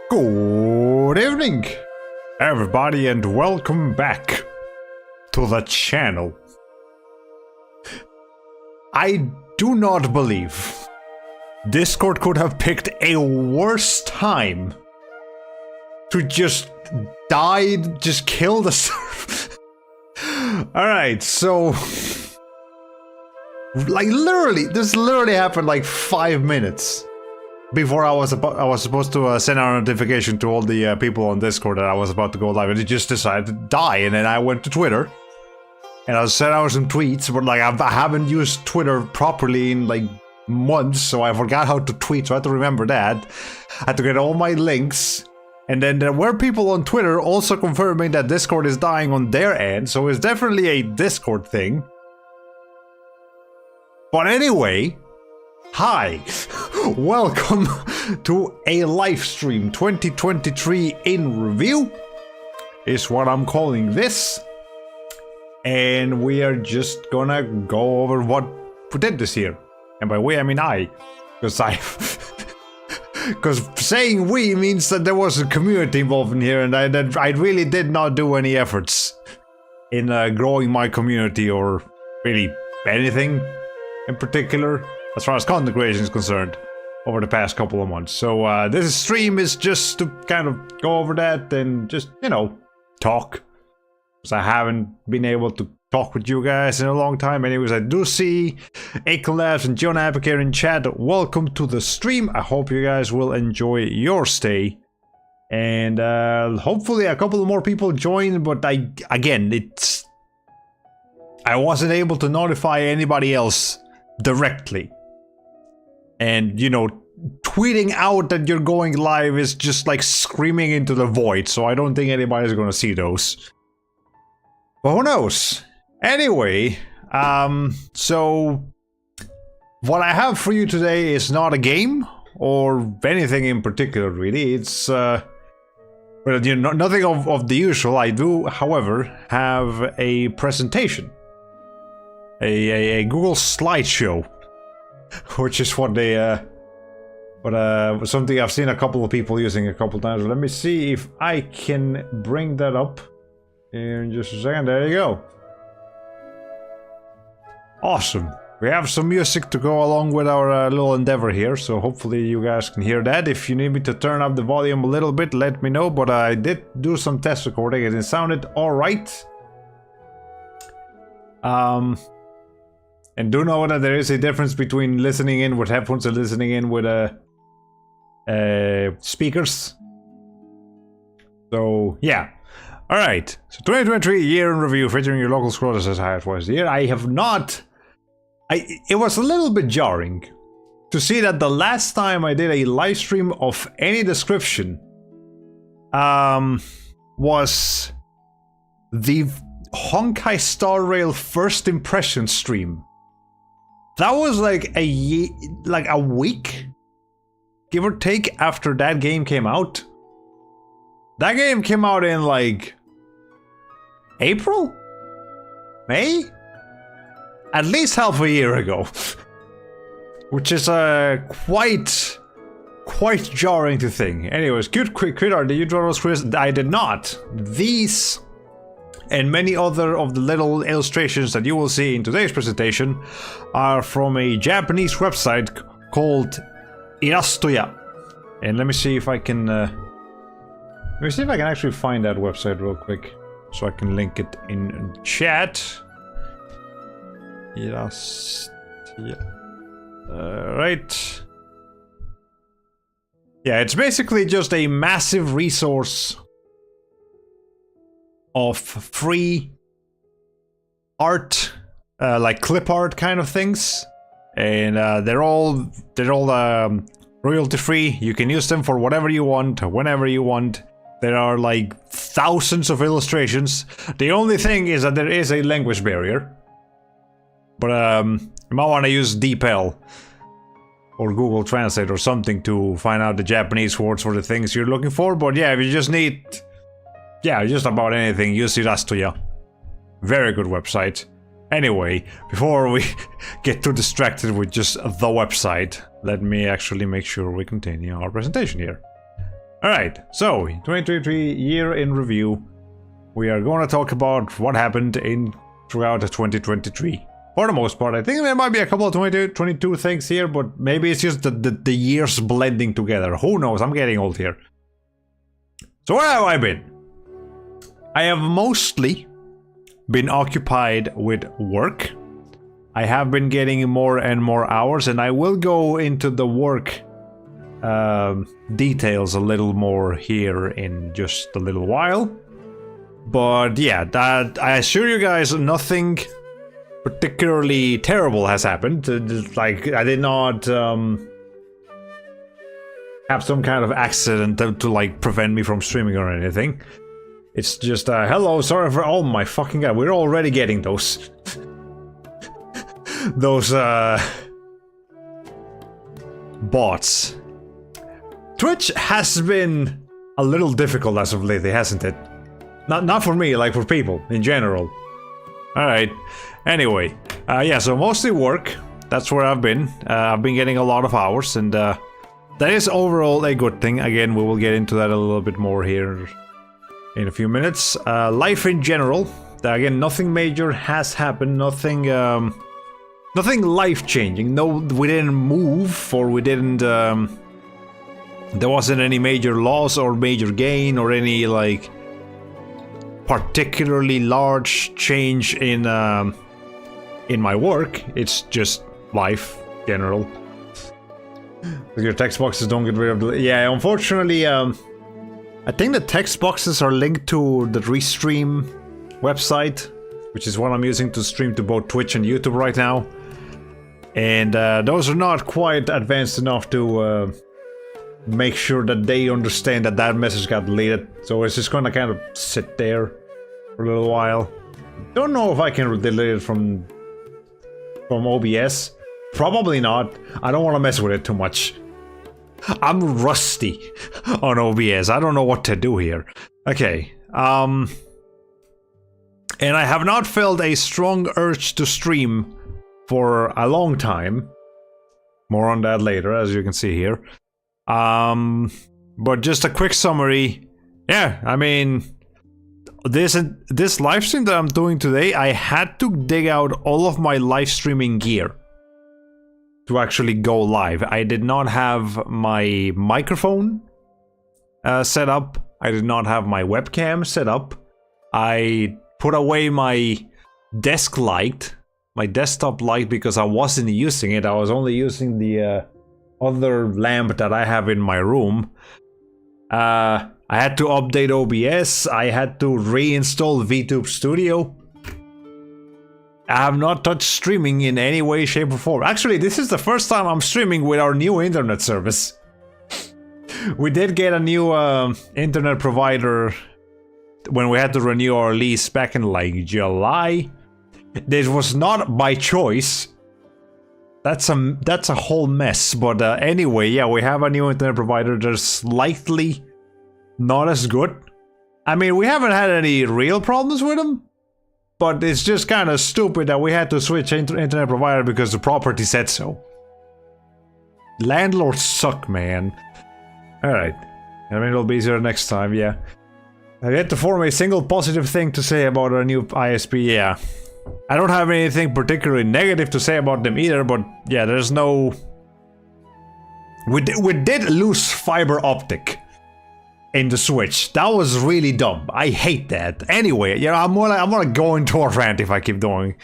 Good evening, everybody, and welcome back to the channel. I do not believe Discord could have picked a worse time to just die, just kill the server. Alright, so this literally happened like 5 minutes before I was supposed to send out a notification to all the people on Discord that I was about to go live, and it just decided to die. And then I went to Twitter and I sent out some tweets, but like I haven't used Twitter properly in like months, so I forgot how to tweet, so I had to remember that. I had to get all my links, and then there were people on Twitter also confirming that Discord is dying on their end, so it's definitely a Discord thing. But anyway, hi, welcome to a live stream. 2023 in review is what I'm calling this, and we are just gonna go over what we did this year. And by we I mean I, because saying we means that there was a community involved in here, and I really did not do any efforts in growing my community or really anything in particular as far as content creation is concerned over the past couple of months. So this stream is just to kind of go over that and just, you know, talk, because I haven't been able to talk with you guys in a long time. Anyways, I do see Akel Labs and John Apic here in chat. Welcome to the stream. I hope you guys will enjoy your stay, and hopefully a couple of more people join. But I wasn't able to notify anybody else directly, and you know, tweeting out that you're going live is just like screaming into the void, so I don't think anybody's gonna see those, but who knows. Anyway, so what I have for you today is not a game or anything in particular, really. It's well, you know, nothing of the usual. I do, however, have a presentation, a Google slideshow, which is what they something I've seen a couple of people using a couple times. Let me see if I can bring that up in just a second. There you go. Awesome. We have some music to go along with our little endeavor here, so hopefully you guys can hear that. If you need me to turn up the volume a little bit, let me know, but I did do some test recording and it sounded alright. And do know that there is a difference between listening in with headphones and listening in with speakers. So yeah. Alright, so 2023 year in review featuring your local scroll that says how it was the year. I have not... it was a little bit jarring to see that the last time I did a live stream of any description was the Honkai Star Rail first impression stream. That was like a week, give or take, after that game came out. That game came out in like April? May? At least half a year ago. Which is quite jarring to think. Anyways, cute quick art. Did you draw those, Chris? I did not. These and many other of the little illustrations that you will see in today's presentation are from a Japanese website called Irastoya. And let me see if I can actually find that website real quick, so I can link it in chat. Right. Yeah, it's basically just a massive resource of free art, like clip art kind of things, and they're all royalty free. You can use them for whatever you want, whenever you want. There are like thousands of illustrations. The only thing is that there is a language barrier. But you might want to use DeepL or Google Translate or something to find out the Japanese words for the things you're looking for. But yeah, if you just need, just about anything, use Irastoya. Very good website. Anyway, before we get too distracted with just the website, let me actually make sure we continue our presentation here. Alright, so 2023 year in review. We are going to talk about what happened throughout 2023. For the most part, I think there might be a couple of 2022 things here, but maybe it's just the years blending together. Who knows? I'm getting old here. So where have I been? I have mostly been occupied with work. I have been getting more and more hours, and I will go into the work details a little more here in just a little while. But yeah, that I assure you guys, nothing particularly terrible has happened. Like, I did not have some kind of accident to like prevent me from streaming or anything. It's just hello, sorry for, oh my fucking god, we're already getting those those bots. Twitch has been a little difficult as of lately, hasn't it? Not for me, like for people in general. Alright, anyway, yeah, so mostly work. That's where I've been. I've been getting a lot of hours, and that is overall a good thing. Again, we will get into that a little bit more here in a few minutes. Life in general, again, nothing major has happened, nothing life-changing. No, we didn't move, or we didn't, there wasn't any major loss or major gain or any, like, particularly large change in my work. It's just life, general. Your text boxes don't get rid of the... Yeah, unfortunately, I think the text boxes are linked to the Restream website, which is what I'm using to stream to both Twitch and YouTube right now. And those are not quite advanced enough to make sure that they understand that that message got deleted. So it's just gonna kind of sit there for a little while. Don't know if I can delete it from OBS. Probably not. I don't want to mess with it too much. I'm rusty on OBS. I don't know what to do here. Okay. And I have not felt a strong urge to stream for a long time. More on that later, as you can see here. But just a quick summary. Yeah, I mean, this live stream that I'm doing today, I had to dig out all of my live streaming gear to actually go live. I did not have my microphone set up. I did not have my webcam set up. I put away my desk light, my desktop light, because I wasn't using it. I was only using the other lamp that I have in my room. I had to update OBS. I had to reinstall VTube Studio. I have not touched streaming in any way, shape, or form. Actually, this is the first time I'm streaming with our new internet service. We did get a new internet provider when we had to renew our lease back in like July. This was not by choice. That's a whole mess. But anyway, yeah, we have a new internet provider. They're slightly not as good. I mean, we haven't had any real problems with them. But it's just kind of stupid that we had to switch internet provider because the property said so. Landlords suck, man. Alright. I mean, it'll be easier next time, yeah. I've yet to form a single positive thing to say about our new ISP, yeah. I don't have anything particularly negative to say about them either, but yeah, there's no... We did lose fiber optic in the Switch. That was really dumb. I hate that. Anyway, yeah, I'm gonna go into a rant if I keep going.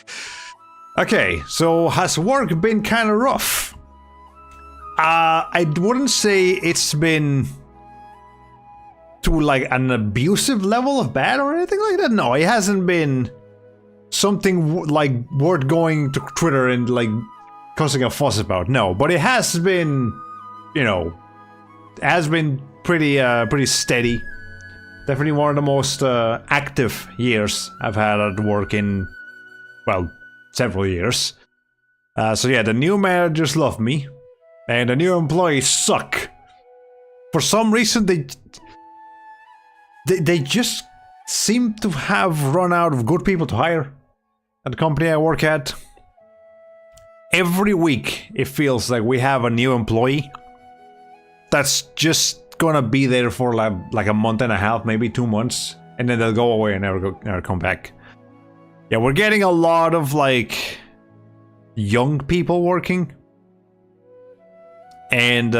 Okay, so has work been kind of rough? I wouldn't say it's been to like an abusive level of bad or anything like that. No, it hasn't been something like worth going to Twitter and like causing a fuss about. No, but it has been, you know, has been pretty steady. Definitely one of the most active years I've had at work in, well, several years. So yeah, the new managers love me, and the new employees suck. For some reason, they just seem to have run out of good people to hire at the company I work at. Every week, it feels like we have a new employee that's just gonna be there for like a month and a half, maybe 2 months, and then they'll go away and never come back. Yeah, we're getting a lot of like young people working, and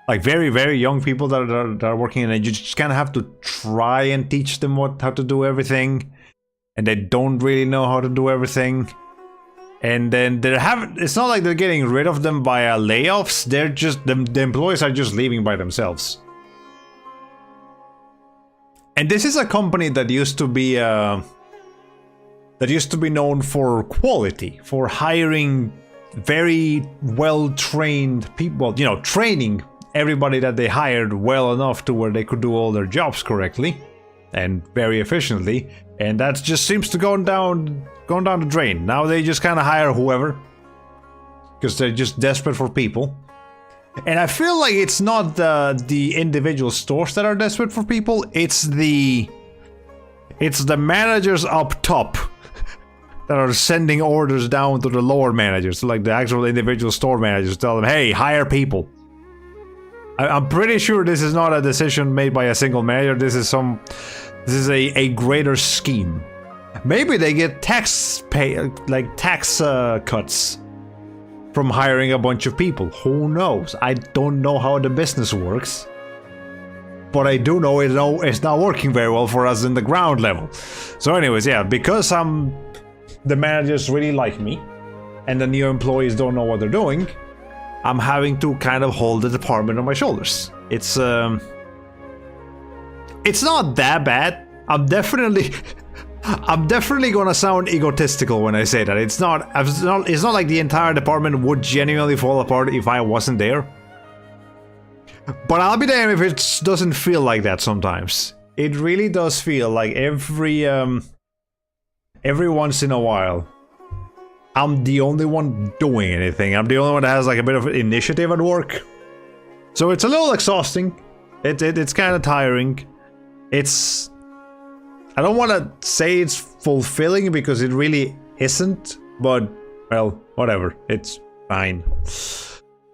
like very, very young people that are working, and you just kind of have to try and teach them how to do everything, and they don't really know how to do everything. And then it's not like they're getting rid of them via layoffs, they're just, the employees are just leaving by themselves. And this is a company that used to be known for quality, for hiring very well-trained people, you know, training everybody that they hired well enough to where they could do all their jobs correctly and very efficiently. And that just seems to go down the drain. Now they just kind of hire whoever because they're just desperate for people. And I feel like it's not the individual stores that are desperate for people, it's the managers up top that are sending orders down to the lower managers, so like the actual individual store managers, tell them, hey, hire people. I'm pretty sure this is not a decision made by a single manager. This is a greater scheme. Maybe they get tax cuts from hiring a bunch of people. Who knows? I don't know how the business works, but I do know it's not working very well for us in the ground level. So anyways, yeah, because the managers really like me and the new employees don't know what they're doing, I'm having to kind of hold the department on my shoulders. It's not that bad. I'm definitely gonna sound egotistical when I say that. It's not like the entire department would genuinely fall apart if I wasn't there. But I'll be damned if it doesn't feel like that sometimes. It really does feel like every once in a while, I'm the only one doing anything. I'm the only one that has like a bit of initiative at work. So it's a little exhausting. It's kind of tiring. I don't want to say it's fulfilling because it really isn't, but well, whatever. It's fine.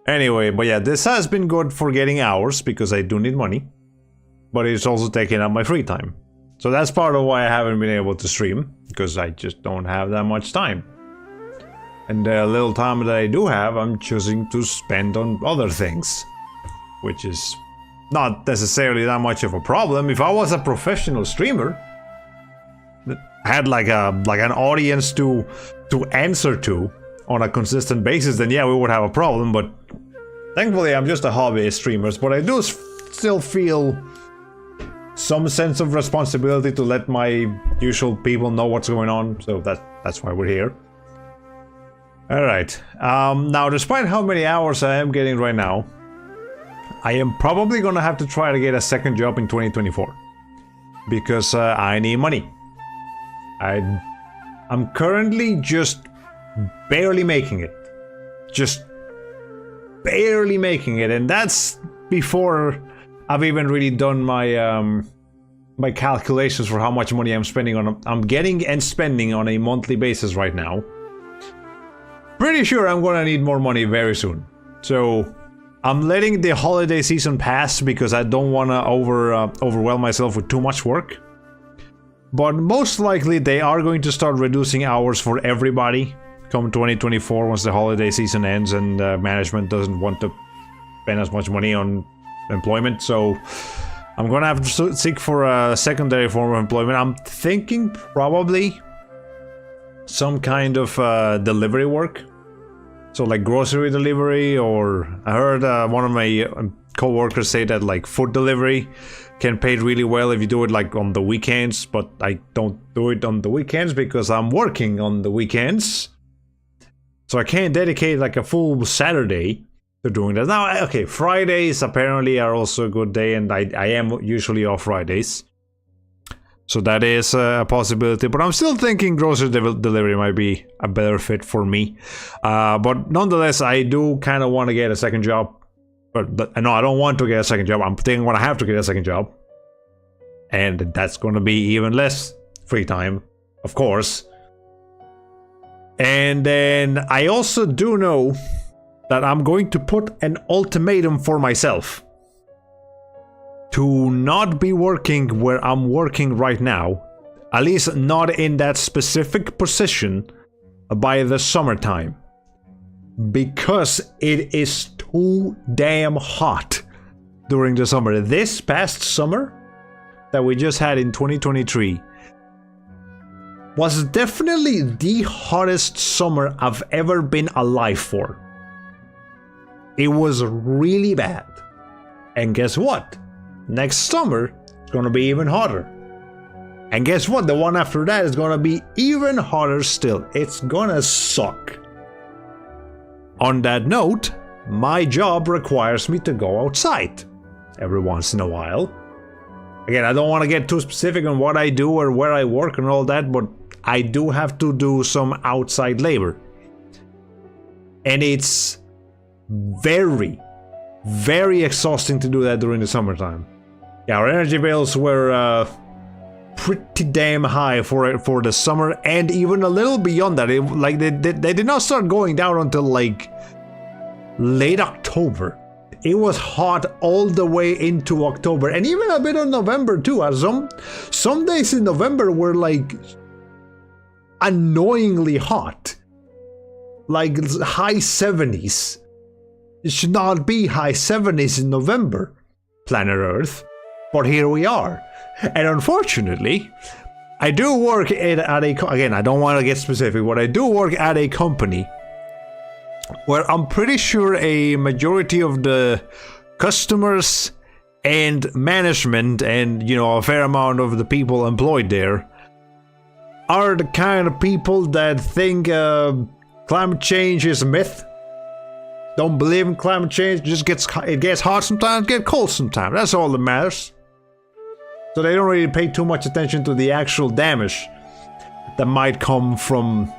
Anyway, but yeah, this has been good for getting hours because I do need money, but it's also taking up my free time. So that's part of why I haven't been able to stream, because I just don't have that much time. And the little time that I do have, I'm choosing to spend on other things, which is not necessarily that much of a problem. If I was a professional streamer, had like an audience to answer to on a consistent basis, then yeah, we would have a problem. But thankfully, I'm just a hobbyist streamer, but I do still feel some sense of responsibility to let my usual people know what's going on. So that's why we're here. All right. Now, despite how many hours I am getting right now, I am probably gonna have to try to get a second job in 2024 because I need money. I'm currently just barely making it. Just barely making it, and that's before I've even really done my my calculations for how much money I'm getting and spending on a monthly basis right now. Pretty sure I'm gonna need more money very soon. So I'm letting the holiday season pass because I don't want to overwhelm myself with too much work. But most likely they are going to start reducing hours for everybody come 2024 once the holiday season ends and management doesn't want to spend as much money on employment. So I'm gonna have to seek for a secondary form of employment. I'm thinking probably some kind of delivery work. So like grocery delivery, or I heard one of my co-workers say that like food delivery can pay really well if you do it like on the weekends, but I don't do it on the weekends because I'm working on the weekends. So I can't dedicate like a full Saturday to doing that. Now, okay, Fridays apparently are also a good day, and I am usually off Fridays. So that is a possibility, but I'm still thinking grocery delivery might be a better fit for me. But nonetheless, I do kind of want to get a second job. But no, I don't want to get a second job. I'm thinking when I have to get a second job. And that's going to be even less free time, of course. And then I also do know that I'm going to put an ultimatum for myself. to not be working where I'm working right now, at least not in that specific position, by the summertime. Because it is too damn hot during the summer. This past summer that we just had in 2023 was definitely the hottest summer I've ever been alive for. It was really bad. And guess what? Next summer, it's gonna be even hotter. And guess what? The one after that is gonna be even hotter still. It's gonna suck. On that note, my job requires me to go outside every once in a while. Again, I don't want to get too specific on what I do or where I work and all that, but I do have to do some outside labor. And it's very, very exhausting to do that during the summertime. Yeah, our energy bills were pretty damn high for the summer, and even a little beyond that. They did not start going down until like late October. It was hot all the way into October, and even a bit of November too. Some days in November were like annoyingly hot, like high 70s. It should not be high 70s in November, planet Earth, but here we are. And unfortunately, I do work at a, again, I don't want to get specific, but I do work at a company where I'm pretty sure a majority of the customers and management and, you know, a fair amount of the people employed there are the kind of people that think climate change is a myth. Don't believe in climate change. It gets hot sometimes, get cold sometimes. That's all that matters. So they don't really pay too much attention to the actual damage that might come from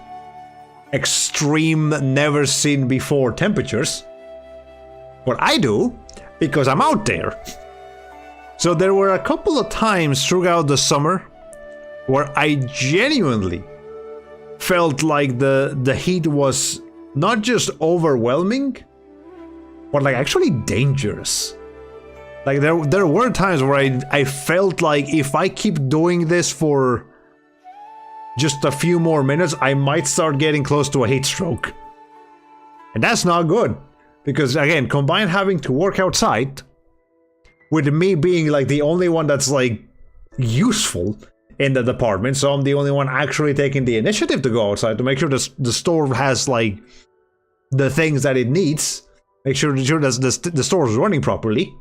extreme, never seen before temperatures. But I do, because I'm out there. So there were a couple of times throughout the summer where I genuinely felt like the heat was not just overwhelming, but like actually dangerous. Like there were times where I felt like if I keep doing this for just a few more minutes, I might start getting close to a heat stroke. And that's not good. Because again, combine having to work outside with me being like the only one that's like useful in the department, so I'm the only one actually taking the initiative to go outside to make sure the store has like the things that it needs. Make sure that the store is running properly.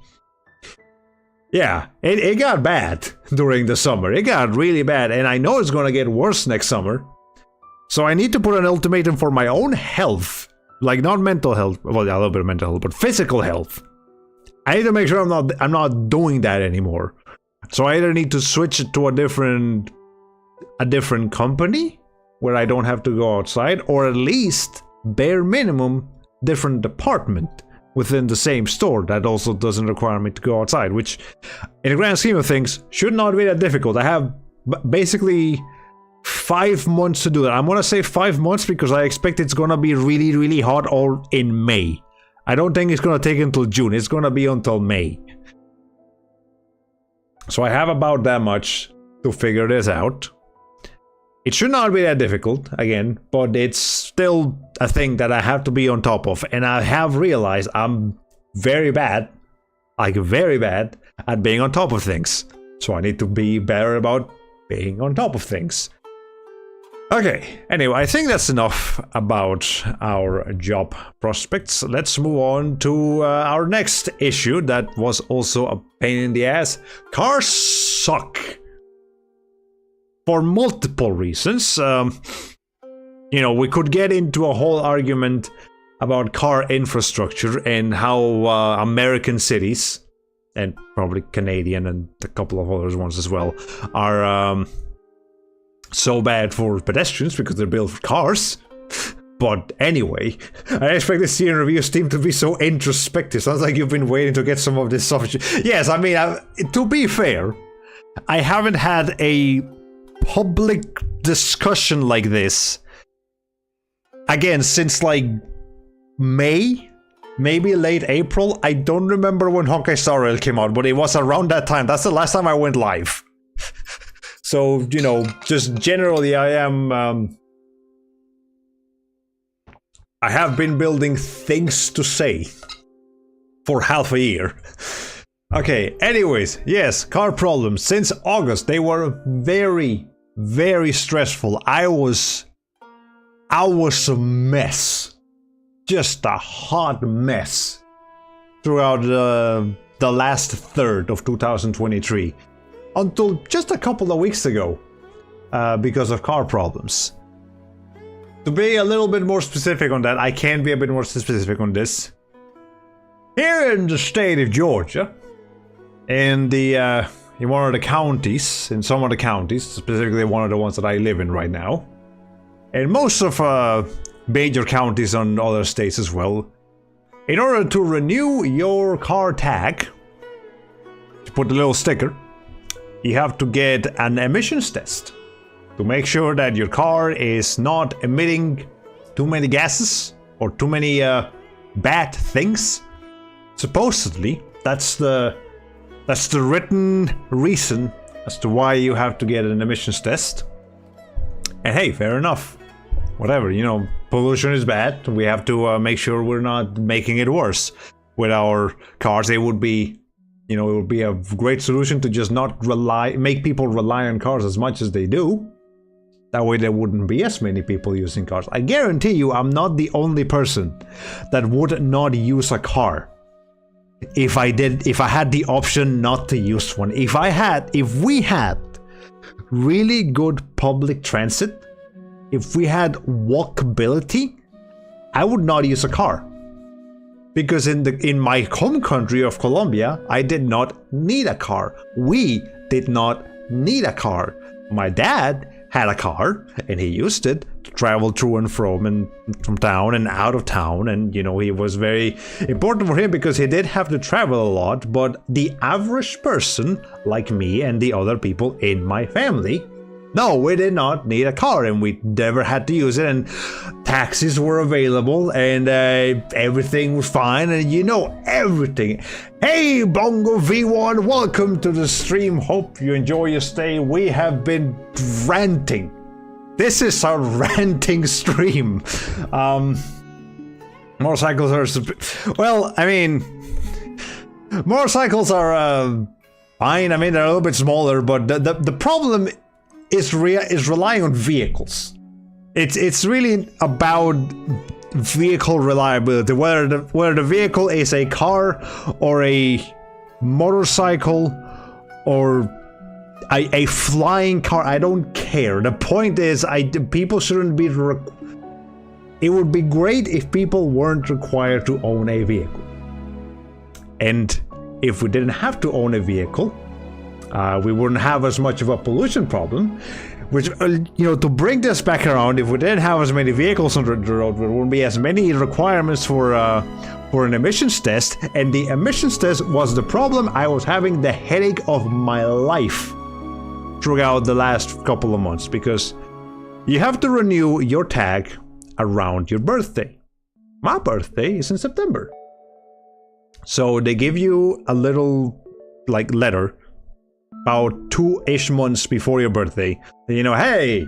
Yeah, it got bad during the summer. It got really bad, and I know it's gonna get worse next summer. So I need to put an ultimatum for my own health. Like, not mental health, well, yeah, a little bit of mental health, but physical health. I need to make sure I'm not doing that anymore. So I either need to switch it to a different company where I don't have to go outside, or at least bare minimum different department within the same store that also doesn't require me to go outside, which in the grand scheme of things should not be that difficult. I have basically 5 months to do that. I'm gonna say 5 months because I expect it's gonna be really, really hot all in May. I don't think it's gonna take until June. It's gonna be until May. So I have about that much to figure this out. It should not be that difficult, again, but it's still a thing that I have to be on top of. And I have realized I'm very bad, like very bad, at being on top of things. So I need to be better about being on top of things. Okay, anyway, I think that's enough about our job prospects. Let's move on to our next issue that was also a pain in the ass. Cars suck. For multiple reasons. You know, we could get into a whole argument about car infrastructure and how American cities, and probably Canadian and a couple of other ones as well, are so bad for pedestrians because they're built for cars. But anyway, I expect the CN Reviews team to be so introspective. Sounds like you've been waiting to get some of this stuff. Yes, I mean, to be fair, I haven't had a public discussion like this again since like May maybe late April. I don't remember when Honkai Star Rail came out, but it was around that time. That's the last time I went live. So, you know, just generally I have been building things to say for half a year. Okay, anyways, yes, car problems. Since August, they were very, very stressful. I was a mess. Just a hot mess throughout the last third of 2023. Until just a couple of weeks ago, because of car problems. To be a little bit more specific on that, I can be a bit more specific on this. Here in the state of Georgia, in one of the counties, specifically one of the ones that I live in right now, and most of major counties on other states as well, in order to renew your car tag, to put the little sticker, you have to get an emissions test to make sure that your car is not emitting too many gases or too many bad things. Supposedly, that's the written reason as to why you have to get an emissions test. And hey, fair enough. Whatever, you know, pollution is bad. We have to make sure we're not making it worse with our cars. It would be, you know, it would be a great solution to just not make people rely on cars as much as they do. That way there wouldn't be as many people using cars. I guarantee you I'm not the only person that would not use a car. If I had the option not to use one. If we had really good public transit, if we had walkability, I would not use a car. Because in my home country of Colombia, I did not need a car. We did not need a car. My dad had a car, and he used it to travel to and from town and out of town, and you know, it was very important for him because he did have to travel a lot. But the average person like me and the other people in my family, no, we did not need a car, and we never had to use it, and taxis were available, and everything was fine, and you know, everything. Hey, Bongo V1, welcome to the stream. Hope you enjoy your stay. We have been ranting. This is a ranting stream. Motorcycles are... Well, I mean... Motorcycles are fine. I mean, they're a little bit smaller, but the problem is relying on vehicles. It's really about vehicle reliability, whether the vehicle is a car or a motorcycle or a flying car. I don't care. The point is, people shouldn't be. It would be great if people weren't required to own a vehicle, and if we didn't have to own a vehicle, we wouldn't have as much of a pollution problem. Which, you know, to bring this back around, if we didn't have as many vehicles on the road, there wouldn't be as many requirements for an emissions test. And the emissions test was the problem. I was having the headache of my life throughout the last couple of months, because you have to renew your tag around your birthday. My birthday is in September. So they give you a little, like, letter about 2-ish months before your birthday. You know, hey,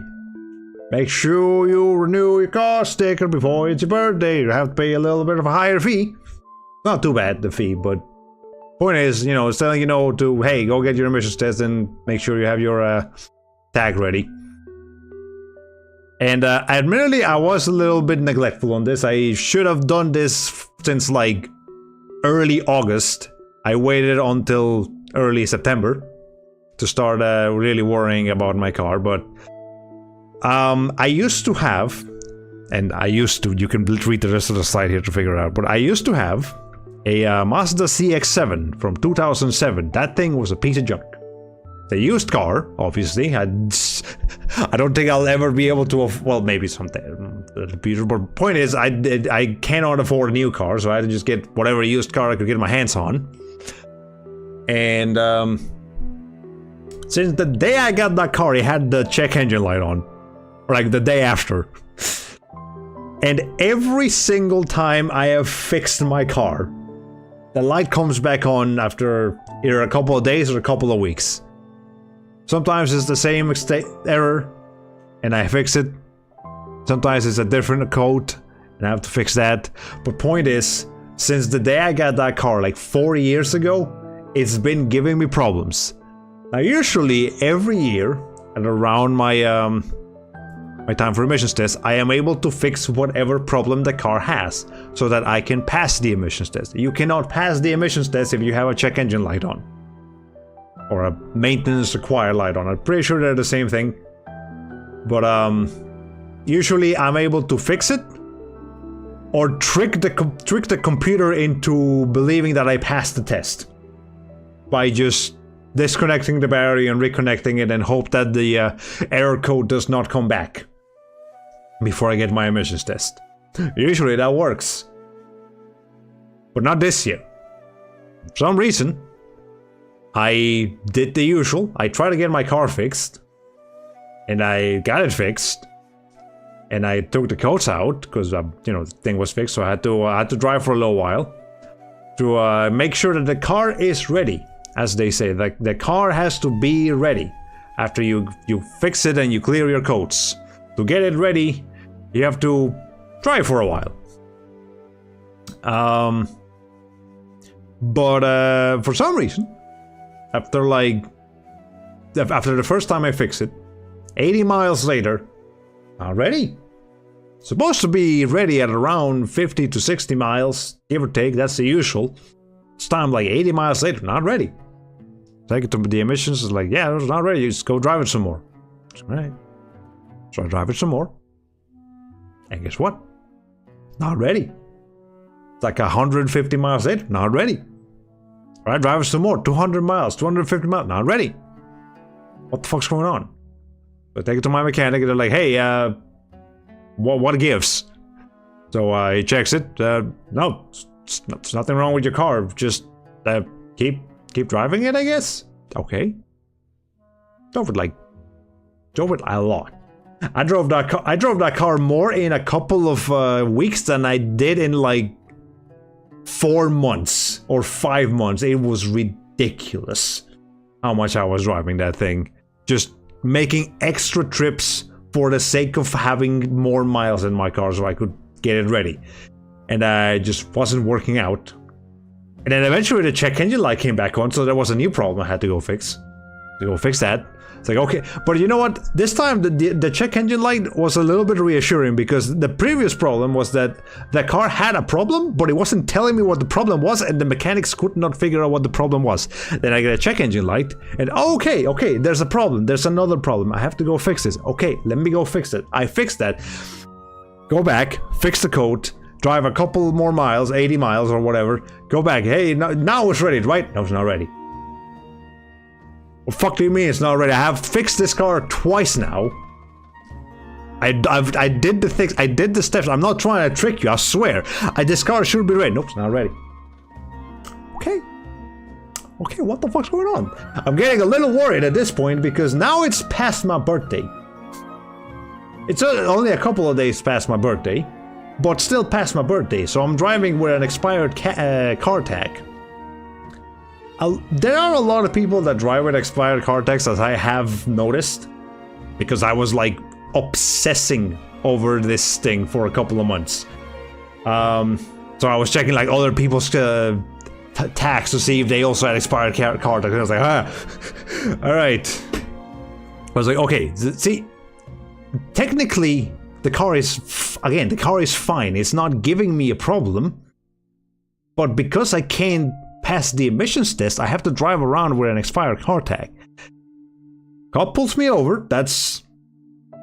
make sure you renew your car sticker before it's your birthday. You have to pay a little bit of a higher fee. Not too bad, the fee, but point is, you know, it's telling you know to, hey, go get your emissions test and make sure you have your tag ready. And admittedly, I was a little bit neglectful on this. I should have done this since like early August. I waited until early September to start really worrying about my car, but I used to have, you can read the rest of the slide here to figure it out, but I used to have a Mazda CX-7 from 2007. That thing was a piece of junk. The used car, obviously. I don't think I'll ever be able to, well, maybe someday. But point is, I cannot afford a new car, so I had to just get whatever used car I could get my hands on. And since the day I got that car, it had the check engine light on. Or like the day after. And every single time I have fixed my car, the light comes back on after either a couple of days or a couple of weeks. Sometimes it's the same error, and I fix it. Sometimes it's a different code, and I have to fix that. But point is, since the day I got that car, like 4 years ago, it's been giving me problems. Now, usually every year, at around my my time for emissions test, I am able to fix whatever problem the car has, so that I can pass the emissions test. You cannot pass the emissions test if you have a check engine light on, or a maintenance required light on. I'm pretty sure they're the same thing, but usually I'm able to fix it, or trick the computer into believing that I passed the test by just disconnecting the battery and reconnecting it, and hope that the error code does not come back before I get my emissions test. Usually that works, but not this year. For some reason, I did the usual. I tried to get my car fixed, and I got it fixed, and I took the codes out because you know, the thing was fixed, so I had to drive for a little while to make sure that the car is ready, as they say. Like, the car has to be ready after you fix it and you clear your codes. To get it ready, you have to drive for a while. But for some reason, after the first time I fix it, 80 miles later, not ready. Supposed to be ready at around 50 to 60 miles, give or take. That's the usual. It's time like 80 miles later, not ready. Take it to the emissions, it's like, yeah, it's not ready, you just go drive it some more. Alright. So I drive it some more. And guess what? Not ready. It's like 150 miles later, not ready. Alright, drive it some more. 200 miles, 250 miles, not ready. What the fuck's going on? So I take it to my mechanic, and they're like, hey, what gives? So he checks it. No, it's nothing wrong with your car. Just keep driving it, I guess. Okay. Drove it a lot. I drove that car more in a couple of weeks than I did in like 4 months or 5 months. It was ridiculous how much I was driving that thing. Just making extra trips for the sake of having more miles in my car so I could get it ready. And I just wasn't working out. And then eventually the check engine light came back on, so there was a new problem I had to go fix. That. It's like, okay, but you know what? This time the check engine light was a little bit reassuring, because the previous problem was that the car had a problem, but it wasn't telling me what the problem was, and the mechanics could not figure out what the problem was. Then I get a check engine light, and okay, there's a problem. There's another problem. I have to go fix this. Okay, let me go fix it. I fixed that. Go back, fix the code, drive a couple more miles, 80 miles or whatever. Go back. Hey, now it's ready, right? No, it's not ready. What the fuck do you mean it's not ready? I have fixed this car twice now. I did the things. I did the steps. I'm not trying to trick you. I swear. This car should be ready. Nope, it's not ready. Okay. Okay, what the fuck's going on? I'm getting a little worried at this point, because now it's past my birthday. It's only a couple of days past my birthday, but still past my birthday. So I'm driving with an expired car tag. There are a lot of people that drive with expired car tags, as I have noticed, because I was like obsessing over this thing for a couple of months. So I was checking like other people's tags to see if they also had expired car tags. And I was like, all right. I was like, okay, see, technically the car is fine. It's not giving me a problem, but because I can't pass the emissions test, I have to drive around with an expired car tag. Cop pulls me over. That's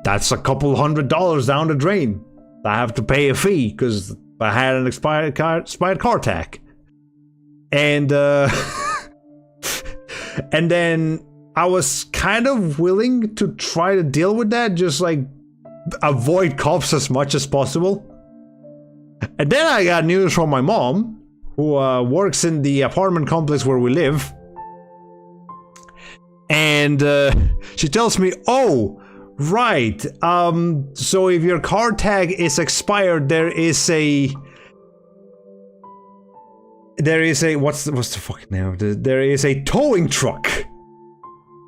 a couple $100 down the drain. I have to pay a fee because I had an expired car tag. And and then I was kind of willing to try to deal with that, just like avoid cops as much as possible. And then I got news from my mom, who works in the apartment complex where we live. And she tells me, oh, Right. So if your car tag is expired, there is a what's the fucking name of it? There is a towing truck.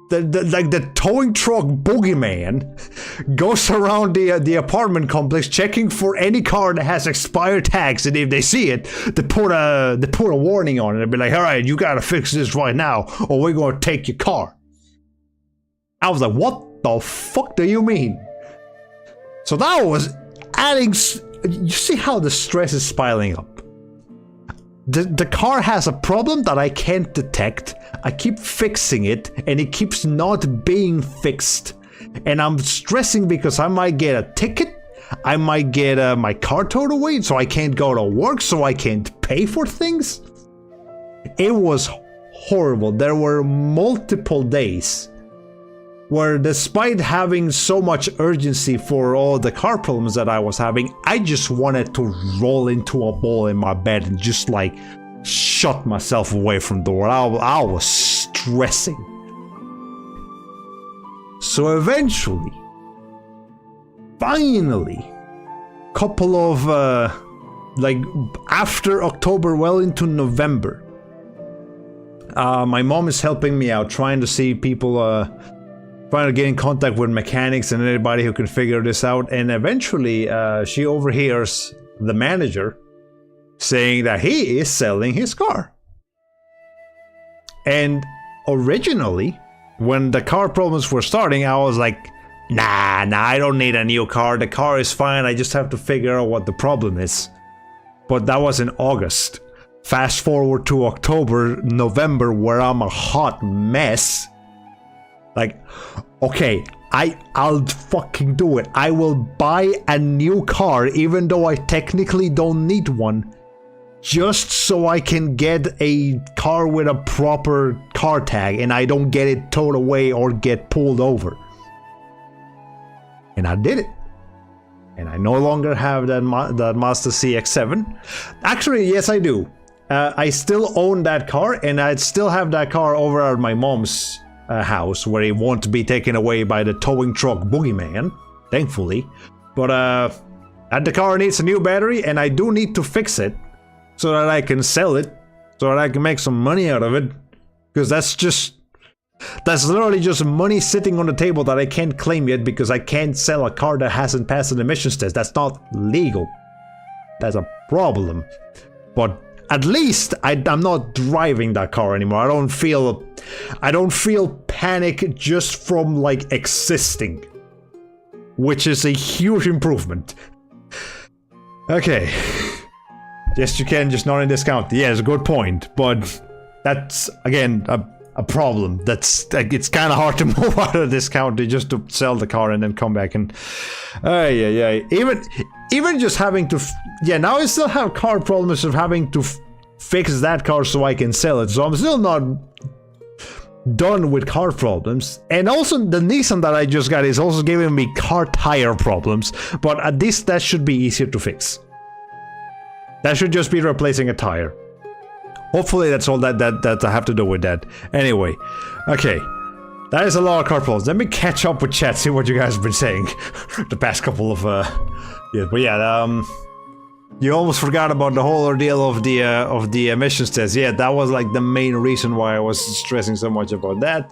The towing truck boogeyman goes around the apartment complex checking for any car that has expired tags, and if they see it, they put a warning on it and be like, all right, you gotta fix this right now, or we're gonna take your car. I was like, what the fuck do you mean? So that was adding. You see how the stress is piling up. The car has a problem that I can't detect. I keep fixing it, and it keeps not being fixed. And I'm stressing because I might get a ticket. I might get my car towed away, so I can't go to work, so I can't pay for things. It was horrible. There were multiple days where, despite having so much urgency for all the car problems that I was having, I just wanted to roll into a ball in my bed and just like shut myself away from the world. I was stressing. So eventually, finally, couple of like after October, well into November, my mom is helping me out, trying to see people, trying to get in contact with mechanics and anybody who can figure this out, and eventually she overhears the manager saying that he is selling his car. And originally, when the car problems were starting, I was like, nah, I don't need a new car. The car is fine. I just have to figure out what the problem is. But that was in August. Fast forward to October, November, where I'm a hot mess. Like, okay, I'll fucking do it. I will buy a new car, even though I technically don't need one, just so I can get a car with a proper car tag and I don't get it towed away or get pulled over. And I did it. And I no longer have that Mazda CX-7. Actually, yes, I do. I still own that car, and I still have that car over at my mom's house, where it won't be taken away by the towing truck boogeyman, thankfully. But the car needs a new battery, and I do need to fix it so that I can sell it, so that I can make some money out of it, because that's literally just money sitting on the table that I can't claim yet, because I can't sell a car that hasn't passed an emissions test. That's not legal. That's a problem. But at least I'm not driving that car anymore. I don't feel panic just from like existing, which is a huge improvement. Okay. Yes, you can, just not in this county. Yeah, it's a good point, but that's again a problem. That's like, it's kind of hard to move out of this county just to sell the car and then come back and yeah. Even just having to now I still have car problems of having to fix that car so I can sell it. So I'm still not done with car problems. And also the Nissan that I just got is also giving me car tire problems, but at least that should be easier to fix. That should just be replacing a tire. Hopefully that's all that I have to do with that. Anyway, okay. That is a lot of car problems. Let me catch up with chat, see what you guys have been saying the past couple of yeah, but yeah, you almost forgot about the whole ordeal of the emissions test. Yeah, that was like the main reason why I was stressing so much about that.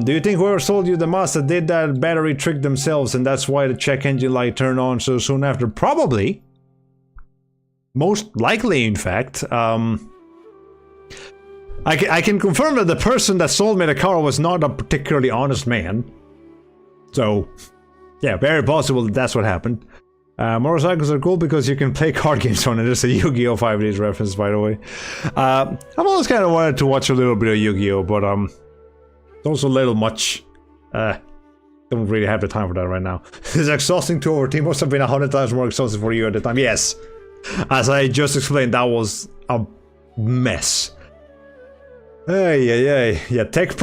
Do you think whoever sold you the Mazda did that battery trick themselves, and that's why the check engine light turned on so soon after? Probably. Most likely, in fact. I can confirm that the person that sold me the car was not a particularly honest man. So, yeah, very possible that that's what happened. Motorcycles are cool because you can play card games on it. There's a Yu-Gi-Oh! 5Ds reference, by the way. I've always kind of wanted to watch a little bit of Yu-Gi-Oh! But it's also a little much. Don't really have the time for that right now. It's exhausting to overteam. Must have been 100 times more exhausting for you at the time. Yes. As I just explained, that was a mess. Yeah, tech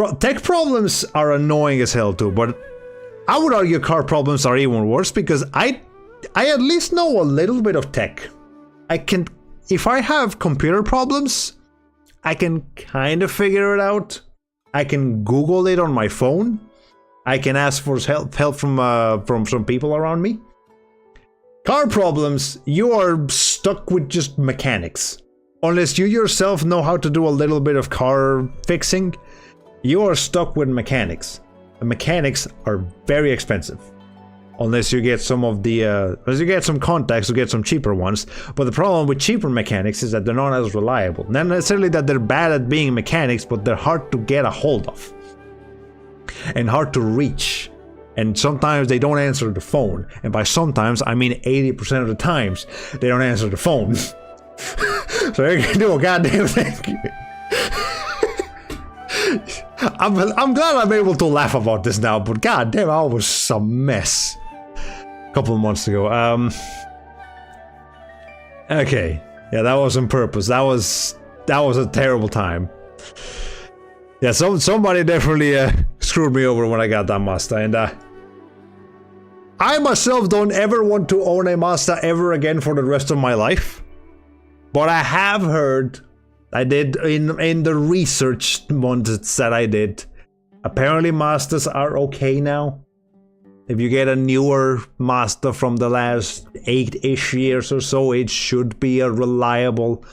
problems are annoying as hell too, but I would argue car problems are even worse because I at least know a little bit of tech. If I have computer problems, I can kind of figure it out. I can Google it on my phone, I can ask for help from some people around me. Car problems, you are stuck with just mechanics. Unless you yourself know how to do a little bit of car fixing, you are stuck with mechanics. The mechanics are very expensive. Unless you get some of the, unless you get some contacts to get some cheaper ones. But the problem with cheaper mechanics is that they're not as reliable. Not necessarily that they're bad at being mechanics, but they're hard to get a hold of. And hard to reach. And sometimes they don't answer the phone. And by sometimes, I mean 80% of the times, they don't answer the phone. So you can do a goddamn thing. I'm glad I'm able to laugh about this now, but goddamn, I was a mess a couple of months ago. Okay, yeah, that was on purpose. That was a terrible time. Yeah, somebody definitely screwed me over when I got that Mazda, and I myself don't ever want to own a Mazda ever again for the rest of my life. But I have heard, I did in the research months that I did, apparently Mazdas are okay now. If you get a newer Mazda from the last 8-ish years or so, it should be a reliable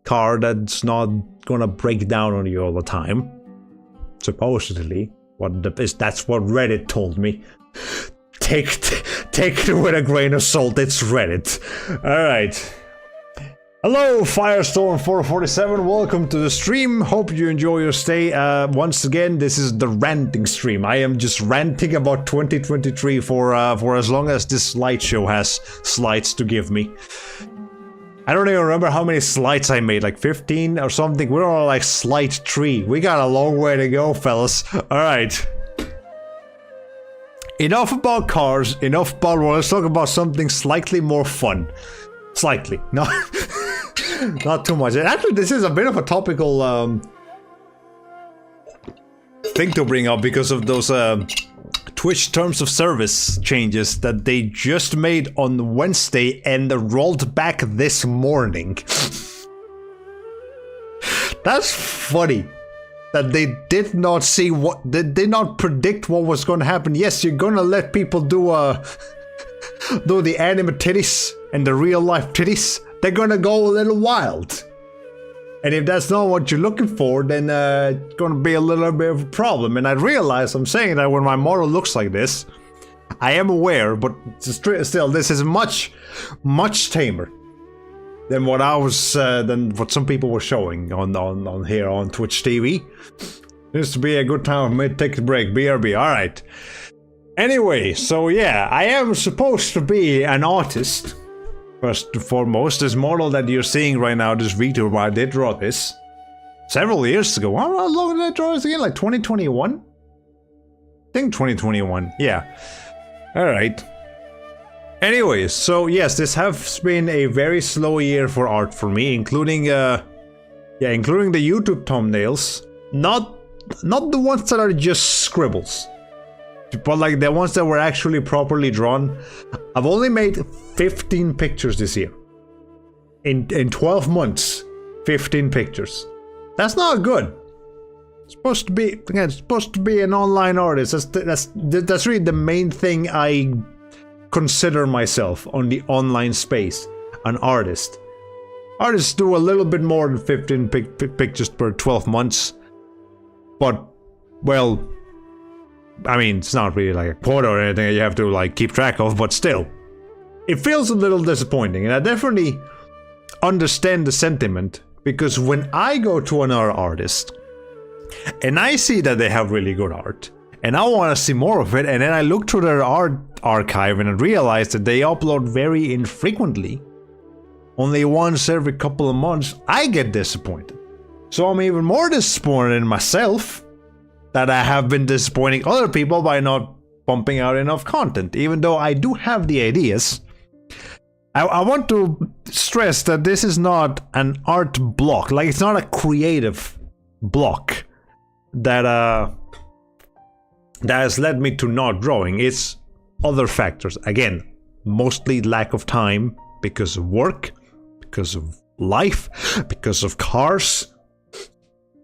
car that's not gonna break down on you all the time. Supposedly. That's what Reddit told me. Take it with a grain of salt, it's Reddit. Alright. Hello, Firestorm447, welcome to the stream. Hope you enjoy your stay. Once again, this is the ranting stream. I am just ranting about 2023 for as long as this slideshow has slides to give me. I don't even remember how many slides I made, like 15 or something. We're on like slide 3. We got a long way to go, fellas. Alright. Enough about cars, enough about, well, let's talk about something slightly more fun. Slightly, not not too much. Actually, this is a bit of a topical thing to bring up because of those Twitch terms of service changes that they just made on Wednesday and rolled back this morning. That's funny. That they did not see what, they did not predict what was going to happen. Yes, you're gonna let people do the anime titties and the real life titties. They're gonna go a little wild. And if that's not what you're looking for, then it's gonna be a little bit of a problem. And I realize I'm saying that when my model looks like this. I am aware, but still, this is much, much tamer than what I was, than what some people were showing on here on Twitch TV. Used to be a good time for me to take a break. BRB, alright. Anyway, so yeah, I am supposed to be an artist. First and foremost, this model that you're seeing right now, this VTuber, I did draw this several years ago. How long did I draw this again? Like 2021? I think 2021, yeah. Alright. Anyways, so yes, this has been a very slow year for art for me, including including the YouTube thumbnails. Not the ones that are just scribbles, but like the ones that were actually properly drawn. I've only made 15 pictures this year. In 12 months, 15 pictures. That's not good. It's supposed to be, again, it's supposed to be an online artist. That's really the main thing I consider myself on the online space. An artist. Artists do a little bit more than 15 pictures per 12 months. But, well, I mean, it's not really like a quota or anything that you have to like keep track of, but still. It feels a little disappointing, and I definitely understand the sentiment, because when I go to another artist, and I see that they have really good art, and I want to see more of it, and then I look through their art archive and I realize that they upload very infrequently, only once every couple of months, I get disappointed. So I'm even more disappointed in myself that I have been disappointing other people by not pumping out enough content, even though I do have the ideas. I want to stress that this is not an art block, like it's not a creative block that has led me to not drawing. It's other factors. Again, mostly lack of time because of work, because of life, because of cars.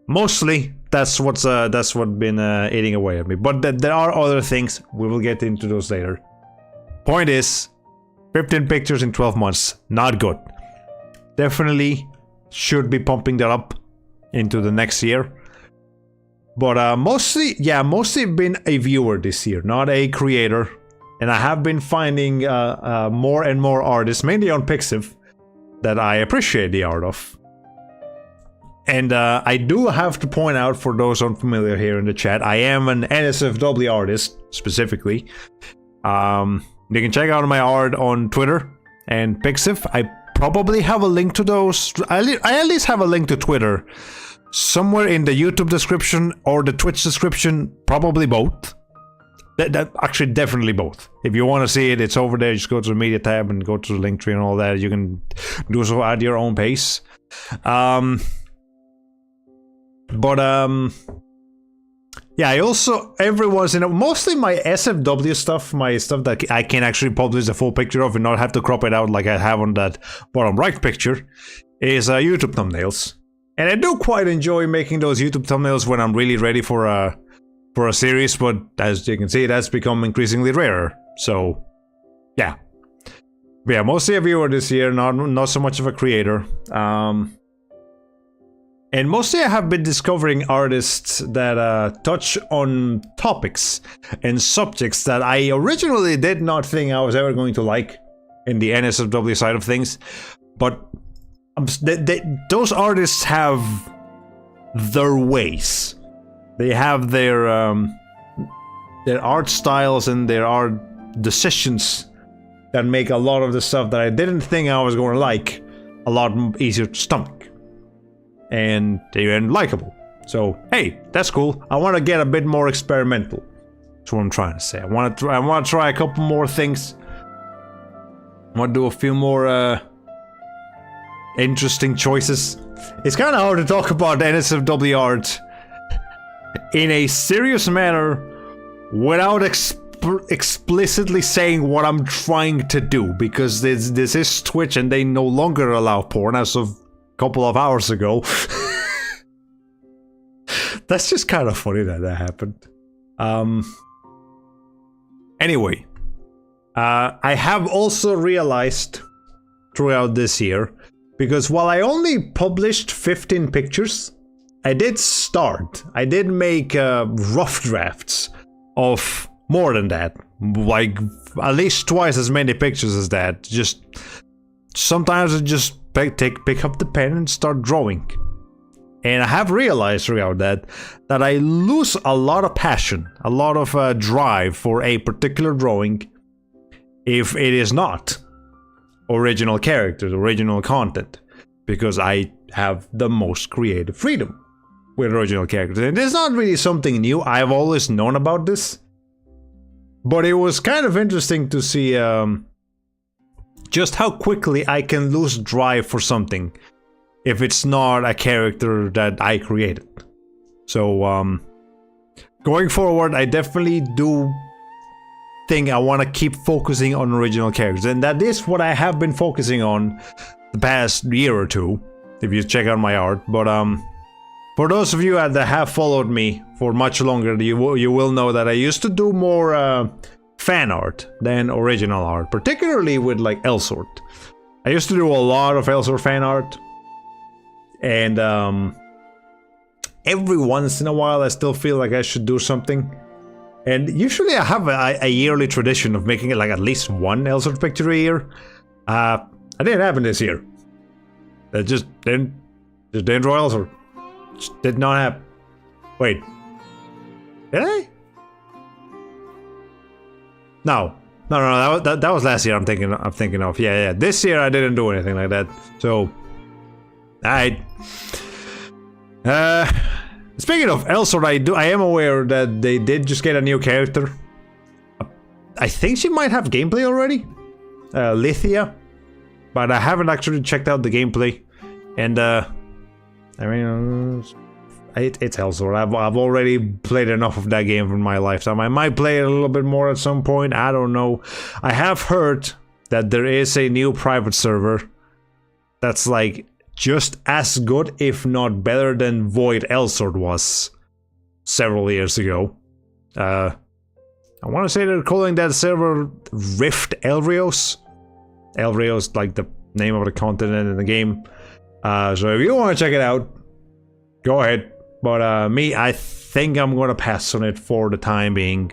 Mostly that's what's been eating away at me. But there are other things. We will get into those later. Point is, 15 pictures in 12 months, not good. Definitely should be pumping that up into the next year. But mostly been a viewer this year, not a creator. And I have been finding more and more artists, mainly on Pixiv, that I appreciate the art of. And I do have to point out, for those unfamiliar here in the chat, I am an NSFW artist, specifically. You can check out my art on Twitter and Pixiv. I probably have a link to those. I at least have a link to Twitter somewhere in the YouTube description or the Twitch description. Probably both. Actually, definitely both. If you want to see it, it's over there. Just go to the media tab and go to the link tree and all that. You can do so at your own pace. Yeah, I also, every once in a while, mostly my SFW stuff, my stuff that I can actually publish a full picture of and not have to crop it out like I have on that bottom right picture, is YouTube thumbnails. And I do quite enjoy making those YouTube thumbnails when I'm really ready for a series, but as you can see, that's become increasingly rarer. So, yeah. But yeah, mostly a viewer this year, not so much of a creator. And mostly I have been discovering artists that touch on topics and subjects that I originally did not think I was ever going to like in the NSFW side of things. But those artists have their ways. They have their art styles and their art decisions that make a lot of the stuff that I didn't think I was going to like a lot easier to stomach. And they're likable. So, hey, that's cool. I want to get a bit more experimental. That's what I'm trying to say. I want to try a couple more things. I want to do a few more interesting choices. It's kind of hard to talk about NSFW art in a serious manner without explicitly saying what I'm trying to do, because this is Twitch and they no longer allow porn as of couple of hours ago. That's just kind of funny that happened. Anyway, I have also realized throughout this year, because while I only published 15 pictures, I did make rough drafts of more than that, like at least twice as many pictures as that. Just sometimes I just pick up the pen and start drawing. And I have realized throughout that I lose a lot of passion, a lot of drive for a particular drawing if it is not original characters, original content, because I have the most creative freedom with original characters. And it's not really something new. I've always known about this, but it was kind of interesting to see just how quickly I can lose drive for something if it's not a character that I created. So, going forward, I definitely do think I want to keep focusing on original characters. And that is what I have been focusing on the past year or two, if you check out my art. But, for those of you that have followed me for much longer, you will know that I used to do more, fan art than original art, particularly with like Elsort. I used to do a lot of Elsort fan art, and every once in a while I still feel like I should do something. And usually I have a yearly tradition of making it like at least one Elsort picture a year. I didn't happen this year. That just didn't draw Elsort. Just did not happen. Wait, did I? No, that was last year. I'm thinking of. Yeah. This year I didn't do anything like that. So, speaking of Elsort, I am aware that they did just get a new character. I think she might have gameplay already, Lithia, but I haven't actually checked out the gameplay. And I mean, it's Elsort. I've already played enough of that game in my lifetime. I might play it a little bit more at some point. I don't know. I have heard that there is a new private server that's like just as good, if not better, than Void Elsort was several years ago. I want to say they're calling that server Rift Elrios. Elrios, like the name of the continent in the game. So if you want to check it out, go ahead. But I think I'm going to pass on it for the time being.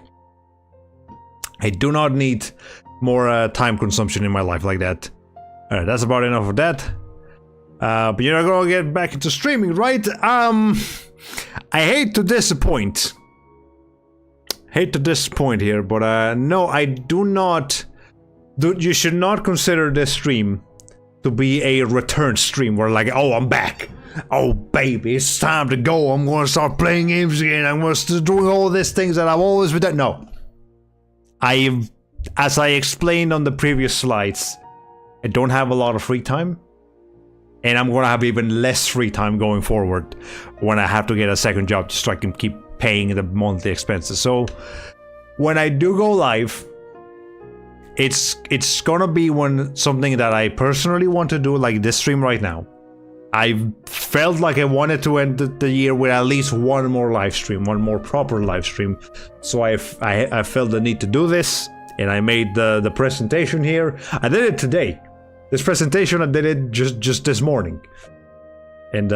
I do not need more time consumption in my life like that. Alright, that's about enough of that. But you're not gonna get back into streaming, right? I hate to disappoint. Here, but no, I do not. You should not consider this stream to be a return stream where like, oh, I'm back. Oh, baby, it's time to go. I'm gonna start playing games again. I'm gonna start doing all these things that I've always been doing. No. As I explained on the previous slides, I don't have a lot of free time. And I'm gonna have even less free time going forward when I have to get a second job just so I can keep paying the monthly expenses. So when I do go live, it's gonna be when something that I personally want to do, like this stream right now. I felt like I wanted to end the year with at least one more live stream, one more proper live stream. So I felt the need to do this, and I made the presentation here. I did it today. This presentation, I did it just this morning. And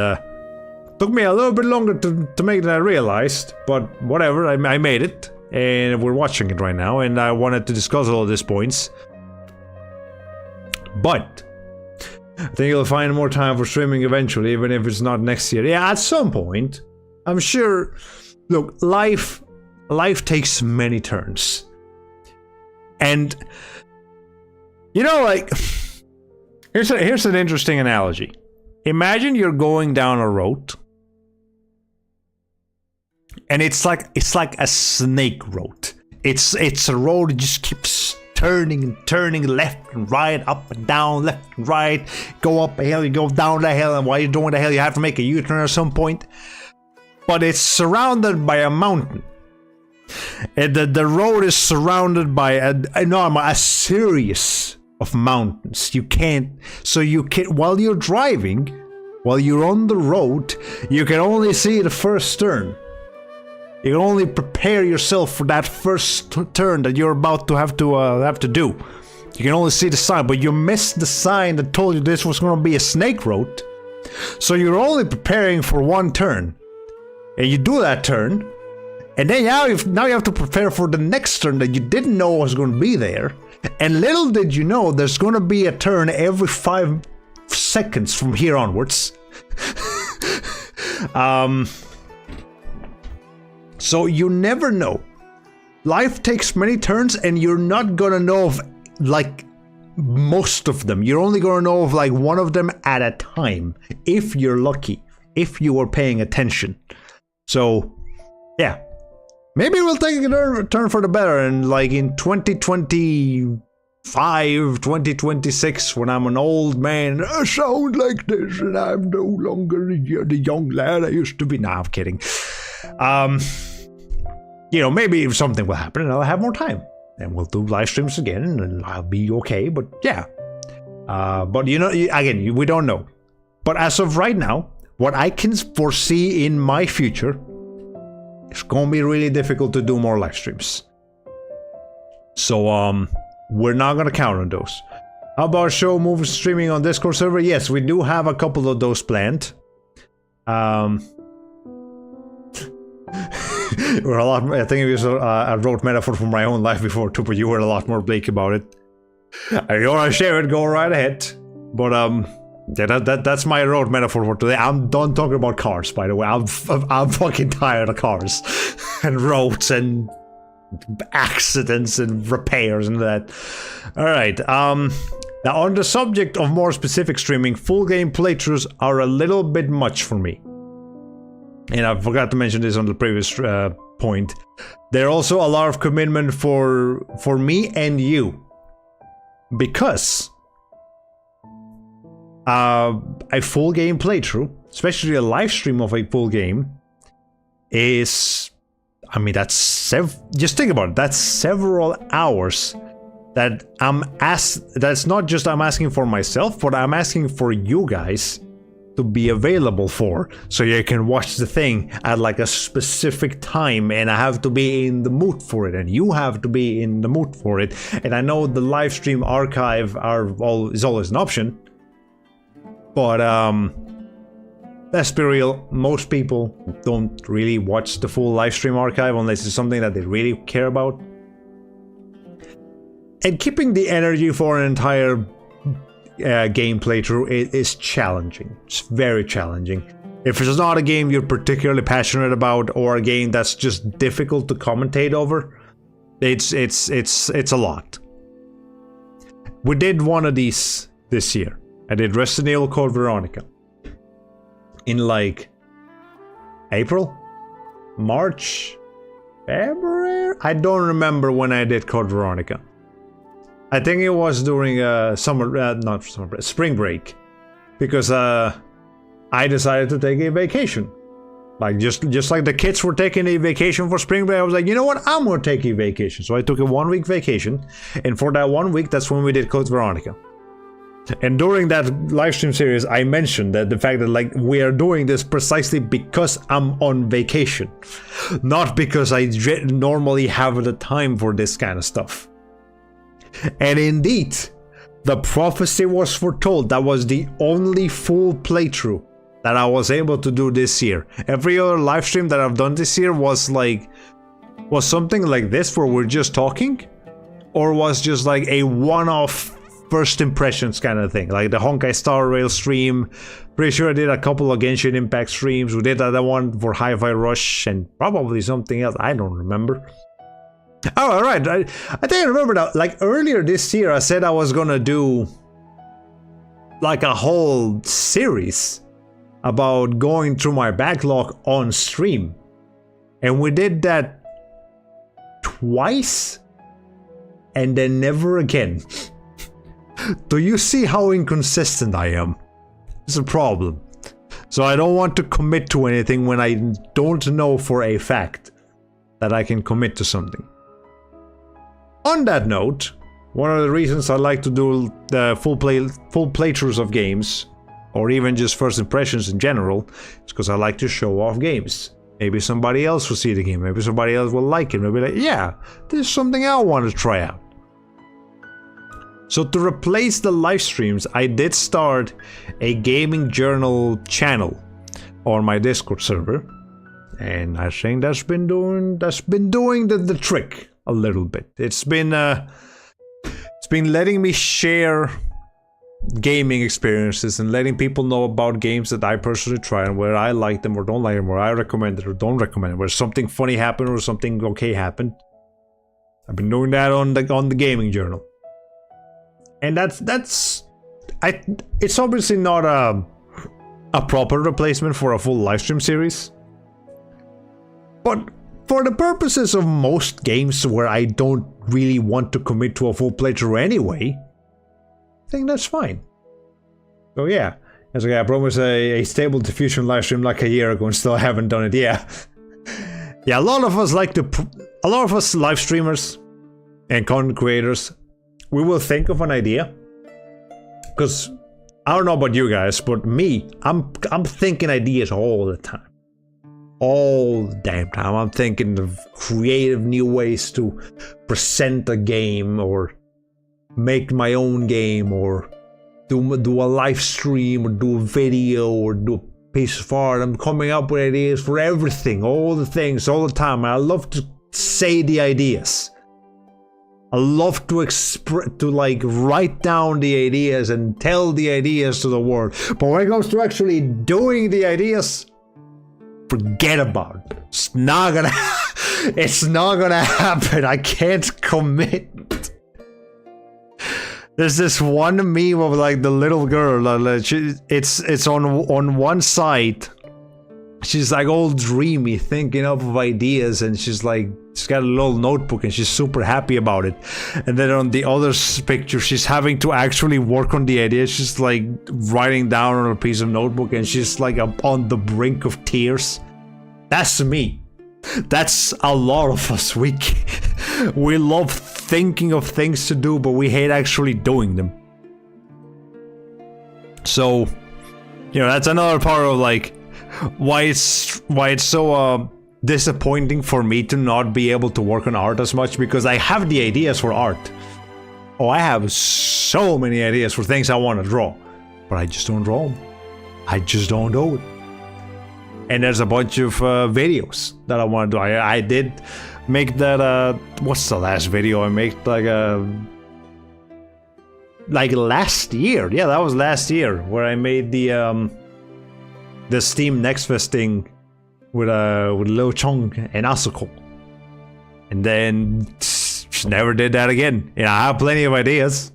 took me a little bit longer to make than I realized, but whatever, I made it. And we're watching it right now, and I wanted to discuss all of these points. But I think you'll find more time for streaming eventually, even if it's not next year. Yeah, at some point. I'm sure. Look, life takes many turns. And you know, like, here's an interesting analogy. Imagine you're going down a road, and it's like a snake road. It's a road that just keeps turning and turning, left and right, up and down, left and right. Go up a hill, you go down the hill, and while you're doing the hill, you have to make a U-turn at some point. But it's surrounded by a mountain. And the road is surrounded by a series of mountains. While you're driving, while you're on the road, you can only see the first turn. You can only prepare yourself for that first turn that you're about to have to do. You can only see the sign, but you missed the sign that told you this was going to be a snake road. So you're only preparing for one turn, and you do that turn, and then now you have to prepare for the next turn that you didn't know was going to be there. And little did you know, there's going to be a turn every 5 seconds from here onwards. So you never know. Life takes many turns, and you're not gonna know of like most of them. You're only gonna know of like one of them at a time, if you're lucky, if you are paying attention. So yeah, maybe we'll take a turn for the better, and like in 2025, 2026, when I'm an old man, I sound like this, and I'm no longer the young lad I used to be. Nah, I'm kidding. You know, maybe something will happen and I'll have more time, and we'll do live streams again, and I'll be okay. But yeah, but you know, again, we don't know. But as of right now, what I can foresee in my future, it's gonna be really difficult to do more live streams. So we're not gonna count on those. How about show movie streaming on Discord server? Yes, we do have a couple of those planned. We're a lot. I think it was a road metaphor from my own life before too, but you were a lot more bleak about it. If you want to share it, go right ahead. But yeah, that's my road metaphor for today. I'm done talking about cars, by the way. I'm fucking tired of cars and roads and accidents and repairs and that. All right. Now on the subject of more specific streaming, full game playthroughs are a little bit much for me. And I forgot to mention this on the previous point. They're also a lot of commitment for me and you, because a full game playthrough, especially a live stream of a full game, is, I mean, that's just think about it. That's several hours that that's not just I'm asking for myself, but I'm asking for you guys to be available for, so you can watch the thing at like a specific time, and I have to be in the mood for it, and you have to be in the mood for it. And I know the live stream archive is always an option, but let's be real, most people don't really watch the full live stream archive unless it's something that they really care about. And keeping the energy for an entire game playthrough is challenging. It's very challenging. If it's not a game you're particularly passionate about, or a game that's just difficult to commentate over, it's a lot. We did one of these this year. I did Resident Evil Code Veronica in like April, March, February. I don't remember when I did Code Veronica. I think it was during spring break, because I decided to take a vacation. Like just like the kids were taking a vacation for spring break, I was like, you know what, I'm gonna take a vacation. So I took a 1 week vacation, and for that 1 week, that's when we did Code Veronica. And during that livestream series, I mentioned that the fact that like we are doing this precisely because I'm on vacation, not because I normally have the time for this kind of stuff. And indeed, the prophecy was foretold. That was the only full playthrough that I was able to do this year. Every other live stream that I've done this year was something like this, where we're just talking, or was just like a one-off first impressions kind of thing, like the Honkai Star Rail stream. Pretty sure I did a couple of Genshin Impact streams. We did that one for Hi-Fi Rush, and probably something else. I don't remember. Oh, all right. I think I remember that. Like earlier this year, I said I was gonna do like a whole series about going through my backlog on stream, and we did that twice, and then never again. Do you see how inconsistent I am? It's a problem. So I don't want to commit to anything when I don't know for a fact that I can commit to something. On that note, one of the reasons I like to do the full playthroughs of games, or even just first impressions in general, is because I like to show off games. Maybe somebody else will see the game, maybe somebody else will like it, maybe like, yeah, there's something I want to try out. So to replace the live streams, I did start a gaming journal channel on my Discord server, and I think that's been doing the trick a little bit. It's been letting me share gaming experiences and letting people know about games that I personally try, and where I like them or don't like them, where I recommend it or don't recommend it, where something funny happened or something okay happened. I've been doing that on the gaming journal. And it's obviously not a proper replacement for a full livestream series, but for the purposes of most games where I don't really want to commit to a full playthrough anyway, I think that's fine. So yeah, as I promised a Stable Diffusion livestream like a year ago, and still haven't done it. Yeah, yeah. A lot of us live streamers and content creators, we will think of an idea, because I don't know about you guys, but me, I'm thinking ideas all the time. All the damn time. I'm thinking of creative new ways to present a game, or make my own game, or do a live stream, or do a video, or do a piece of art. I'm coming up with ideas for everything, all the things, all the time. I love to say the ideas. I love to like write down the ideas and tell the ideas to the world. But when it comes to actually doing the ideas, forget about it. It's not gonna happen. I can't commit. There's this one meme of like the little girl. It's on one side. She's like all dreamy, thinking of ideas, and she's got a little notebook and she's super happy about it. And then on the other picture, she's having to actually work on the ideas. She's like writing down on a piece of notebook, and she's like up on the brink of tears. That's me. That's a lot of us. We love thinking of things to do, but we hate actually doing them. So You know, that's another part of like why it's so disappointing for me to not be able to work on art as much, because I have the ideas for art. Oh, I have so many ideas for things I want to draw, but I just don't draw them. I just don't do it. And there's a bunch of videos that I want to do. I did make that, what's the last video I made? Like last year. Yeah, that was last year, where I made the Steam Next Fest thing with Lil Chong and Asuko. And then just never did that again. You know, I have plenty of ideas.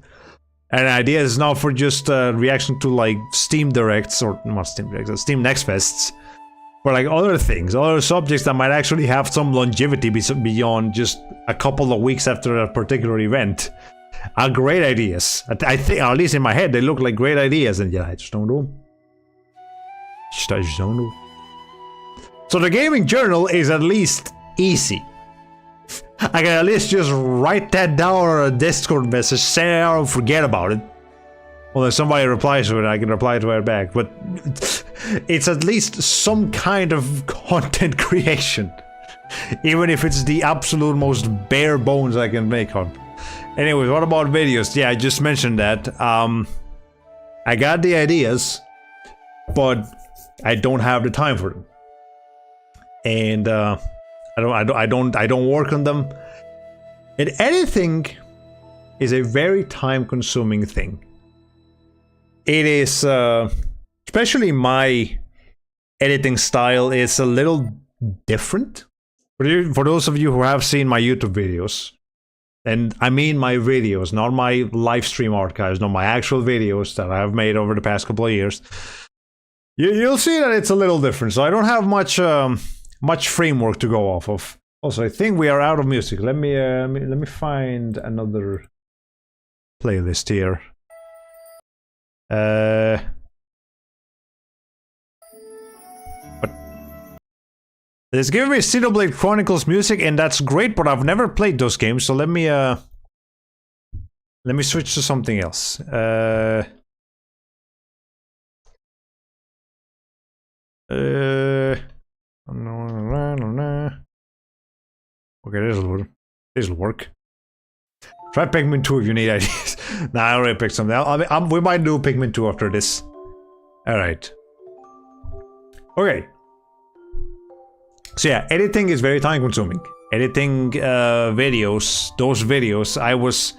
And ideas not for just reaction to like Steam Directs, or not Steam Directs, Steam Next Fests. For like other things, other subjects that might actually have some longevity beyond just a couple of weeks after a particular event. Are great ideas. I think, at least in my head, they look like great ideas, and yeah, I just don't do them. I just don't do. So the gaming journal is at least easy. I can at least just write that down on a Discord message, send it out, and forget about it. Well, if somebody replies to it, I can reply to it back. But it's at least some kind of content creation, even if it's the absolute most bare bones I can make on. Anyways, what about videos? Yeah, I just mentioned that. I got the ideas, but I don't have the time for them, and I don't work on them. And editing is a very time-consuming thing. It is, especially my editing style is a little different. For those of you who have seen my YouTube videos, and I mean my videos, not my live stream archives, not my actual videos that I have made over the past couple of years, you'll see that it's a little different. So I don't have much framework to go off of. Also, I think we are out of music. Let me find another playlist here. But it's giving me Xenoblade Chronicles music, and that's great, but I've never played those games, so let me switch to something else. Okay, this'll work. Try Pikmin 2 if you need ideas. Nah, I already picked something. We might do Pikmin 2 after this. Alright. Okay. So yeah, editing is very time consuming. Editing videos, those videos, I was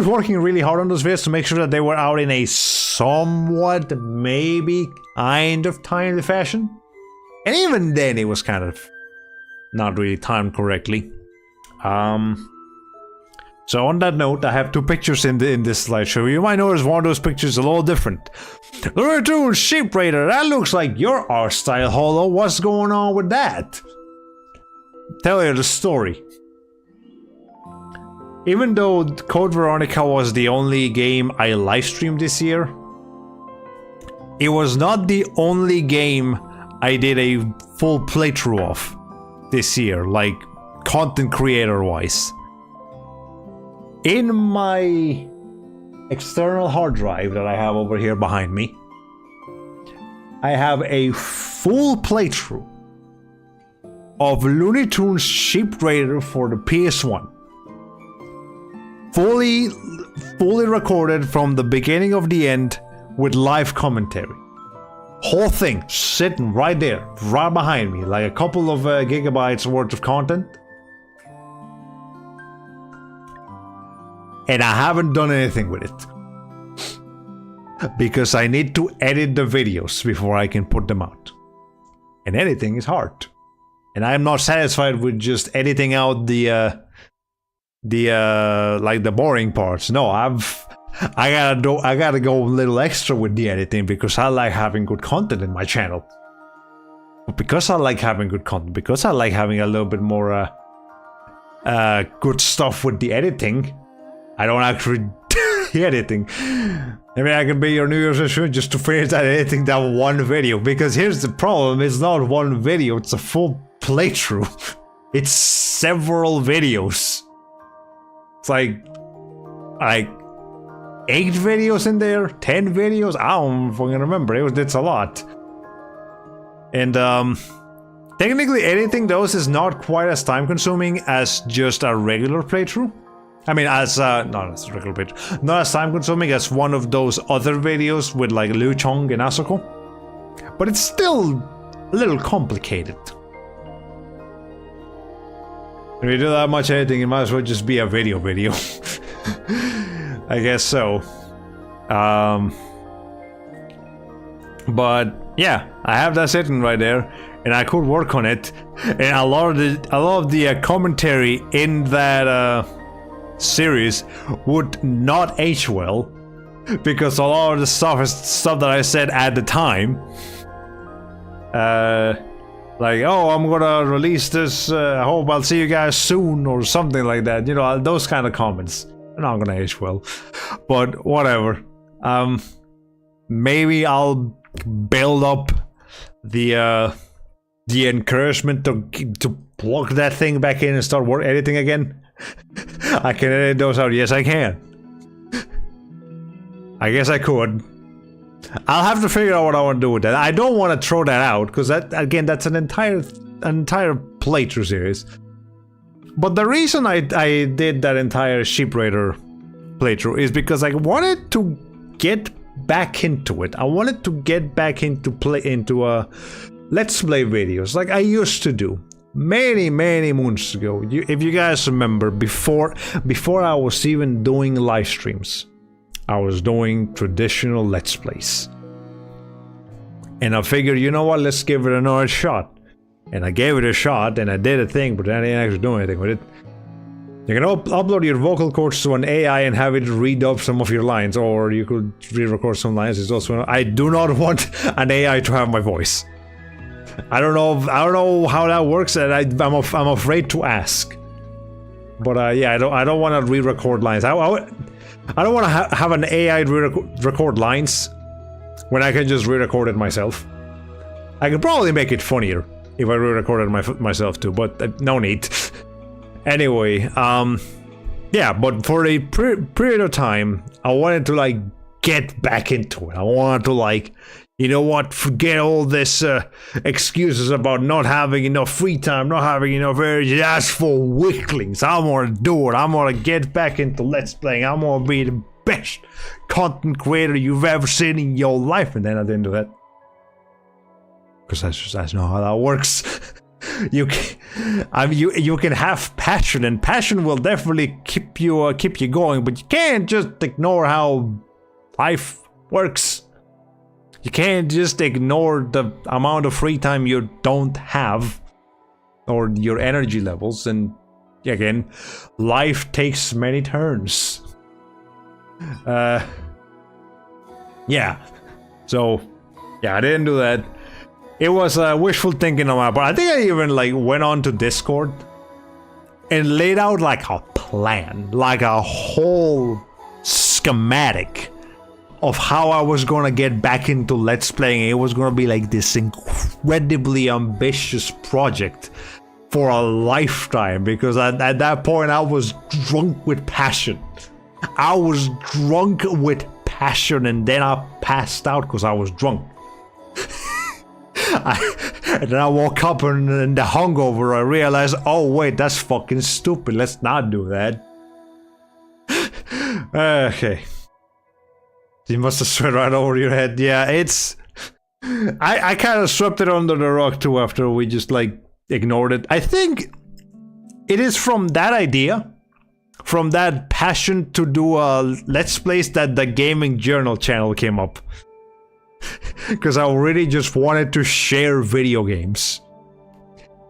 working really hard on those videos to make sure that they were out in a somewhat, maybe, kind of timely fashion. And even then it was kind of not really timed correctly. So on that note, I have two pictures in this slideshow. You might notice one of those pictures is a little different. The Raccoon Sheep Raider, that looks like your art style, Holo. What's going on with that? Tell you the story. Even though Code Veronica was the only game I livestreamed this year, it was not the only game I did a full playthrough of this year, like content creator wise. In my external hard drive that I have over here behind me, I have a full playthrough of Looney Tunes Sheep Raider for the PS1. Fully recorded from the beginning of the end with live commentary. Whole thing sitting right there, right behind me, like a couple of gigabytes worth of content. And I haven't done anything with it. Because I need to edit the videos before I can put them out. And editing is hard. And I'm not satisfied with just editing out the boring parts. No, I gotta go a little extra with the editing because I like having good content in my channel. But because I like having good content, because I like having a little bit more good stuff with the editing, I don't actually do the editing. I mean, I can be your New Year's resolution just to finish that editing that one video. Because here's the problem, it's not one video, it's a full playthrough. It's several videos. It's like 8 videos in there, 10 videos, I don't fucking remember. It's a lot. And technically editing those is not quite as time consuming as just a regular playthrough. I mean, as not as a regular playthrough, not as time consuming as one of those other videos with like Liu Chong and Asuko. But it's still a little complicated. If you do that much editing, it might as well just be a video. I guess so. But yeah, I have that sitting right there, and I could work on it. And a lot of the commentary in that series would not age well, because a lot of the stuff is stuff that I said at the time. Like, oh, I'm gonna release this, I hope I'll see you guys soon, or something like that. You know, those kind of comments are not gonna age well. But whatever. Maybe I'll build up the encouragement to plug that thing back in and start editing again. I can edit those out. Yes, I can. I guess I could. I'll have to figure out what I want to do with that. I don't want to throw that out, because that, again, that's an entire playthrough series. But the reason I did that entire Sheep Raider playthrough is because I wanted to get back into it. I wanted to get back into let's play videos like I used to do many moons ago. If you guys remember, before I was even doing live streams, I was doing traditional let's plays. And I figured, you know what, let's give it another shot. And I gave it a shot, and I did a thing, but I didn't actually do anything with it. You can upload your vocal cords to an AI and have it read up some of your lines, or you could re-record some lines. It's also, I do not want an AI to have my voice. I don't know how that works, and I'm afraid to ask. But yeah, I don't want to re-record lines. I don't want to have an AI record lines when I can just re-record it myself. I could probably make it funnier if I re-recorded myself too, but no need. Anyway, yeah, but for a period of time, I wanted to like get back into it. I wanted to like, you know what, forget all this excuses about not having enough free time, not having enough energy. That's for weaklings. I want to do it. I'm going to get back into Let's Playing. I'm going to be the best content creator you've ever seen in your life. And then I didn't do that. Because that's not how that works. You can have passion, and passion will definitely keep you going, but you can't just ignore how life works. You can't just ignore the amount of free time you don't have, or your energy levels, and again, life takes many turns. Yeah. So, yeah, I didn't do that. It was wishful thinking on my part. I think I even like went on to Discord and laid out like a plan, like a whole schematic of how I was gonna get back into Let's Playing. It was gonna be like this incredibly ambitious project for a lifetime, because at that point I was drunk with passion. I was drunk with passion, and then I passed out because I was drunk. And then I woke up, and in the hungover I realized, oh wait, that's fucking stupid, let's not do that. Okay. You must have sweat right over your head. Yeah, it's... I kind of swept it under the rug too after we just like ignored it. I think it is from that idea, from that passion to do a Let's Plays, that the Gaming Journal channel came up. Because I really just wanted to share video games.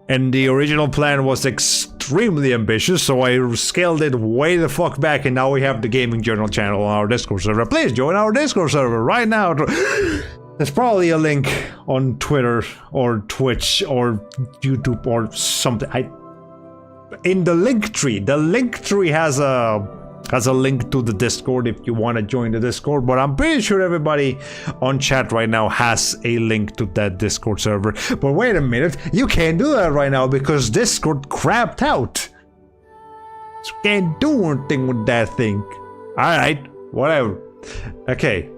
And the original plan was extremely ambitious, so I scaled it way the fuck back, and now we have the Gaming Journal channel on our Discord server. Please join our Discord server right now. There's probably a link on Twitter or Twitch or YouTube or something. In the link tree. The link tree has a link to the Discord if you want to join the Discord, but I'm pretty sure everybody on chat right now has a link to that Discord server. But wait a minute, you can't do that right now because Discord crapped out. So you can't do anything with that thing. Alright, Whatever. Okay.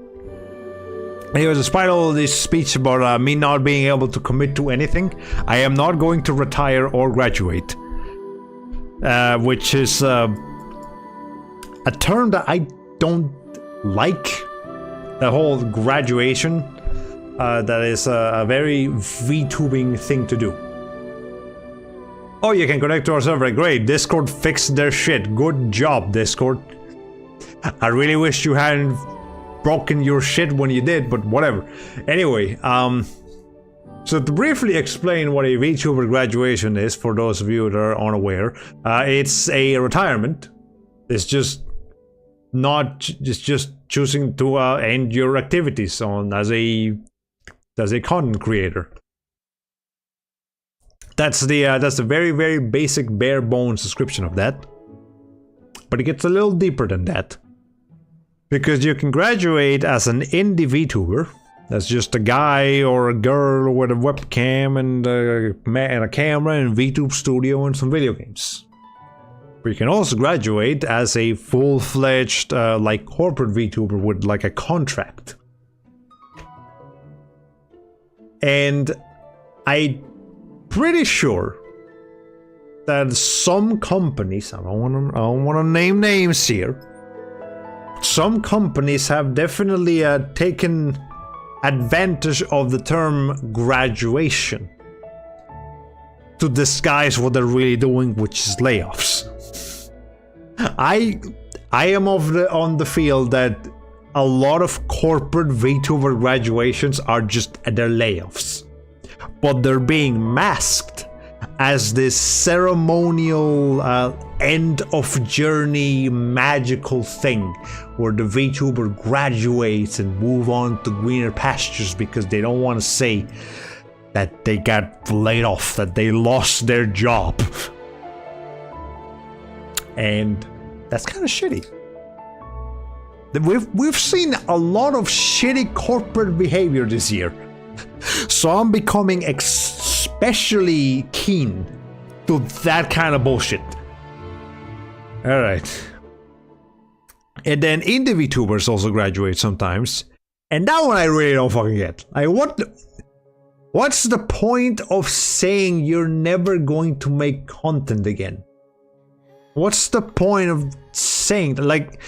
Anyways, despite all this speech about me not being able to commit to anything, I am not going to retire or graduate. Which is a term that I don't like. The whole graduation. That is a very VTubing thing to do. Oh, you can connect to our server. Great. Discord fixed their shit. Good job, Discord. I really wish you hadn't broken your shit when you did, but whatever. Anyway, so to briefly explain what a VTuber graduation is, for those of you that are unaware, it's a retirement. It's just choosing to end your activities on as a content creator. That's the very, very basic, bare bones description of that. But it gets a little deeper than that. Because you can graduate as an indie VTuber. That's just a guy or a girl with a webcam and a camera and a VTube studio and some video games. But you can also graduate as a full-fledged, like, corporate VTuber with, like, a contract. And I'm pretty sure that some companies, I don't want to name names here, some companies have definitely taken advantage of the term graduation to disguise what they're really doing, which is layoffs. I am on the field that a lot of corporate VTuber graduations are just their layoffs, but they're being masked as this ceremonial end of journey magical thing where the VTuber graduates and move on to greener pastures because they don't want to say that they got laid off, that they lost their job. And that's kind of shitty. We've seen a lot of shitty corporate behavior this year. So I'm becoming especially keen to that kind of bullshit. Alright. And then indie VTubers also graduate sometimes. And that one I really don't fucking get. Like, what's the point of saying you're never going to make content again? What's the point of saying that? Like,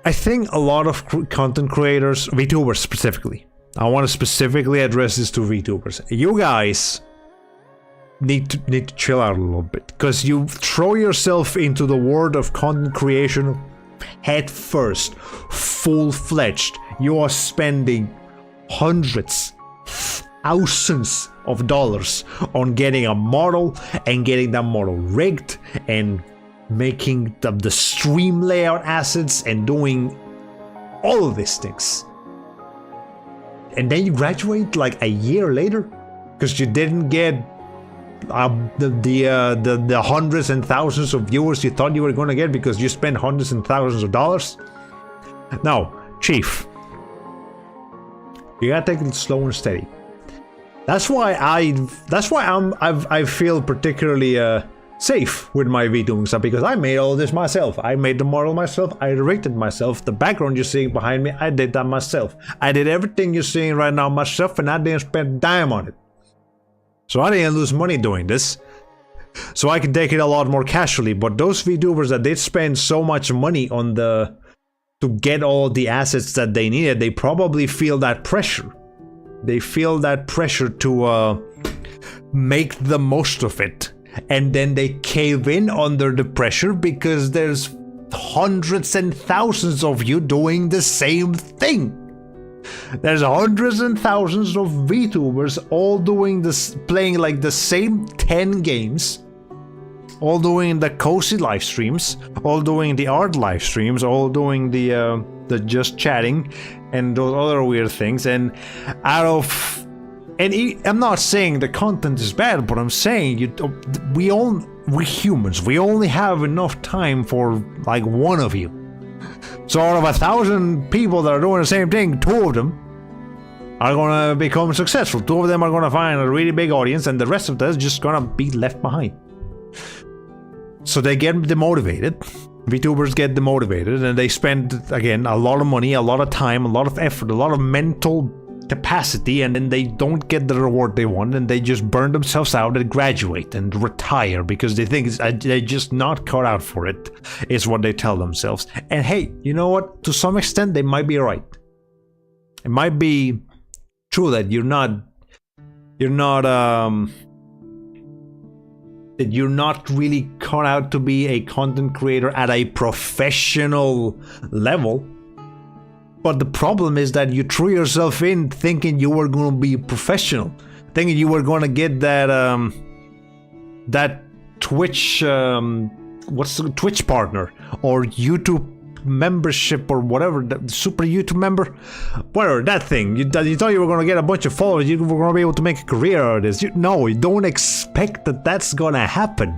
I think a lot of content creators, VTubers specifically, I want to specifically address this to VTubers. You guys need to chill out a little bit, because you throw yourself into the world of content creation head first, full-fledged. You are spending hundreds, thousands of dollars on getting a model and getting that model rigged and making the stream layout assets and doing all of these things. And then you graduate like a year later because you didn't get the hundreds and thousands of viewers you thought you were going to get because you spent hundreds and thousands of dollars. No, Chief, you gotta take it slow and steady. That's why I feel particularly safe with my VTubing stuff, because I made all this myself. I made the model myself, I rigged myself. The background you're seeing behind me, I did that myself. I did everything you're seeing right now myself, and I didn't spend a dime on it. So I didn't lose money doing this. So I can take it a lot more casually. But those VTubers that did spend so much money on to get all the assets that they needed, they probably feel that pressure. They feel that pressure to make the most of it. And then they cave in under the pressure because there's hundreds and thousands of you doing the same thing. There's hundreds and thousands of VTubers all doing this, playing like the same 10 games, all doing the cozy live streams, all doing the art live streams, all doing the just chatting and those other weird things. And I'm not saying the content is bad, but I'm saying we humans, we only have enough time for like one of you. So out of 1,000 people that are doing the same thing, 2 of them are gonna become successful. 2 of them are gonna find a really big audience, and the rest of them is just gonna be left behind. So they get demotivated, VTubers get demotivated and they spend, again, a lot of money, a lot of time, a lot of effort, a lot of mental capacity, and then they don't get the reward they want, and they just burn themselves out and graduate and retire because they think they're just not cut out for it, is what they tell themselves. And hey, you know what? To some extent, they might be right. It might be true that you're not really cut out to be a content creator at a professional level. But the problem is that you threw yourself in thinking you were going to be professional, thinking you were going to get that that Twitch what's the Twitch partner or YouTube membership or whatever, the super YouTube member, whatever that thing. You thought you were going to get a bunch of followers, you were going to be able to make a career out of this. No, you don't expect that that's going to happen.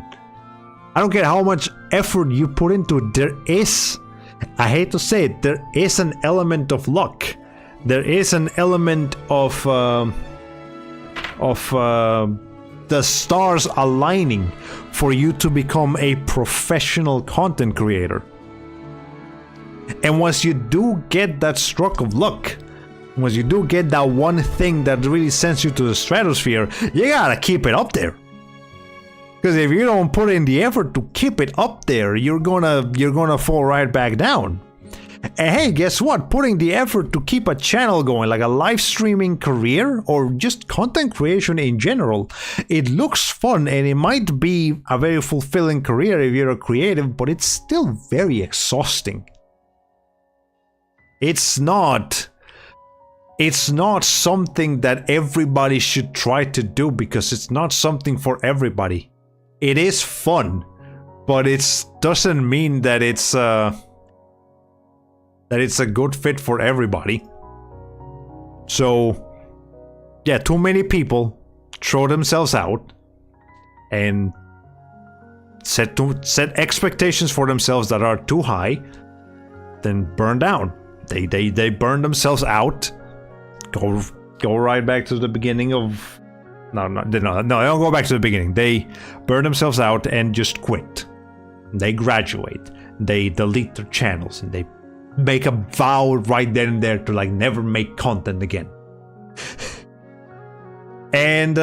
I don't care how much effort you put into it. There is, I hate to say it, there is an element of luck. There is an element of the stars aligning for you to become a professional content creator. And once you do get that stroke of luck, once you do get that one thing that really sends you to the stratosphere, you gotta keep it up there. Because if you don't put in the effort to keep it up there, you're gonna fall right back down. And hey, guess what? Putting the effort to keep a channel going, like a live streaming career or just content creation in general, it looks fun and it might be a very fulfilling career if you're a creative, but it's still very exhausting. It's not something that everybody should try to do because it's not something for everybody. It is fun, but it doesn't mean that it's a good fit for everybody. So, yeah, too many people throw themselves out and set expectations for themselves that are too high, then burn down. They burn themselves out. Go right back to the beginning of. No, they don't go back to the beginning. They burn themselves out and just quit. They graduate. They delete their channels and they make a vow right then and there to like never make content again. And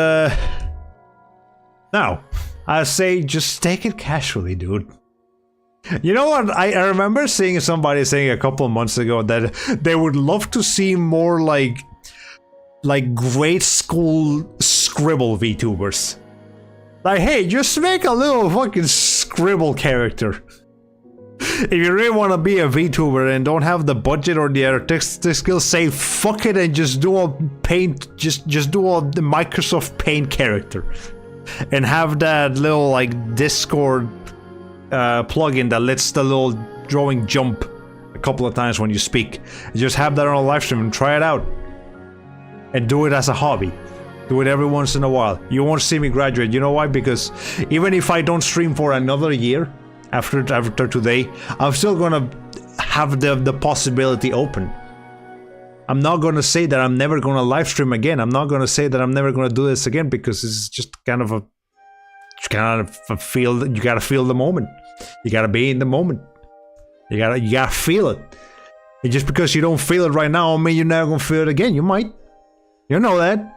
now I say just take it casually, dude. You know what? I remember seeing somebody saying a couple of months ago that they would love to see more like grade school scribble VTubers. Like, hey, just make a little fucking scribble character. If you really want to be a VTuber and don't have the budget or the artistic skills, say fuck it and just do a paint, just do a the Microsoft Paint character, and have that little like Discord plugin that lets the little drawing jump a couple of times when you speak. Just have that on a live stream and try it out, and do it as a hobby. Do it every once in a while. You won't see me graduate. You know why? Because even if I don't stream for another year after today, I'm still gonna have the possibility open. I'm not gonna say that I'm never gonna live stream again. I'm not gonna say that I'm never gonna do this again, because it's just kind of a feel. You gotta feel the moment. You gotta be in the moment. You gotta feel it. And just because you don't feel it right now, I mean you're never gonna feel it again. You might. You know that.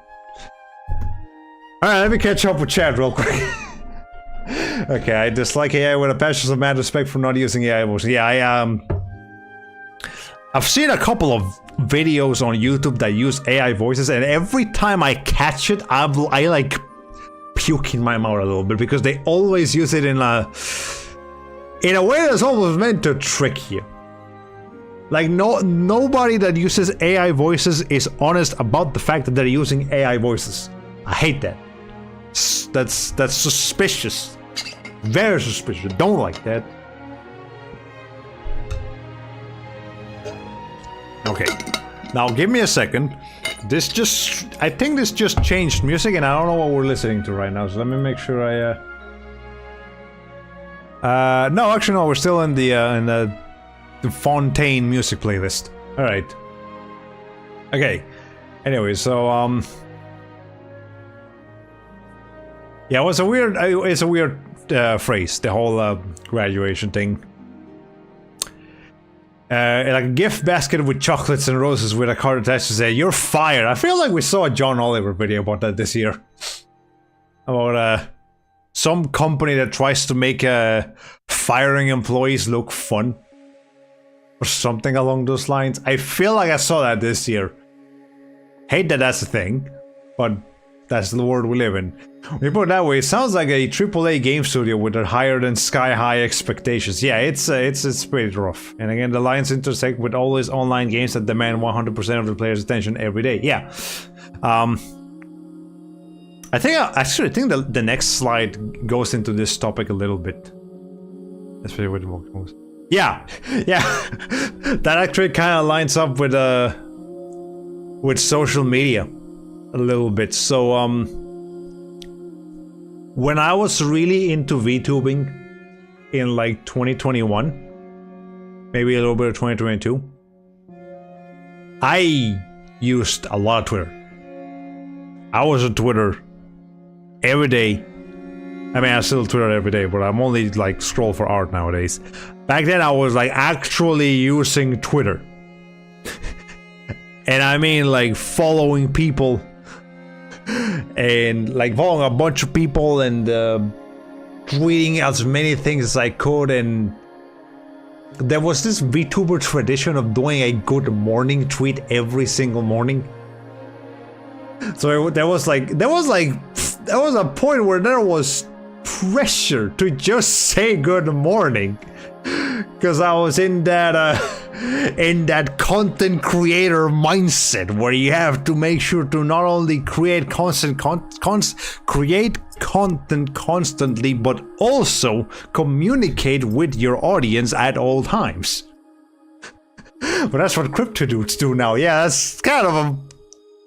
Alright, let me catch up with chat real quick. Okay, I dislike AI with a passion, so mad respect for not using AI voices. Yeah, I've seen a couple of videos on YouTube that use AI voices, and every time I catch it, I like puke in my mouth a little bit, because they always use it in a way that's almost meant to trick you. Like, nobody that uses AI voices is honest about the fact that they're using AI voices. I hate that. That's suspicious. Very suspicious. Don't like that. Okay. Now give me a second. I think this just changed music, and I don't know what we're listening to right now, so let me make sure no, actually no, we're still in the Fontaine music playlist. Alright. Okay. Anyway, so yeah, it's a weird phrase, the whole graduation thing. like a gift basket with chocolates and roses with a card attached to say, "You're fired." I feel like we saw a John Oliver video about that this year. About some company that tries to make firing employees look fun. Or something along those lines. I feel like I saw that this year. Hate that that's a thing, but that's the world we live in. When you put it that way, it sounds like a AAA game studio with their higher than sky high expectations. Yeah, it's pretty rough. And again, the lines intersect with all these online games that demand 100% of the player's attention every day. Yeah. I think the next slide goes into this topic a little bit. Especially with the most. Yeah, yeah. That actually kind of lines up with social media a little bit. So when I was really into VTubing in like 2021, maybe a little bit of 2022, I used a lot of Twitter. I was on Twitter every day. I mean, I still Twitter every day, but I'm only like scroll for art nowadays. Back then, I was like actually using Twitter. And I mean like following people and like following a bunch of people and tweeting as many things as I could. And there was this VTuber tradition of doing a good morning tweet every single morning. So there was a point where there was pressure to just say good morning, because I was in that content creator mindset where you have to make sure to not only create content constantly, but also communicate with your audience at all times. But that's what crypto dudes do now. Yeah, that's kind of a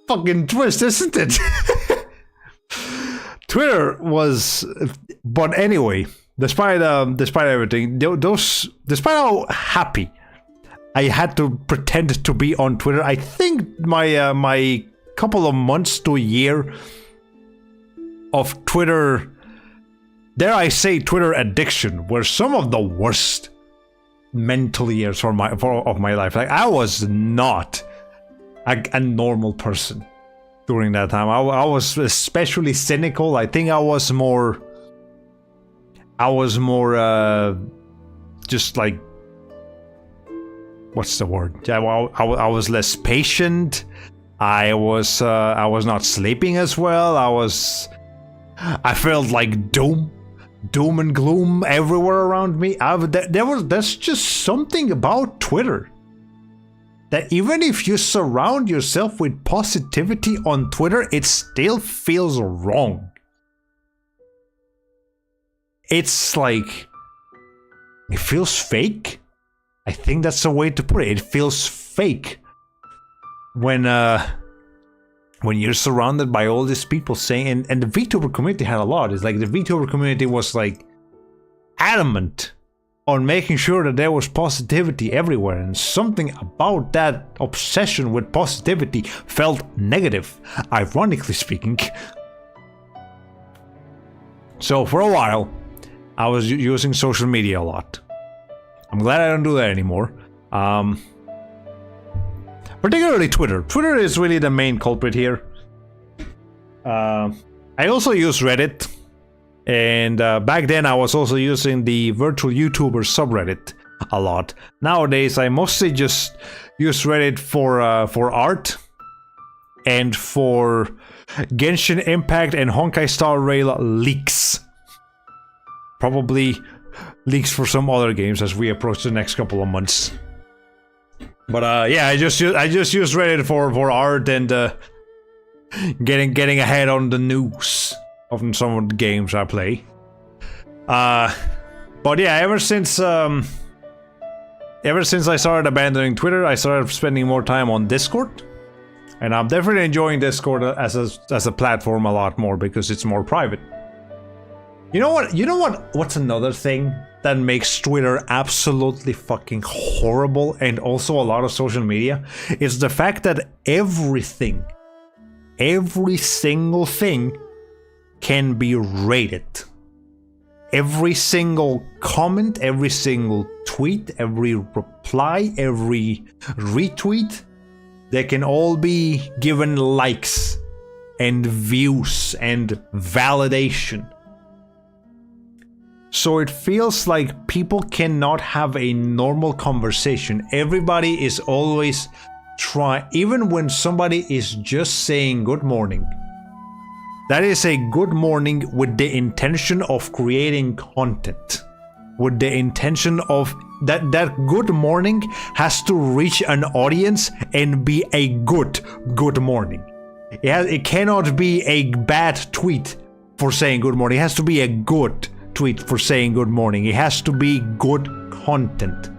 fucking twist, isn't it? Twitter was, but anyway, despite everything, despite how happy I had to pretend to be on Twitter, I think my couple of months to a year of Twitter, dare I say, Twitter addiction, were some of the worst mental years of my life. Like, I was not a normal person during that time. I was especially cynical. I think I was more just like, what's the word? I was less patient. I was not sleeping as well. I felt like doom and gloom everywhere around me. There's just something about Twitter that even if you surround yourself with positivity on Twitter, it still feels wrong. It's like, it feels fake. I think that's the way to put it. It feels fake when you're surrounded by all these people saying, and the VTuber community had a lot. It's like the VTuber community was like adamant on making sure that there was positivity everywhere, and something about that obsession with positivity felt negative, ironically speaking. So for a while, I was using social media a lot. I'm glad I don't do that anymore. Particularly Twitter. Twitter is really the main culprit here. I also use Reddit. And back then I was also using the virtual YouTuber subreddit a lot. Nowadays I mostly just use Reddit for art and for Genshin Impact and Honkai Star Rail leaks. Probably leaks for some other games as we approach the next couple of months. But yeah, I just use Reddit for art and getting ahead on the news of some of the games I play. But yeah, ever since I started abandoning Twitter, I started spending more time on Discord, and I'm definitely enjoying Discord as a platform a lot more because it's more private. You know what? What's another thing that makes Twitter absolutely fucking horrible, and also a lot of social media? It's the fact that every single thing can be rated. Every single comment, every single tweet, every reply, every retweet, they can all be given likes and views and validation. So it feels like people cannot have a normal conversation. Everybody is always even when somebody is just saying good morning. That is a good morning with the intention of creating content. With the intention of that good morning has to reach an audience and be a good morning. It cannot be a bad tweet for saying good morning. It has to be a good tweet for saying good morning. It has to be good content.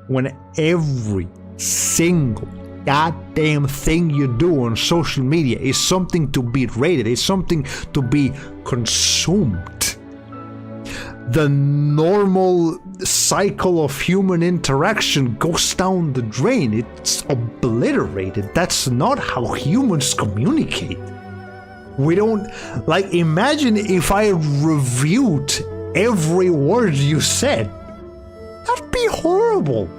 When every single goddamn thing you do on social media is something to be rated, is something to be consumed, the normal cycle of human interaction goes down the drain. It's obliterated. That's not how humans communicate. We don't, like, imagine if I reviewed every word you said. That'd be horrible.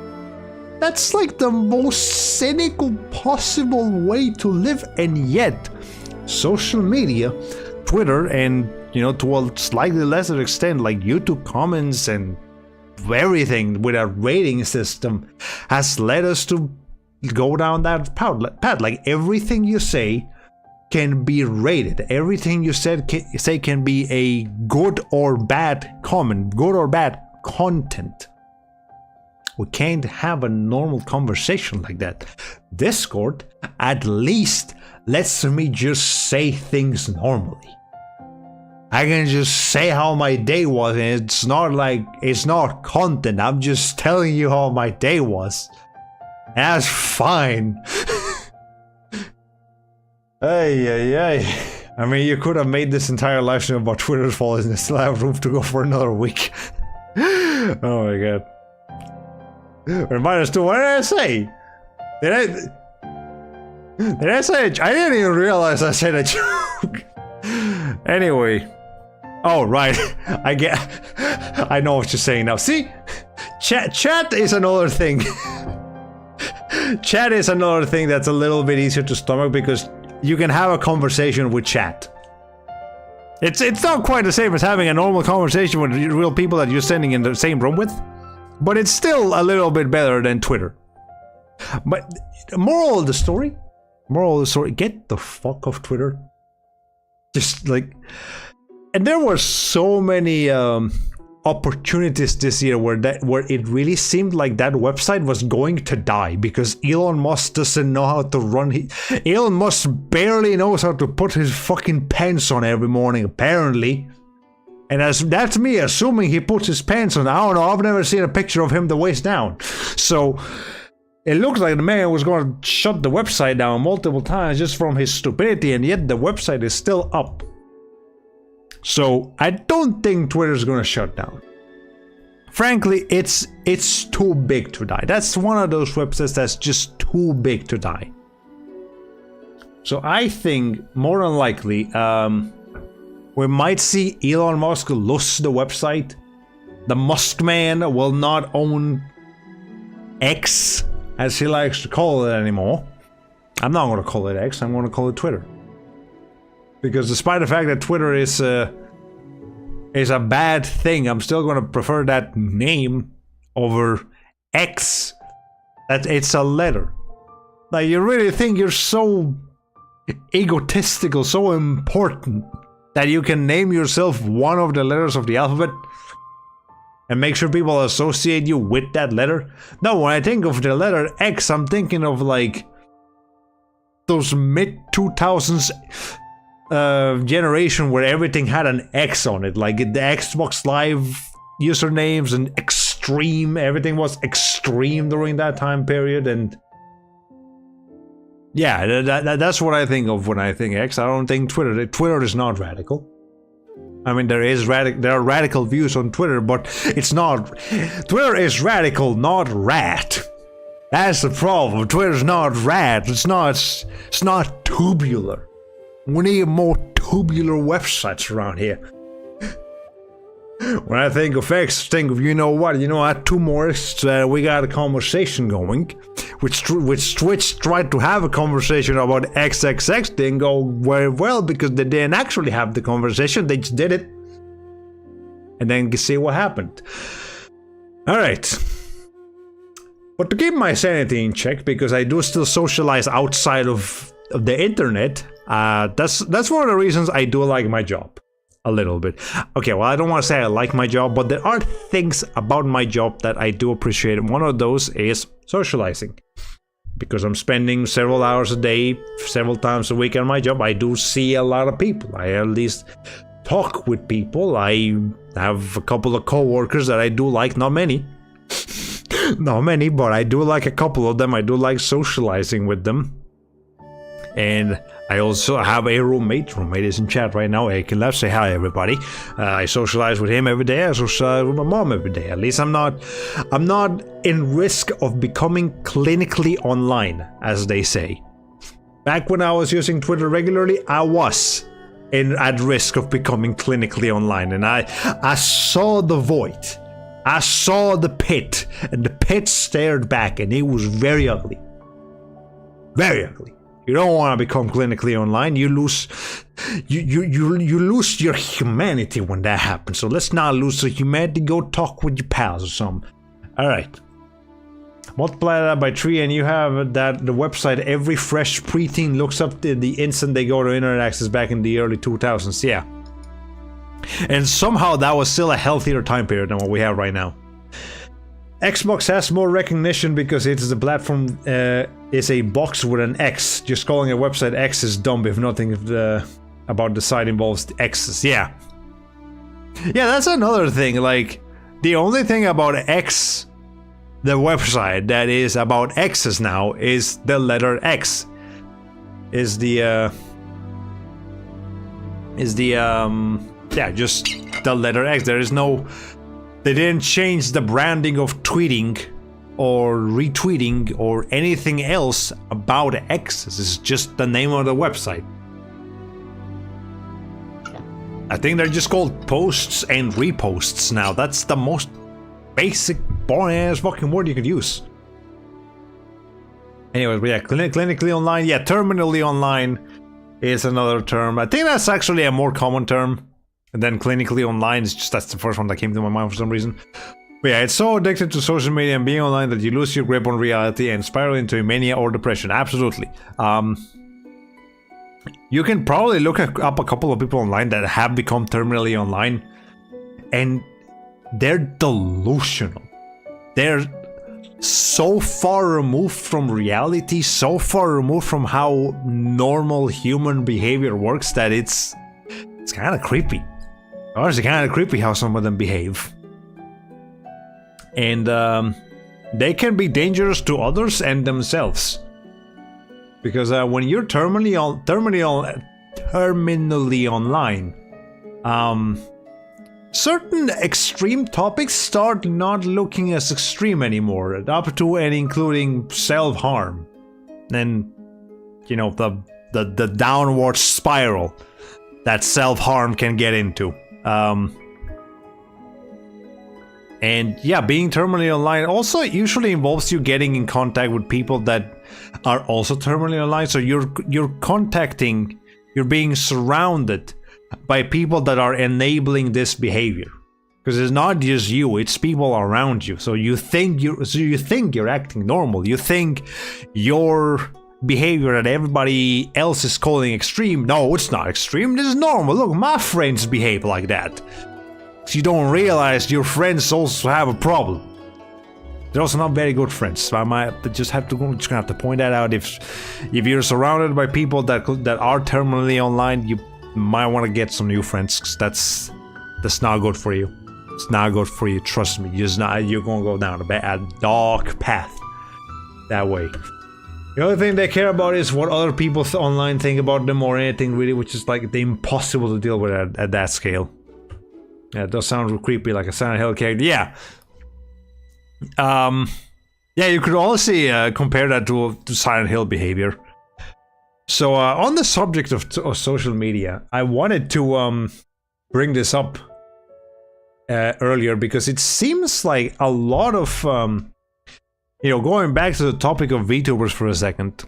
That's like the most cynical possible way to live, and yet social media, Twitter, and to a slightly lesser extent like YouTube comments and everything with a rating system has led us to go down that path. Like, everything you say can be rated. Everything you say can be a good or bad comment, good or bad content. We can't have a normal conversation like that. Discord at least lets me just say things normally. I can just say how my day was, and it's not content. I'm just telling you how my day was. That's fine. Ay. I mean, you could have made this entire live stream about Twitter's fault and still have room to go for another week. Oh my god. Remind us to, what did I say? Did I say I didn't even realize I said a joke. Anyway. Oh, right. I know what you're saying now. See? Chat is another thing. Chat is another thing that's a little bit easier to stomach because you can have a conversation with chat. It's not quite the same as having a normal conversation with real people that you're sitting in the same room with, but it's still a little bit better than Twitter. But moral of the story, get the fuck off Twitter. Just like, and there were so many opportunities this year where it really seemed like that website was going to die because Elon Musk doesn't know how to run. Elon Musk barely knows how to put his fucking pants on every morning, apparently. And that's me assuming he puts his pants on. I don't know, I've never seen a picture of him the waist down. So it looks like the man was going to shut the website down multiple times just from his stupidity, and yet the website is still up. So I don't think Twitter's going to shut down. Frankly, it's too big to die. That's one of those websites that's just too big to die. So I think more than likely, we might see Elon Musk lose the website. The Musk man will not own X, as he likes to call it anymore. I'm not going to call it X, I'm going to call it Twitter. Because despite the fact that Twitter is a bad thing, I'm still going to prefer that name over X. That it's a letter. Like, you really think you're so egotistical, so important, that you can name yourself one of the letters of the alphabet and make sure people associate you with that letter? No, when I think of the letter X, I'm thinking of like those mid-2000s generation where everything had an X on it, like the Xbox Live usernames and Extreme. Everything was Extreme during that time period, and yeah, that's what I think of when I think X. I don't think Twitter. Twitter is not radical. I mean, there are radical views on Twitter, but it's not. Twitter is radical, not rad. That's the problem. Twitter's not rad. It's not tubular. We need more tubular websites around here. When I think of X, think of, you know what, two more, we got a conversation going. Which Twitch tried to have a conversation about XXX, didn't go very well because they didn't actually have the conversation, they just did it. And then you see what happened. Alright. But to keep my sanity in check, because I do still socialize outside of the internet, that's one of the reasons I do like my job. A little bit. Okay, well, I don't want to say I like my job, but there are things about my job that I do appreciate. One of those is socializing. Because I'm spending several hours a day, several times a week on my job, I do see a lot of people. I at least talk with people. I have a couple of co-workers that I do like, not many. Not many, but I do like a couple of them. I do like socializing with them. And I also have a roommate. Roommate is in chat right now. Hey, can left say hi, everybody. I socialize with him every day. I socialize with my mom every day. At least I'm not in risk of becoming clinically online, as they say. Back when I was using Twitter regularly, I was at risk of becoming clinically online, and I saw the void. I saw the pit, and the pit stared back, and it was very ugly. Very ugly. You don't want to become clinically online. You lose your humanity when that happens. So let's not lose your humanity. Go talk with your pals or something. All right. Multiply that by 3, and you have that the website every fresh preteen looks up the instant they go to internet access back in the early 2000s. Yeah. And somehow that was still a healthier time period than what we have right now. Xbox has more recognition because it is a platform, is a box with an X. Just calling a website X is dumb if nothing about the site involves the X's. Yeah. Yeah, that's another thing. Like, the only thing about X, the website that is about X's now, is the letter X. Is the just the letter X. There is no... They didn't change the branding of tweeting or retweeting or anything else about X. It's just the name of the website. I think they're just called posts and reposts now. That's the most basic, boring ass fucking word you could use. Anyways, but yeah, clinically online. Yeah, terminally online is another term. I think that's actually a more common term. And then clinically online is just, that's the first one that came to my mind for some reason. But yeah, it's so addicted to social media and being online that you lose your grip on reality and spiral into a mania or depression. Absolutely. You can probably look up a couple of people online that have become terminally online, and they're delusional. They're so far removed from reality, so far removed from how normal human behavior works that it's kind of creepy. Honestly, kind of creepy how some of them behave. And they can be dangerous to others and themselves. Because when you're terminally online, certain extreme topics start not looking as extreme anymore, up to and including self-harm. And, you know, the downward spiral that self-harm can get into. And yeah, being terminally online also usually involves you getting in contact with people that are also terminally online. So you're being surrounded by people that are enabling this behavior. Because it's not just you, it's people around you. So you think you're acting normal. You think your behavior that everybody else is calling extreme. No, it's not extreme. This is normal. Look, my friends behave like that. So you don't realize your friends also have a problem. They're also not very good friends. So I'm just gonna have to point that out. If you're surrounded by people that are terminally online, you might want to get some new friends. 'Cause that's not good for you. It's not good for you. Trust me. You're gonna go down a dark path that way. The only thing they care about is what other people online think about them or anything really, which is like impossible to deal with at that scale. Yeah, it does sound creepy, like a Silent Hill character. Yeah. Yeah, you could also compare that to Silent Hill behavior. So on the subject of social media, I wanted to bring this up earlier, because it seems like a lot of, going back to the topic of VTubers for a second,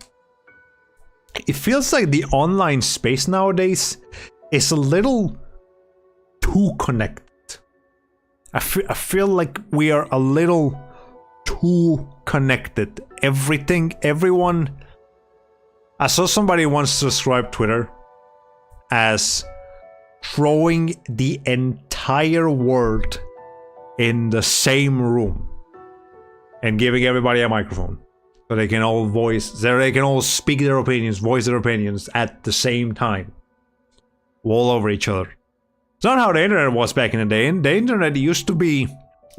it feels like the online space nowadays is a little too connected. I feel like we are a little too connected. Everyone. I saw somebody once describe Twitter as throwing the entire world in the same room and giving everybody a microphone so they can all speak their opinions, voice their opinions at the same time, all over each other. It's not how the internet was back in the day. The internet used to be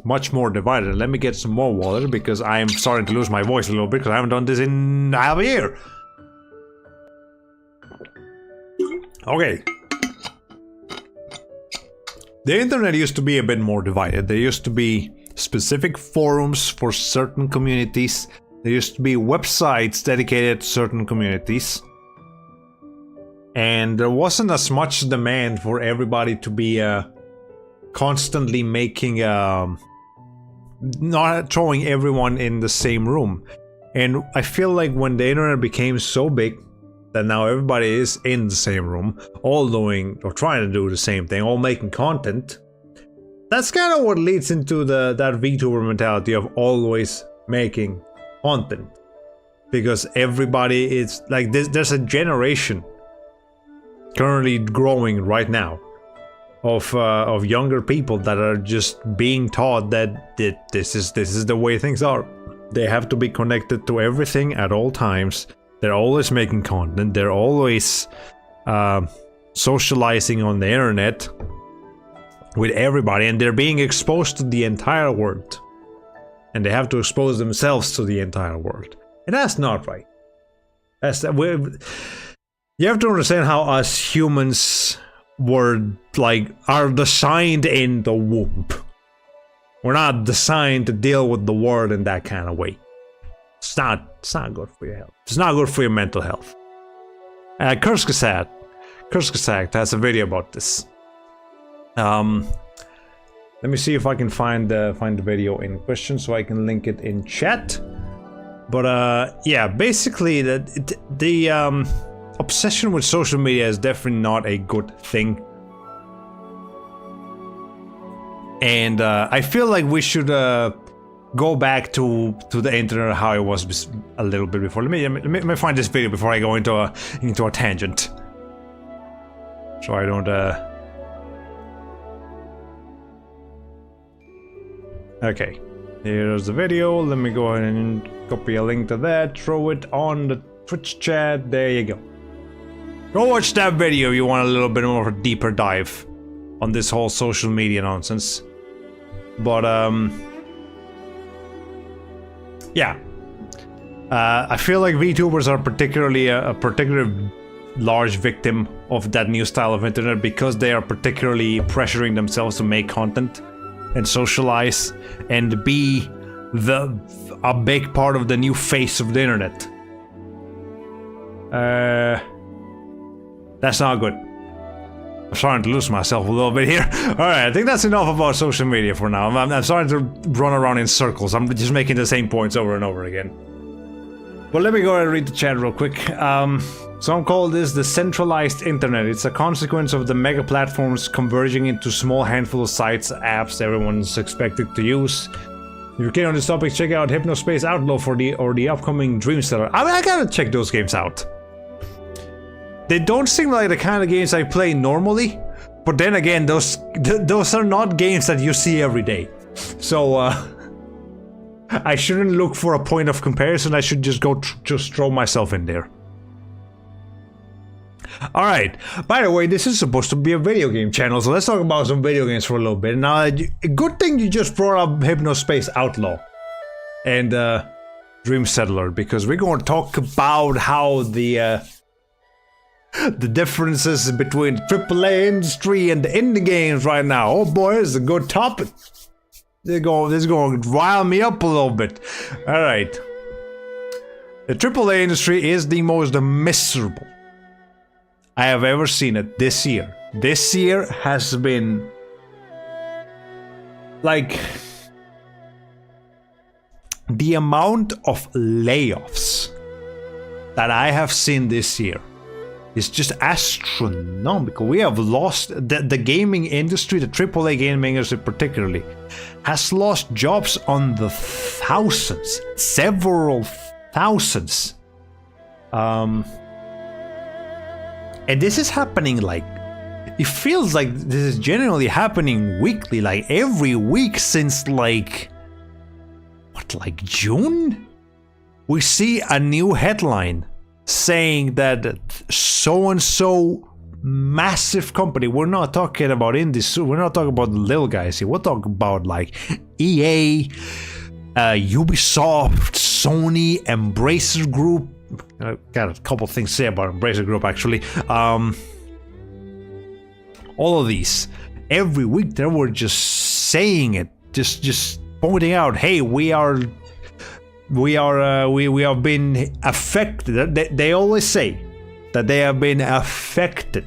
much more divided. Let me get some more water because I am starting to lose my voice a little bit because I haven't done this in half a year. Okay. The internet used to be a bit more divided. There used to be specific forums for certain communities. There used to be websites dedicated to certain communities. And there wasn't as much demand for everybody to be constantly making, not throwing everyone in the same room. And I feel like when the internet became so big that now everybody is in the same room, all doing or trying to do the same thing, all making content, that's kind of what leads into that VTuber mentality of always making content. Because everybody is like, there's a generation currently growing right now of younger people that are just being taught that this is the way things are. They have to be connected to everything at all times. They're always making content. They're always socializing on the internet with everybody, and they're being exposed to the entire world. And they have to expose themselves to the entire world, and that's not right. You have to understand how us humans are designed in the womb. We're not designed to deal with the world in that kind of way. It's not good for your health. It's not good for your mental health. Kurskasat has a video about this. Let me see if I can find the video in question so I can link it in chat. But yeah, basically the obsession with social media is definitely not a good thing. And I feel like we should go back to the internet how it was a little bit before. Let me find this video before I go into a tangent, so I don't. Okay, here's the video. Let me go ahead and copy a link to that. Throw it on the Twitch chat. There you go. Go watch that video if you want a little bit more of a deeper dive on this whole social media nonsense. But yeah, I feel like VTubers are particularly a particularly large victim of that new style of internet because they are particularly pressuring themselves to make content and socialize and be a big part of the new face of the internet. That's not good. I'm starting to lose myself a little bit here. Alright, I think that's enough about social media for now. I'm starting to run around in circles. I'm just making the same points over and over again. But let me go ahead and read the chat real quick. Some call this the centralized internet. It's a consequence of the mega platforms converging into small handful of sites, apps everyone's expected to use. If you're keen on this topic, check out Hypnospace Outlaw for the upcoming Dreamseller. I gotta check those games out. They don't seem like the kind of games I play normally, but then again, those are not games that you see every day. So I shouldn't look for a point of comparison. I should just just throw myself in there. Alright, by the way, this is supposed to be a video game channel, so let's talk about some video games for a little bit. Now, a good thing you just brought up Hypnospace Outlaw and Dream Settler, because we're going to talk about how the differences between the AAA industry and the indie games right now. Oh boy, this is a good topic. This is going to rile me up a little bit. Alright. The AAA industry is the most miserable I have ever seen it this year. This year has been like, the amount of layoffs that I have seen this year is just astronomical. We have lost the gaming industry, the AAA gaming industry particularly, has lost jobs on the thousands, several thousands. And this is happening, like, it feels like this is generally happening weekly, like every week since like June? We see a new headline saying that so-and-so massive company, we're not talking about indies, we're not talking about the little guys here, we're talking about like EA, Ubisoft, Sony, Embracer Group. I got a couple things to say about Embracer Group actually. All of these, every week they were just saying it, just pointing out, hey, we have been affected. They always say that they have been affected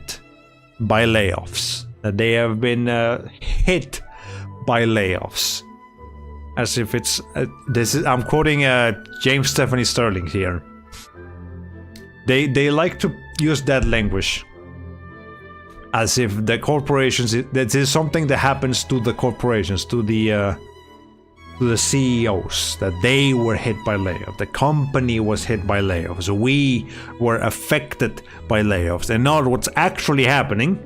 by layoffs, that they have been hit by layoffs, as if it's I'm quoting James Stephanie Sterling here. They like to use that language as if the corporations, that is something that happens to the corporations, to the CEOs, that they were hit by layoffs. The company was hit by layoffs. We were affected by layoffs, and not what's actually happening.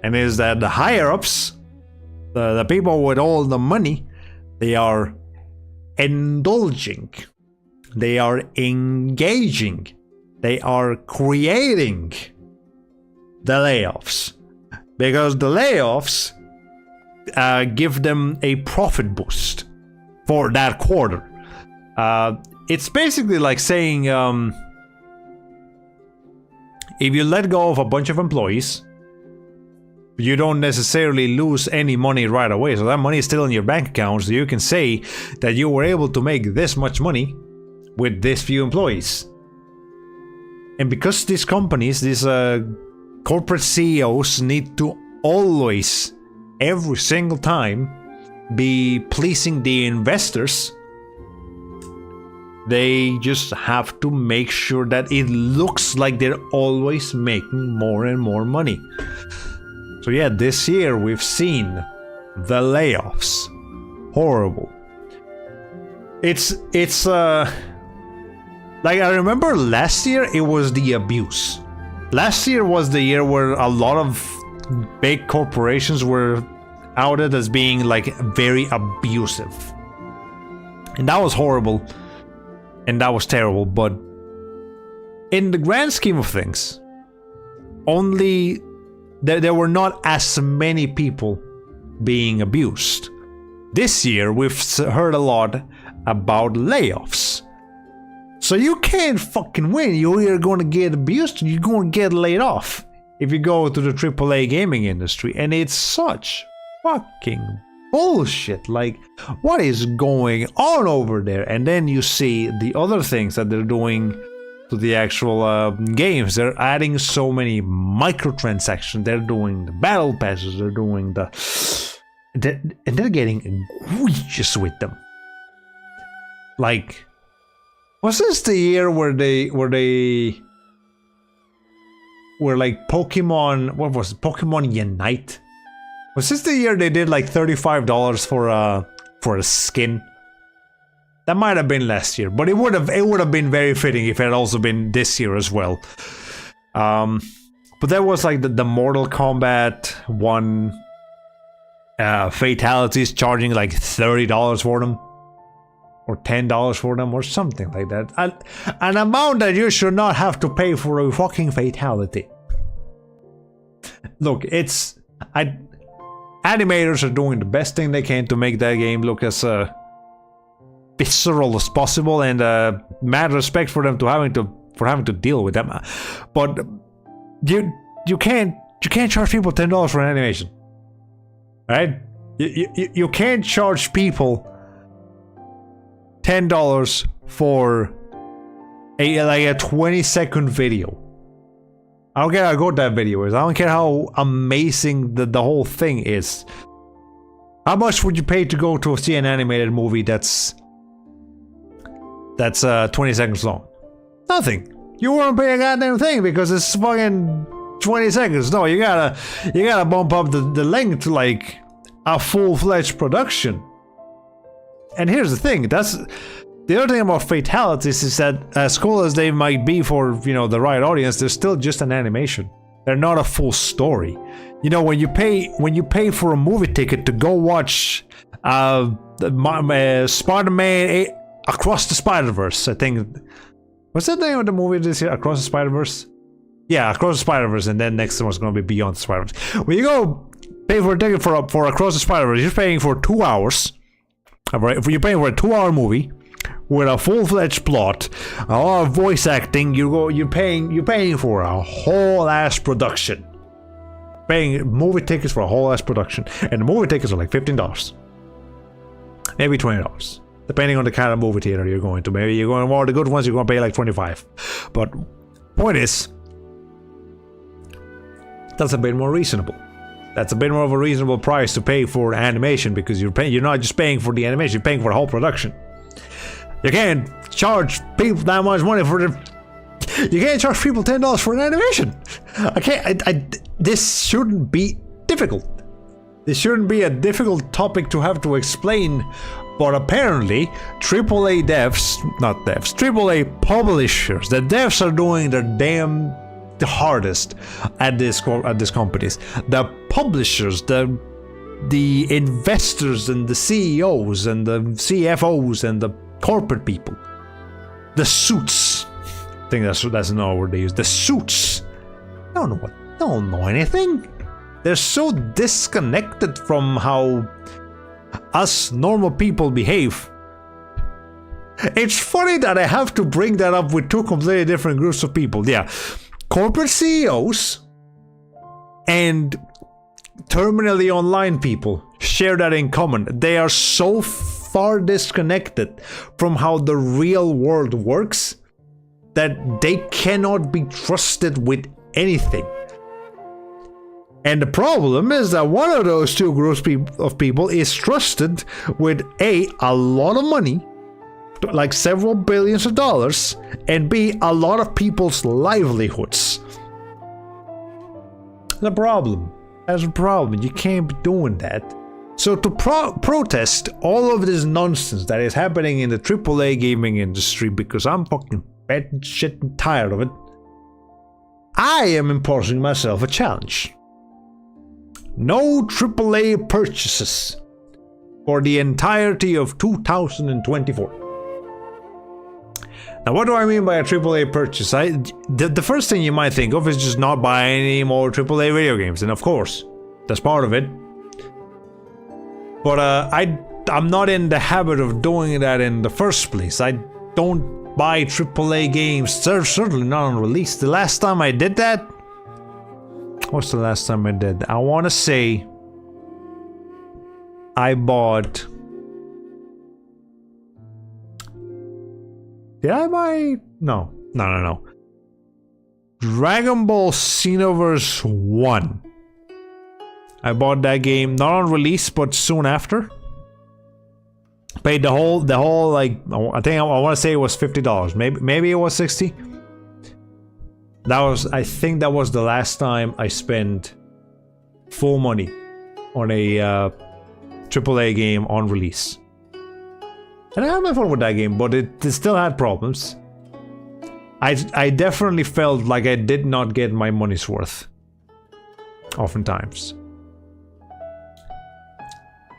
And is that the higher ups, the people with all the money, they are indulging, they are engaging, they are creating the layoffs, because the layoffs give them a profit boost for that quarter. It's basically like saying, if you let go of a bunch of employees, you don't necessarily lose any money right away, so that money is still in your bank account, so you can say that you were able to make this much money with this few employees. And because these companies, these corporate CEOs need to always, every single time, be pleasing the investors, they just have to make sure that it looks like they're always making more and more money. So yeah, this year we've seen the layoffs. Horrible. It's like, I remember last year it was the abuse. Last year was the year where a lot of big corporations were outed as being like very abusive. And that was horrible. And that was terrible. But in the grand scheme of things, only there were not as many people being abused. This year we've heard a lot about layoffs. So you can't fucking win. You're either going to get abused or you're going to get laid off if you go to the AAA gaming industry. And it's such fucking bullshit. Like, what is going on over there? And then you see the other things that they're doing to the actual games. They're adding so many microtransactions. They're doing the battle passes. They're doing and they're getting egregious with them. Like, was this the year where they were like Pokemon? What was it? Pokemon Unite? Was this the year they did like $35 for a skin? That might have been last year, but it would have been very fitting if it had also been this year as well. But there was like the Mortal Kombat one, fatalities, charging like $30 for them. Or $10 for them, or something like that. An amount that you should not have to pay for a fucking fatality. Look, animators are doing the best thing they can to make that game look as visceral as possible, and mad respect for them having to deal with them. But you can't charge people $10 for an animation, right? You can't charge people $10 for a 20-second video. I don't care how good that video is. I don't care how amazing the whole thing is. How much would you pay to go to see an animated movie that's 20 seconds long? Nothing. You won't pay a goddamn thing because it's fucking 20 seconds. No, you gotta bump up the length to like a full-fledged production. And here's the thing, that's the other thing about fatalities is that as cool as they might be for, you know, the right audience, they're still just an animation. They're not a full story. You know, when you pay for a movie ticket to go watch Spider-Man Across the Spider-Verse, I think. What's that name of the movie this year? Across the Spider-Verse? Yeah, Across the Spider-Verse, and then next one's gonna be Beyond the Spider-Verse. When you go pay for a ticket for Across the Spider-Verse, you're paying for 2 hours. Right? You're paying for a 2-hour movie with a full-fledged plot, a lot of voice acting. You're paying for a whole ass production. Paying movie tickets for a whole ass production, and the movie tickets are like $15, maybe $20, depending on the kind of movie theater you're going to. Maybe you're going to one of the good ones, you're going to pay like $25. But point is, that's a bit more reasonable. That's a bit more of a reasonable price to pay for animation, because you're not just paying for the animation, you're paying for the whole production. You can't charge people that much money for the. You can't charge people $10 for an animation. This shouldn't be difficult. This shouldn't be a difficult topic to have to explain. But apparently, AAA publishers, the devs are doing their damn hardest at this companies. The publishers, the investors, and the CEOs, and the CFOs, and the corporate people, the suits. I think that's another word they use. The suits. They don't know anything. They're so disconnected from how us normal people behave. It's funny that I have to bring that up with two completely different groups of people. Yeah, corporate CEOs and terminally online people share that in common. They are so far disconnected from how the real world works that they cannot be trusted with anything. And the problem is that one of those two groups of people is trusted with A, a lot of money, like several billions of dollars, and B, a lot of people's livelihoods. The problem. That's a problem. You can't be doing that. So to protest all of this nonsense that is happening in the AAA gaming industry, because I'm fucking bad shit and tired of it, I am imposing myself a challenge. No AAA purchases for the entirety of 2024. Now, what do I mean by a AAA purchase? The first thing you might think of is just not buying any more AAA video games, and of course, that's part of it. But I'm not in the habit of doing that in the first place. I don't buy AAA games, certainly not on release. The last time I did that, what's the last time I did? I want to say I bought. Did I buy? No. Dragon Ball Xenoverse 1. I bought that game not on release, but soon after. Paid the whole like, I want to say it was $50. Maybe it was $60. I think that was the last time I spent full money on a AAA game on release. And I had my fun with that game, but it still had problems. I definitely felt like I did not get my money's worth. Oftentimes.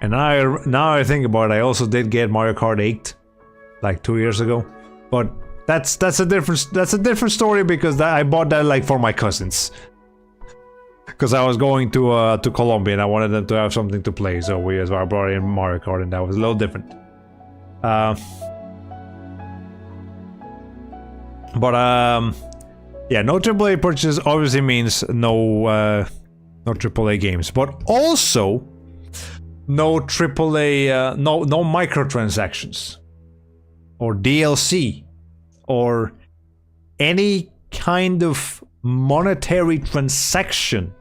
And now I think about it, I also did get Mario Kart 8 like 2 years ago. But that's a different story, because I bought that like for my cousins. Because I was going to Colombia and I wanted them to have something to play, so I brought in Mario Kart, and that was a little different. Yeah, no AAA purchase obviously means no AAA games, but also no AAA, no microtransactions or DLC or any kind of monetary transaction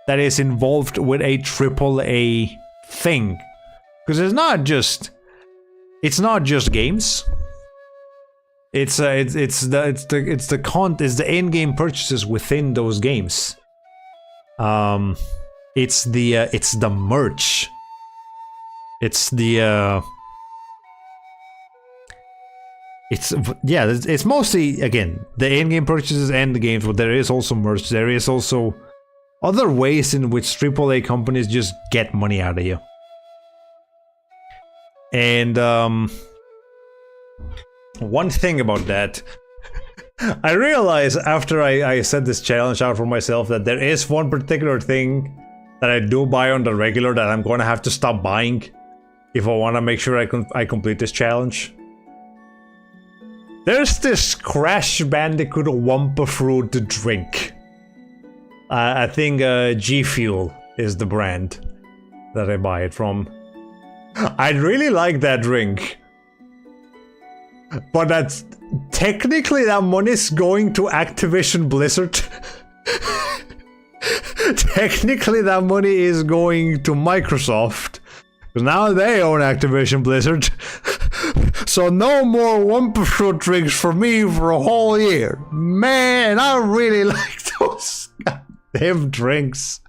that is involved with a AAA thing, because it's not just games. It's the in-game purchases within those games. It's the merch. It's mostly, again, the in-game purchases and the games, but there is also merch. There is also other ways in which AAA companies just get money out of you. And one thing about that, I realized after I set this challenge out for myself that there is one particular thing that I do buy on the regular that I'm gonna have to stop buying if I want to make sure I complete this challenge. There's this Crash Bandicoot Wumpa Fruit drink. I think G Fuel is the brand that I buy it from. I really like that drink. But that's technically that money's going to Activision Blizzard. Technically that money is going to Microsoft. Because now they own Activision Blizzard. So no more Wumpa Fruit drinks for me for a whole year. Man, I really like those goddamn drinks.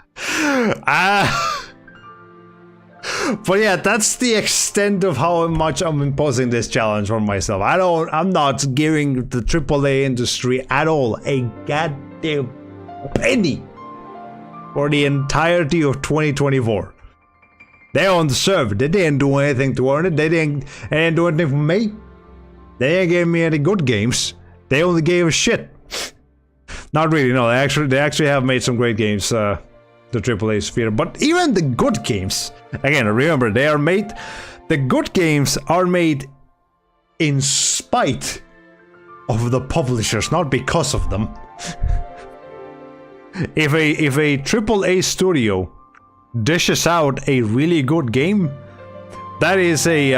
But yeah, that's the extent of how much I'm imposing this challenge on myself. I'm not giving the AAA industry at all a goddamn penny for the entirety of 2024. They own the server. They didn't do anything to earn it. They didn't do anything for me. They ain't gave me any good games. They only gave a shit. Not really, no. They actually have made some great games, the AAA sphere. But even the good games, again, remember, the good games are made in spite of the publishers, not because of them. If a AAA studio dishes out a really good game, that is a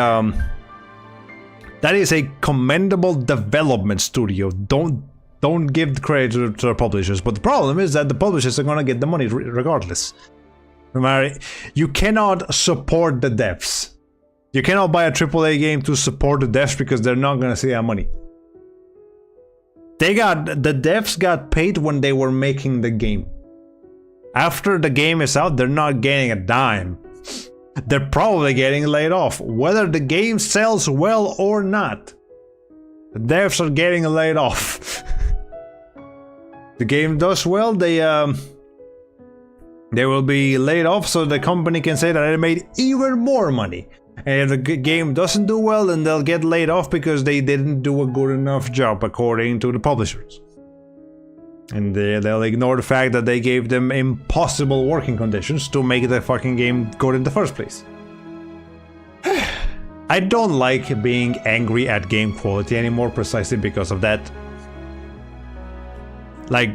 commendable development studio. Don't give the credit to the publishers. But the problem is that the publishers are gonna get the money regardless. No matter, you cannot support the devs. You cannot buy a AAA game to support the devs because they're not gonna see that money. The devs got paid when they were making the game. After the game is out, they're not getting a dime. They're probably getting laid off, whether the game sells well or not. The devs are getting laid off. The game does well, they will be laid off, so the company can say that they made even more money. And if the game doesn't do well, then they'll get laid off because they didn't do a good enough job according to the publishers. And they'll ignore the fact that they gave them impossible working conditions to make the fucking game good in the first place. I don't like being angry at game quality anymore precisely because of that. Like,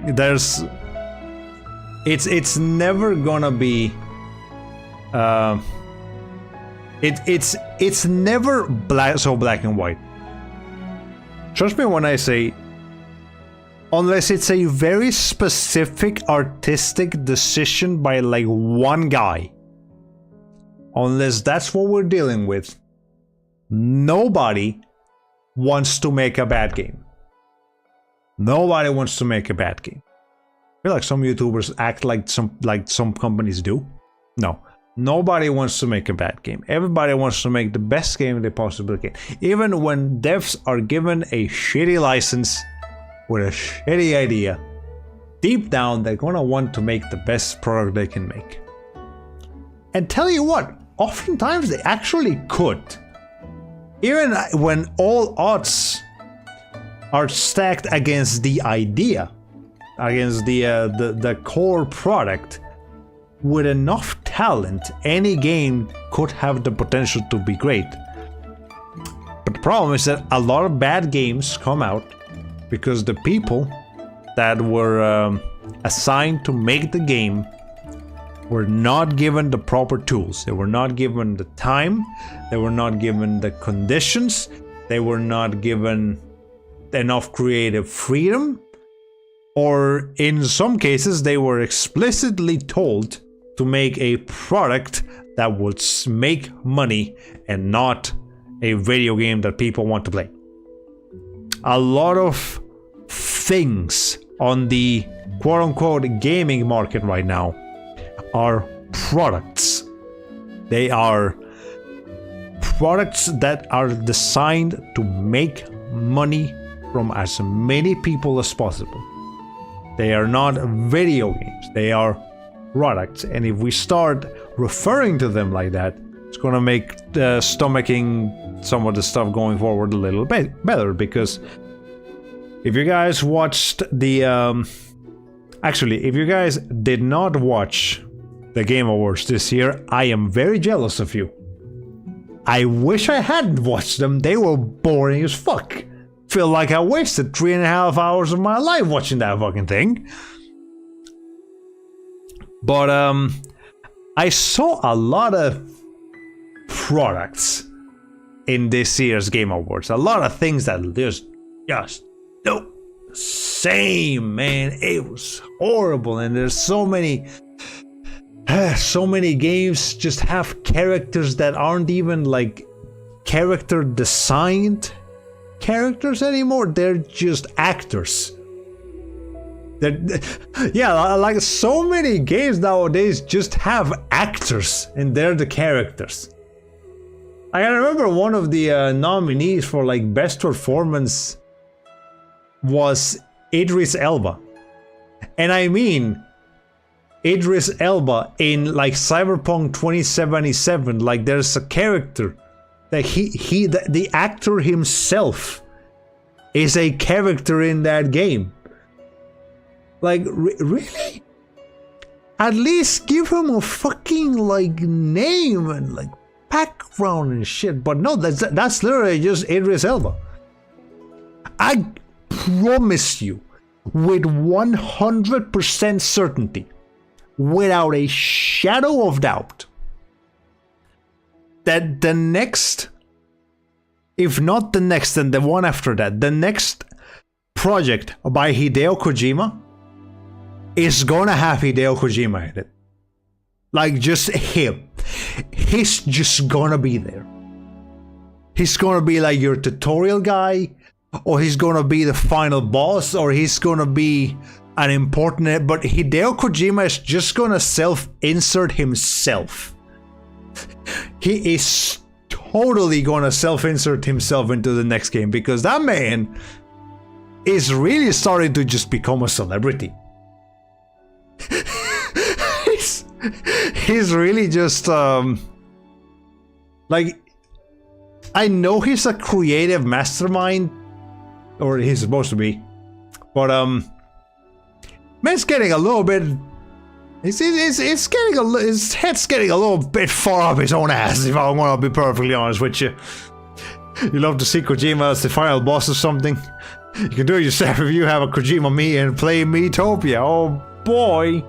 it's never gonna be it's never so black and white. Trust me when I say, unless it's a very specific artistic decision by like one guy, unless that's what we're dealing with, nobody wants to make a bad game. Nobody wants to make a bad game. I feel like some YouTubers act like some companies do. No. Nobody wants to make a bad game. Everybody wants to make the best game they possibly can. Even when devs are given a shitty license with a shitty idea, deep down they're gonna want to make the best product they can make. And tell you what, oftentimes they actually could. Even when all odds are stacked against the idea, against the core product, with enough talent, any game could have the potential to be great. But the problem is that a lot of bad games come out because the people that were assigned to make the game were not given the proper tools. They were not given the time, they were not given the conditions, they were not given enough creative freedom, or in some cases they were explicitly told to make a product that would make money and not a video game that people want to play. A lot of things on the quote-unquote gaming market right now are products. They are products that are designed to make money from as many people as possible. They are not video games, they are products, and if we start referring to them like that, it's gonna make stomaching some of the stuff going forward a little bit better, because if you guys watched the actually, if you guys did not watch the Game Awards this year, I am very jealous of you. I wish I hadn't watched them. They were boring as fuck. Feel like I wasted 3.5 hours of my life watching that fucking thing. But I saw a lot of products in this year's Game Awards. A lot of things that just no same, man. It was horrible, and there's so many games just have characters that aren't even like character designed characters anymore. They're just actors. Yeah, like so many games nowadays just have actors and they're the characters. I remember one of the nominees for like best performance was Idris Elba. And I mean Idris Elba in like Cyberpunk 2077. Like there's a character that the actor himself is a character in that game. Like really? At least give him a fucking like name and like background and shit. But no, that's literally just Idris Elba. I promise you with 100% certainty, without a shadow of doubt, that the next, if not the next, then the one after that, the next project by Hideo Kojima is gonna have Hideo Kojima in it. Like just him. He's just gonna be there. He's gonna be like your tutorial guy, or he's gonna be the final boss, or he's gonna be an important, but Hideo Kojima is just gonna self-insert himself. He is totally gonna self-insert himself into the next game, because that man is really starting to just become a celebrity. he's really just like, I know he's a creative mastermind, or he's supposed to be, but man's getting a little bit, it's getting his head's getting a little bit far up his own ass, if I want to be perfectly honest with you. You love to see Kojima as the final boss or something. You can do it yourself if you have a Kojima me and play Miitopia. Oh boy.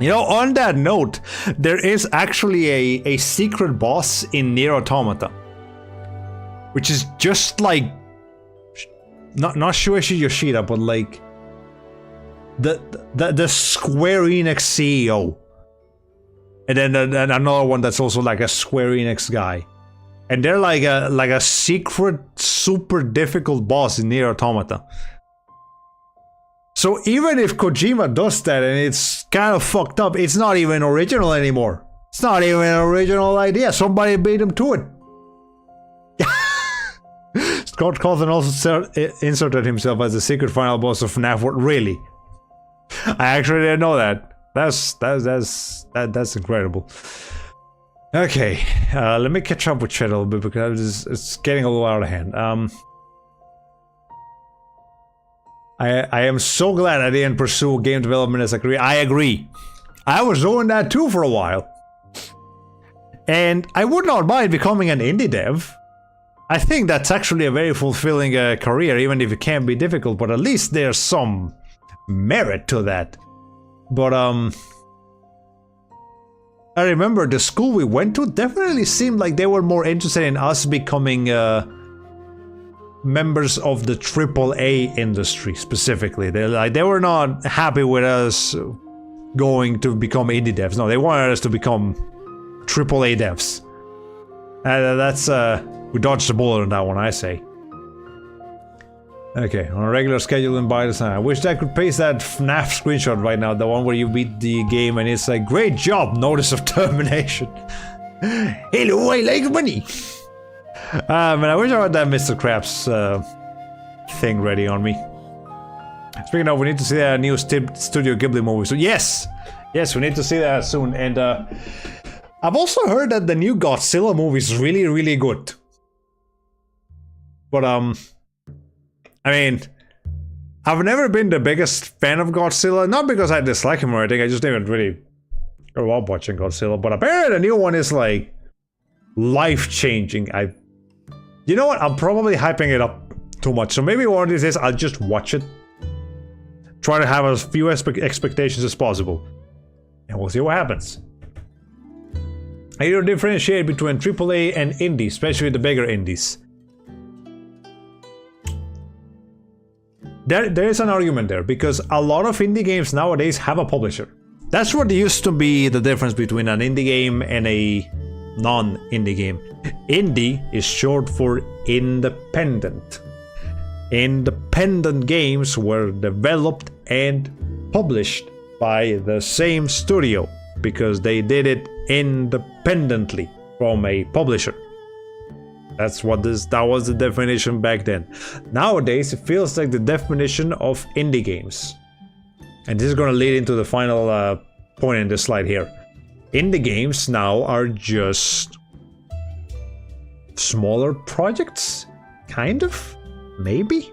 You know, on that note, there is actually a secret boss in Nier Automata, which is just like not Shueisha Yoshida, but like the Square Enix CEO, and then another one that's also like a Square Enix guy, and they're like a secret super difficult boss in Nier Automata. So even if Kojima does that and it's kind of fucked up, it's not even original anymore. It's not even an original idea. Somebody beat him to it. Scott Cawthon also inserted himself as the secret final boss of FNAF World. Really? I actually didn't know that. That's incredible. Okay, let me catch up with chat a little bit, because it's getting a little out of hand. I am so glad I didn't pursue game development as a career. I agree. I was doing that too for a while. And I would not mind becoming an indie dev. I think that's actually a very fulfilling career, even if it can be difficult, but at least there's some merit to that. But I remember the school we went to definitely seemed like they were more interested in us becoming members of the AAA industry specifically. They were not happy with us going to become indie devs. No, they wanted us to become AAA devs. That's we dodged the bullet on that one, I say. Okay, on a regular schedule and by the time. I wish I could paste that FNAF screenshot right now, the one where you beat the game and it's like, great job, notice of termination. Hello, I like money. Man, I wish I had that Mr. Krabs thing ready on me. Speaking of, we need to see that new Studio Ghibli movie. So yes, we need to see that soon. And I've also heard that the new Godzilla movie is really, really good. But I mean, I've never been the biggest fan of Godzilla. Not because I dislike him or anything. I just didn't really grow up watching Godzilla. But apparently the new one is like life-changing. You know what? I'm probably hyping it up too much. So maybe one of these days I'll just watch it. Try to have as few expectations as possible. And we'll see what happens. I need to differentiate between AAA and indie, especially the bigger indies. There is an argument there, because a lot of indie games nowadays have a publisher. That's what used to be the difference between an indie game and a non-indie game. Indie is short for independent. Independent games were developed and published by the same studio because they did it independently from a publisher. That was the definition back then. Nowadays, it feels like the definition of indie games. And this is going to lead into the final point in this slide here. Indie games now are just smaller projects, kind of, maybe.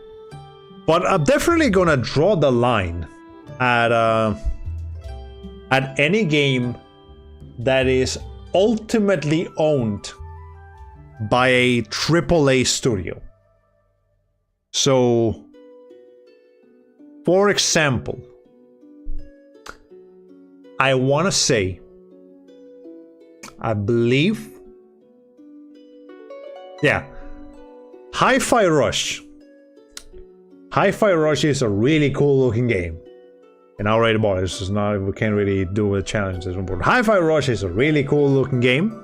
But I'm definitely gonna draw the line at any game that is ultimately owned by a AAA studio. So, for example, I want to say, I believe, yeah, Hi-Fi Rush. Hi-Fi Rush is a really cool looking game. And I already bought it, this is not, we can't really do a challenge this one, but Hi-Fi Rush is a really cool looking game.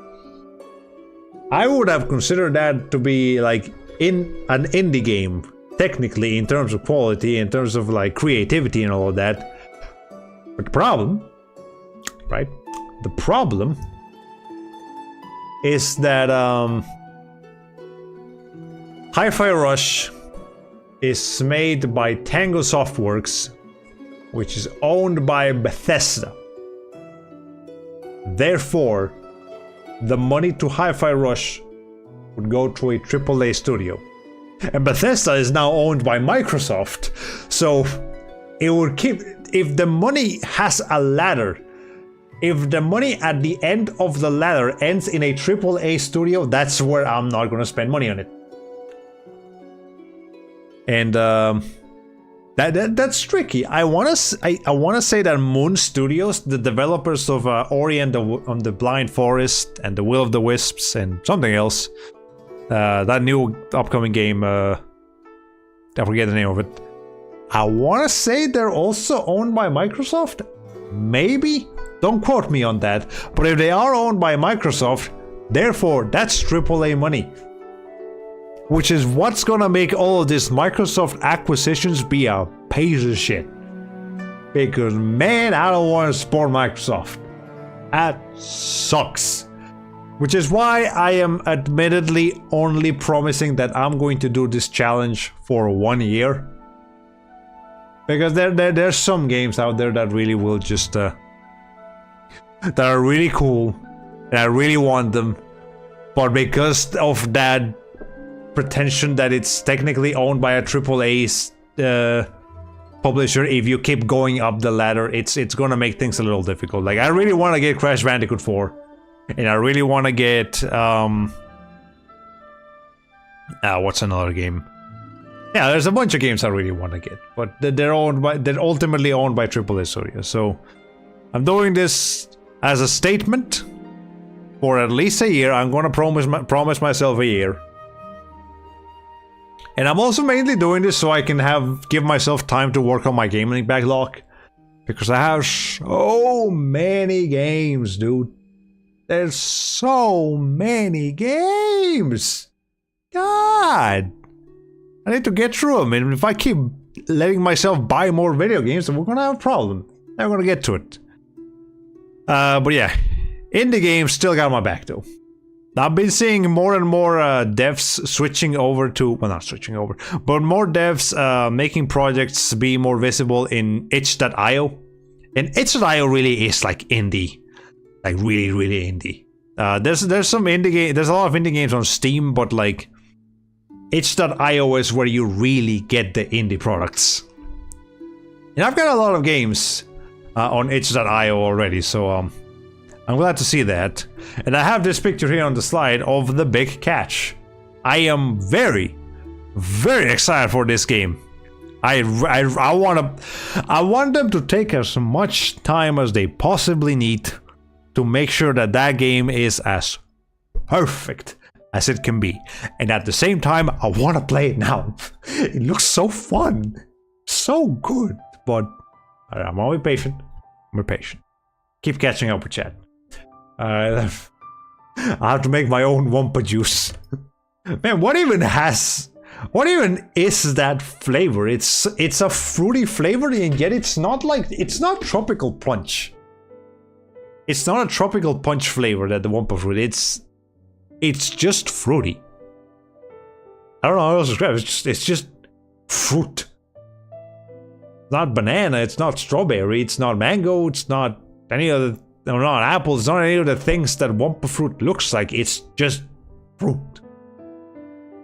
I would have considered that to be like in an indie game, technically, in terms of quality, in terms of like creativity and all of that. But the problem, right? The problem is that Hi-Fi Rush is made by Tango Softworks, which is owned by Bethesda. Therefore, the money to Hi-Fi Rush would go to a AAA studio. And Bethesda is now owned by Microsoft, so it would keep... If the money has a ladder, if the money at the end of the ladder ends in a AAA studio, that's where I'm not going to spend money on it. And that's tricky. I want to say that Moon Studios, the developers of Ori and the Blind Forest and the Will of the Wisps and something else, that new upcoming game, I forget the name of it. I want to say they're also owned by Microsoft? Maybe? Don't quote me on that. But if they are owned by Microsoft, therefore that's AAA money. Which is what's gonna make all of these Microsoft acquisitions be a piece of shit. Because man, I don't want to support Microsoft. That sucks. Which is why I am admittedly only promising that I'm going to do this challenge for 1 year. Because there's some games out there that really will just that are really cool and I really want them, but because of that pretension that it's technically owned by a AAA publisher, if you keep going up the ladder, it's gonna make things a little difficult. Like, I really want to get Crash Bandicoot 4, and I really want to get what's another game? Yeah, there's a bunch of games I really want to get, but they're ultimately owned by AAA studios. So I'm doing this as a statement for at least a year. I'm gonna promise myself a year. And I'm also mainly doing this so I can give myself time to work on my gaming backlog. Because I have so many games, dude. There's so many games. God. I need to get through them. And if I keep letting myself buy more video games, then we're gonna have a problem. I'm gonna get to it. But yeah, indie games still got my back though. I've been seeing more and more devs switching over to, well, not switching over, but more devs making projects be more visible in itch.io. And itch.io really is like indie, like really, really indie. There's some indie game, there's a lot of indie games on Steam, but like itch.io is where you really get the indie products. And I've got a lot of games on itch.io already, so I'm glad to see that. And I have this picture here on the slide of the big catch. I am very, very excited for this game. I want them to take as much time as they possibly need to make sure that that game is as perfect as it can be. And at the same time, I want to play it now. It looks so fun. So good. But I'm always patient. I'm patient. Keep catching up with chat. I have to make my own Wumpa juice. Man, what even is that flavor? It's a fruity flavor, and yet it's not tropical punch. It's not a tropical punch flavor that the Wumpa fruit. It's just fruity. I don't know how else to describe it. It's just fruit. It's not banana, it's not strawberry, it's not mango, it's not any other, no, not apples, it's not any of the things that Wumpa fruit looks like. It's just fruit.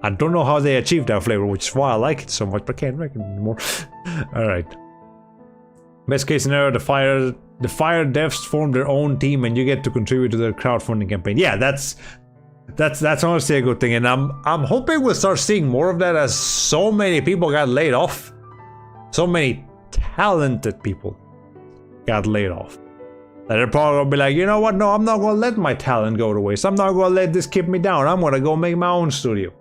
I don't know how they achieved that flavor, which is why I like it so much, but I can't make it anymore. Alright. Best case scenario, the fire devs form their own team and you get to contribute to their crowdfunding campaign. Yeah, that's honestly a good thing, and I'm hoping we'll start seeing more of that, as so many people got laid off. So many talented people got laid off. That they're probably gonna be like, you know what? No, I'm not gonna let my talent go to waste. I'm not gonna let this keep me down. I'm gonna go make my own studio.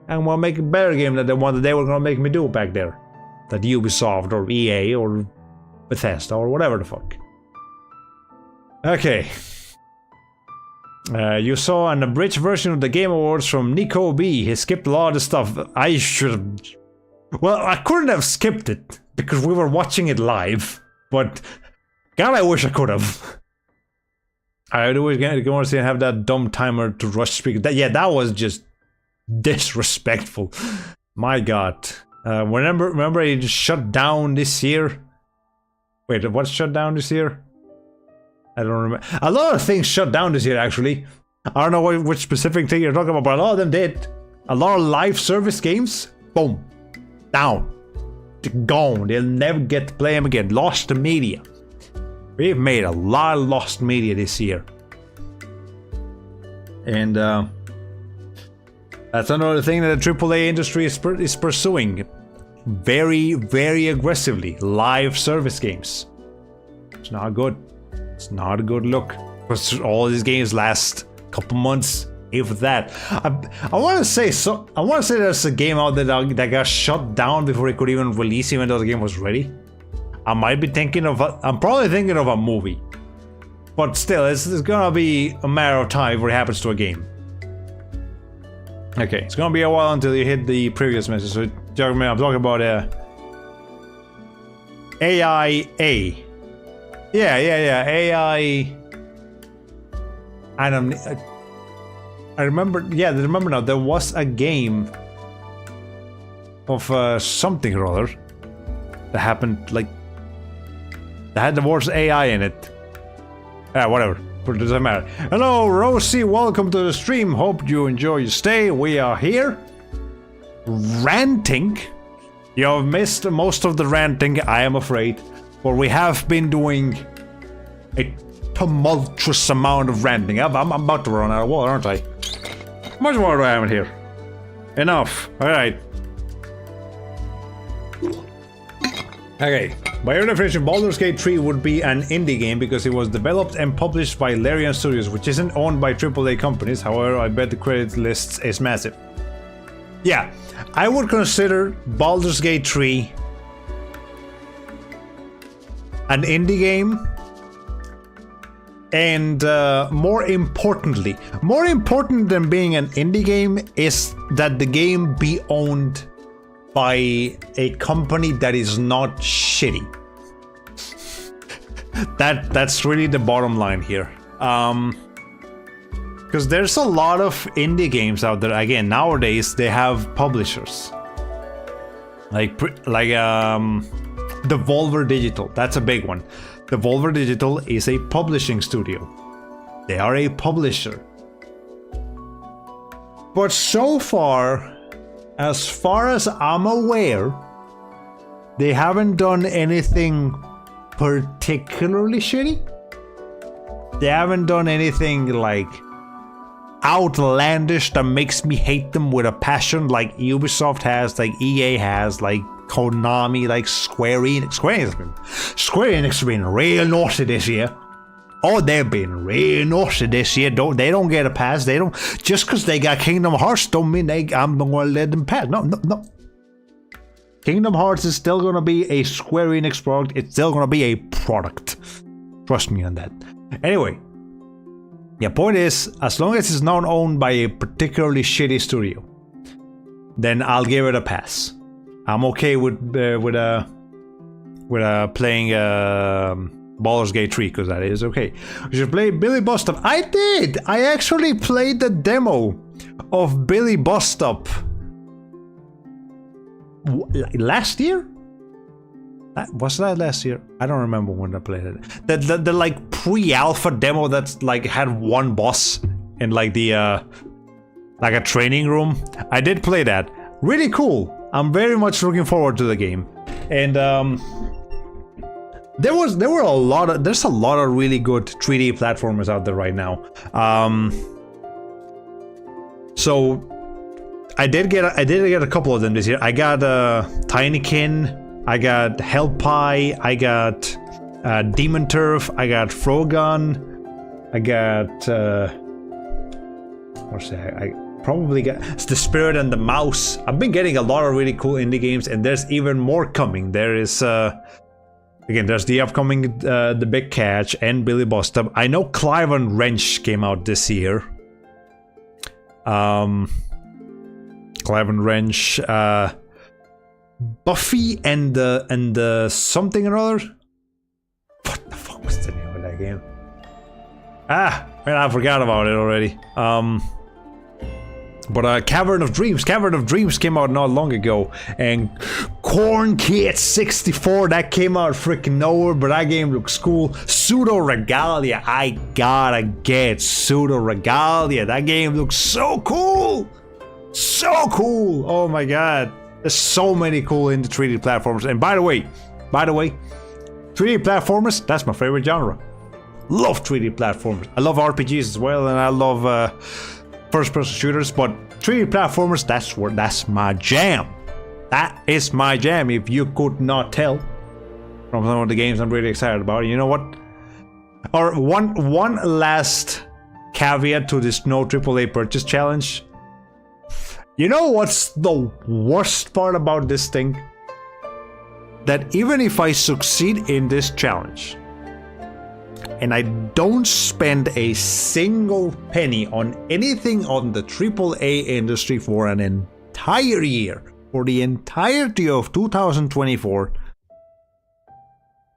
I'm gonna make a better game than the one that they were gonna make me do back there. That Ubisoft or EA or Bethesda or whatever the fuck. Okay. You saw an abridged version of the Game Awards from Nico B. He skipped a lot of stuff. I should have... Well, I couldn't have skipped it because we were watching it live, but God, I wish I could have. I always want to see have that dumb timer to rush speaker. That was just disrespectful. My God. Remember it just shut down this year? Wait, what shut down this year? I don't remember. A lot of things shut down this year, actually. I don't know which specific thing you're talking about, but a lot of them did. A lot of live service games, boom, down, gone. They'll never get to play them again. Lost the media. We've made a lot of lost media this year. And that's another thing that the AAA industry is pursuing very, very aggressively. Live service games. It's not good. It's not a good look. Because all these games last a couple months, if that. I want to say there's a game out there that got shut down before it could even release, even though the game was ready. I might be thinking of I'm probably thinking of a movie. But still, it's gonna be a matter of time before it happens to a game. Okay, it's gonna be a while until you hit the previous message. So, I'm talking about AIA. Yeah, AI. I remember. Yeah, I remember now. There was a game of something or other that happened, like that had the words AI in it. Whatever. It doesn't matter. Hello, Rosie. Welcome to the stream. Hope you enjoy your stay. We are here ranting. You have missed most of the ranting, I am afraid. But we have been doing a tumultuous amount of ranting. I'm about to run out of water, aren't I? How much water do I have in here? Enough. Alright. Okay. By your definition, Baldur's Gate 3 would be an indie game because it was developed and published by Larian Studios, which isn't owned by AAA companies. However, I bet the credit list is massive. Yeah, I would consider Baldur's Gate 3 an indie game And more important than being an indie game is that the game be owned by a company that is not shitty. That's really the bottom line here. Because there's a lot of indie games out there. Again, nowadays they have publishers, like Devolver Digital. That's a big one. Devolver Digital is a publishing studio. They are a publisher. But so far as I'm aware, they haven't done anything particularly shitty. They haven't done anything like outlandish that makes me hate them with a passion like Ubisoft has, like EA has, like Konami, like Square Enix. Square Enix have been real naughty this year. Oh, they've been real naughty this year. They don't get a pass. They don't, just because they got Kingdom Hearts don't mean I'm gonna let them pass. No. Kingdom Hearts is still gonna be a Square Enix product. It's still gonna be a product. Trust me on that. Anyway. Yeah, point is, as long as it's not owned by a particularly shitty studio, then I'll give it a pass. I'm okay with playing Baldur's Gate 3 because that is okay. You should play Billy Bust Up. I did. I actually played the demo of Billy Bust Up last year. Was that last year? I don't remember when I played it. The like pre-alpha demo that's like had one boss in like the like a training room. I did play that. Really cool. I'm very much looking forward to the game. And there's a lot of really good 3D platformers out there right now. So I did get a couple of them this year. I got Tinykin. I got Hellpie, I got Demon Turf, I got Frogun, I got I probably got The Spirit and the Mouse. I've been getting a lot of really cool indie games, and there's even more coming. There is again, there's the upcoming The Big Catch and Billy Bust Up. I know Clive and Wrench came out this year. Clive and Wrench, Buffy and the something or other. What the fuck was the name of that game? Man, I forgot about it already. But Cavern of Dreams came out not long ago, and Corn Kid 64 that came out freaking nowhere, but that game looks cool. Pseudo Regalia, I gotta get Pseudo Regalia. That game looks so cool, so cool. Oh my god. There's so many cool indie 3D platformers. And by the way, 3D platformers, that's my favorite genre. Love 3D platformers. I love RPGs as well, and I love first-person shooters, but 3D platformers, that's my jam. That is my jam, if you could not tell from some of the games I'm really excited about. You know what? Or one last caveat to this no AAA purchase challenge. You know what's the worst part about this thing? That even if I succeed in this challenge, and I don't spend a single penny on anything on the AAA industry for an entire year, for the entirety of 2024,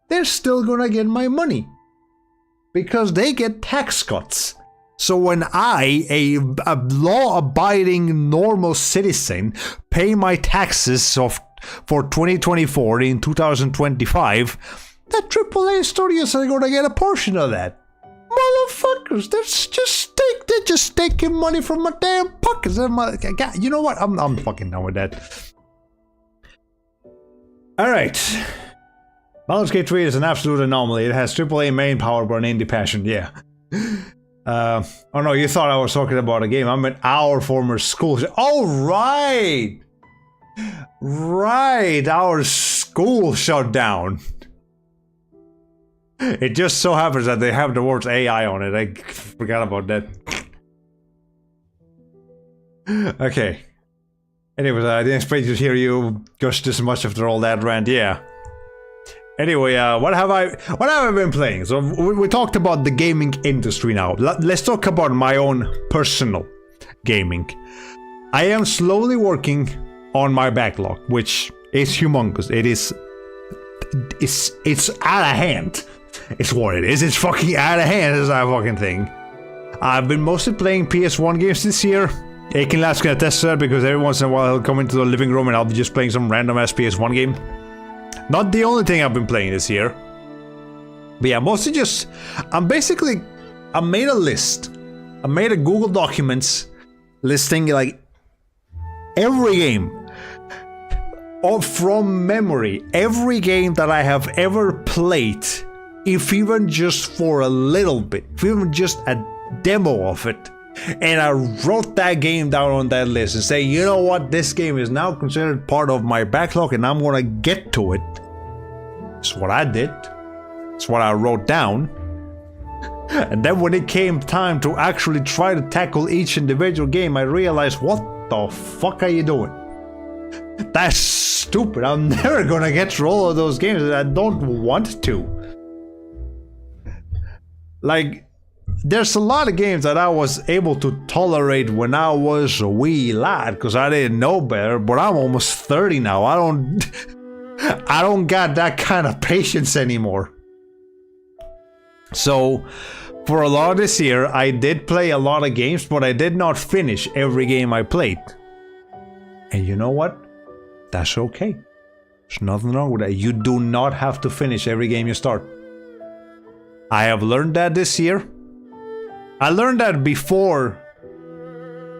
they're still gonna get my money. Because they get tax cuts. So when I, a law-abiding normal citizen, pay my taxes for 2024 in 2025, the AAA studios are gonna get a portion of that. Motherfuckers, they're just taking money from my damn pockets. You know what? I'm fucking done with that. Alright. Baldur's Gate 3 is an absolute anomaly. It has AAA main power but an indie passion, yeah. Oh no, you thought I was talking about a game. I meant our former school. Oh, right! Right, our school shut down. It just so happens that they have the words AI on it. I forgot about that. Okay. Anyways, I didn't expect to hear you gush this much after all that rant, yeah. Anyway, what have I been playing? So we talked about the gaming industry now. Let's talk about my own personal gaming. I am slowly working on my backlog, which is humongous. It's out of hand. It's what it is. It's fucking out of hand. Is that fucking thing. I've been mostly playing PS1 games this year. Akinlab's gonna test that because every once in a while he'll come into the living room and I'll be just playing some random ass PS1 game. Not the only thing I've been playing this year. But yeah, mostly just... I made a list. I made a Google Documents listing like every game. From memory, every game that I have ever played, if even just for a little bit, if even just a demo of it, and I wrote that game down on that list and say, you know what, this game is now considered part of my backlog and I'm gonna get to it. That's what I did. That's what I wrote down. And then when it came time to actually try to tackle each individual game, I realized, what the fuck are you doing? That's stupid. I'm never gonna get through all of those games. I don't want to. Like, there's a lot of games that I was able to tolerate when I was a wee lad because I didn't know better, but I'm almost 30 now. I don't got that kind of patience anymore. So, for a lot of this year, I did play a lot of games, but I did not finish every game I played. And you know what? That's okay. There's nothing wrong with that. You do not have to finish every game you start. I have learned that this year. I learned that before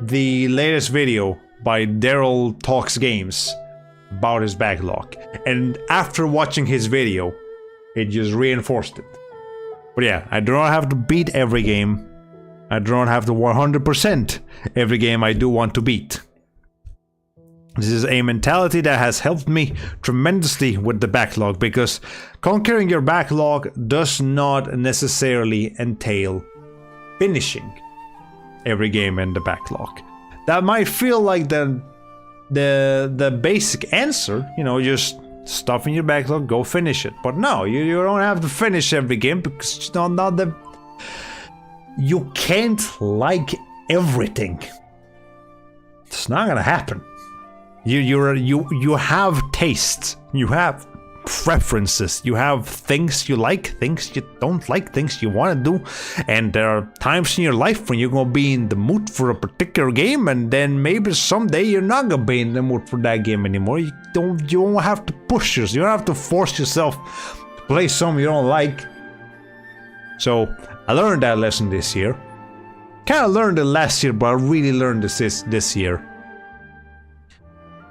the latest video by Daryl Talks Games about his backlog. And after watching his video, it just reinforced it. But yeah, I do not have to beat every game. I do not have to 100% every game I do want to beat. This is a mentality that has helped me tremendously with the backlog, because conquering your backlog does not necessarily entail finishing every game in the backlog. That might feel like the basic answer, you know, just stuff in your backlog, go finish it. But no, you don't have to finish every game because it's not the... You can't like everything. It's not gonna happen. You have tastes, you have preferences, you have things you like, things you don't like, things you want to do, and there are times in your life when you're gonna be in the mood for a particular game, and then maybe someday you're not gonna be in the mood for that game anymore. You don't have to push yourself, you don't have to force yourself to play something you don't like. So I learned that lesson this year. Kind of learned it last year, but I really learned this year.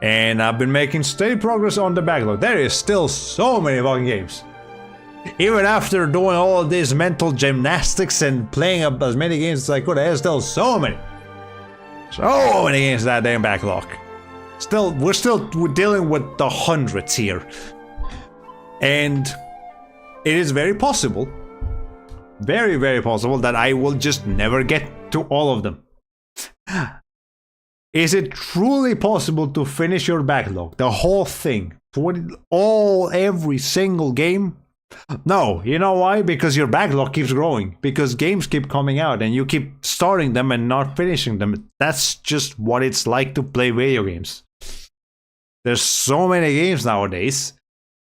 And I've been making steady progress on the backlog. There is still so many fucking games. Even after doing all of this mental gymnastics and playing up as many games as I could, there's still so many games in that damn backlog. We're still dealing with the hundreds here. And it is very possible, very, very possible that I will just never get to all of them. Is it truly possible to finish your backlog, the whole thing, every single game? No, you know why? Because your backlog keeps growing, because games keep coming out and you keep starting them and not finishing them. That's just what it's like to play video games. There's so many games nowadays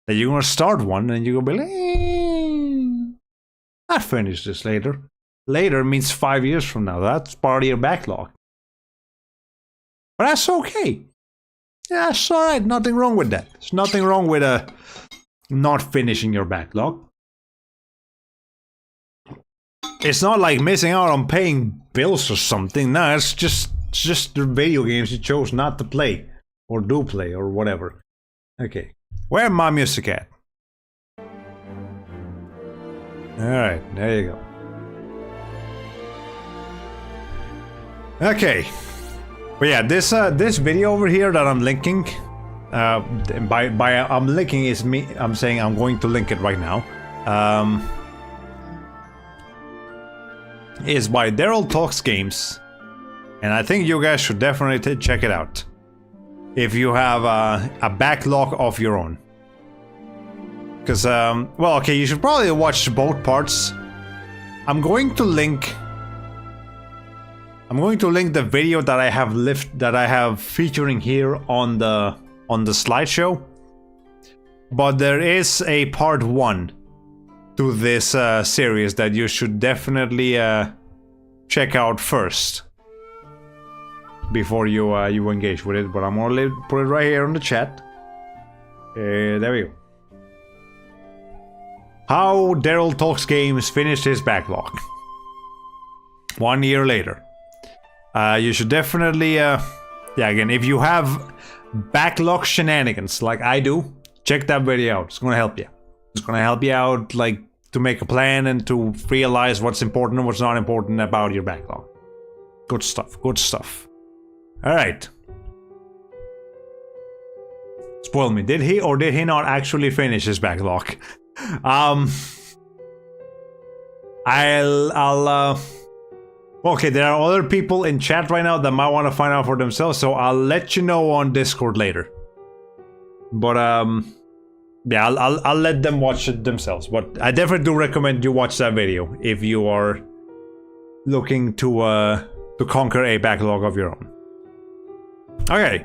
that you're gonna start one and you're gonna be like, I'll finish this later. Later means 5 years from now. That's part of your backlog. But that's okay. Yeah, that's alright. Nothing wrong with that. There's nothing wrong with not finishing your backlog. It's not like missing out on paying bills or something. No, it's just the video games you chose not to play. Or do play, or whatever. Okay. Where's my music at? Alright, there you go. Okay. But yeah, this video over here that I'm linking, I'm linking is me. I'm saying I'm going to link it right now. Is by Daryl Talks Games, and I think you guys should definitely check it out if you have a backlog of your own. Because, well, okay, you should probably watch both parts. I'm going to link the video that I have featuring here on the slideshow. But there is a part 1 to this series that you should definitely check out first before you engage with it. But I'm gonna put it right here on the chat. There we go. How Daryl Talks Games finished his backlog 1 year later. You should definitely, yeah, again, if you have backlog shenanigans like I do, check that video out. It's gonna help you. It's gonna help you out, like, to make a plan and to realize what's important and what's not important about your backlog. Good stuff, good stuff. Alright. Spoil me, did he or did he not actually finish his backlog? Okay, there are other people in chat right now that might want to find out for themselves, so I'll let you know on Discord later. But yeah, I'll let them watch it themselves. But I definitely do recommend you watch that video if you are looking to conquer a backlog of your own. Okay.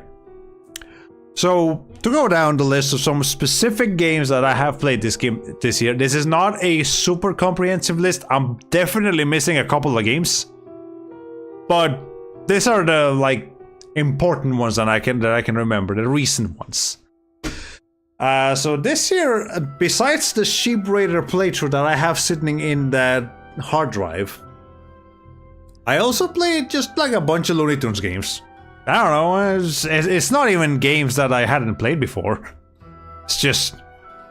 So, to go down the list of some specific games that I have played this year, this is not a super comprehensive list. I'm definitely missing a couple of games, but these are the, like, important ones that I can remember, the recent ones. So this year, besides the Sheep Raider playthrough that I have sitting in that hard drive, I also played just like a bunch of Looney Tunes games. I don't know, it's not even games that I hadn't played before. It's just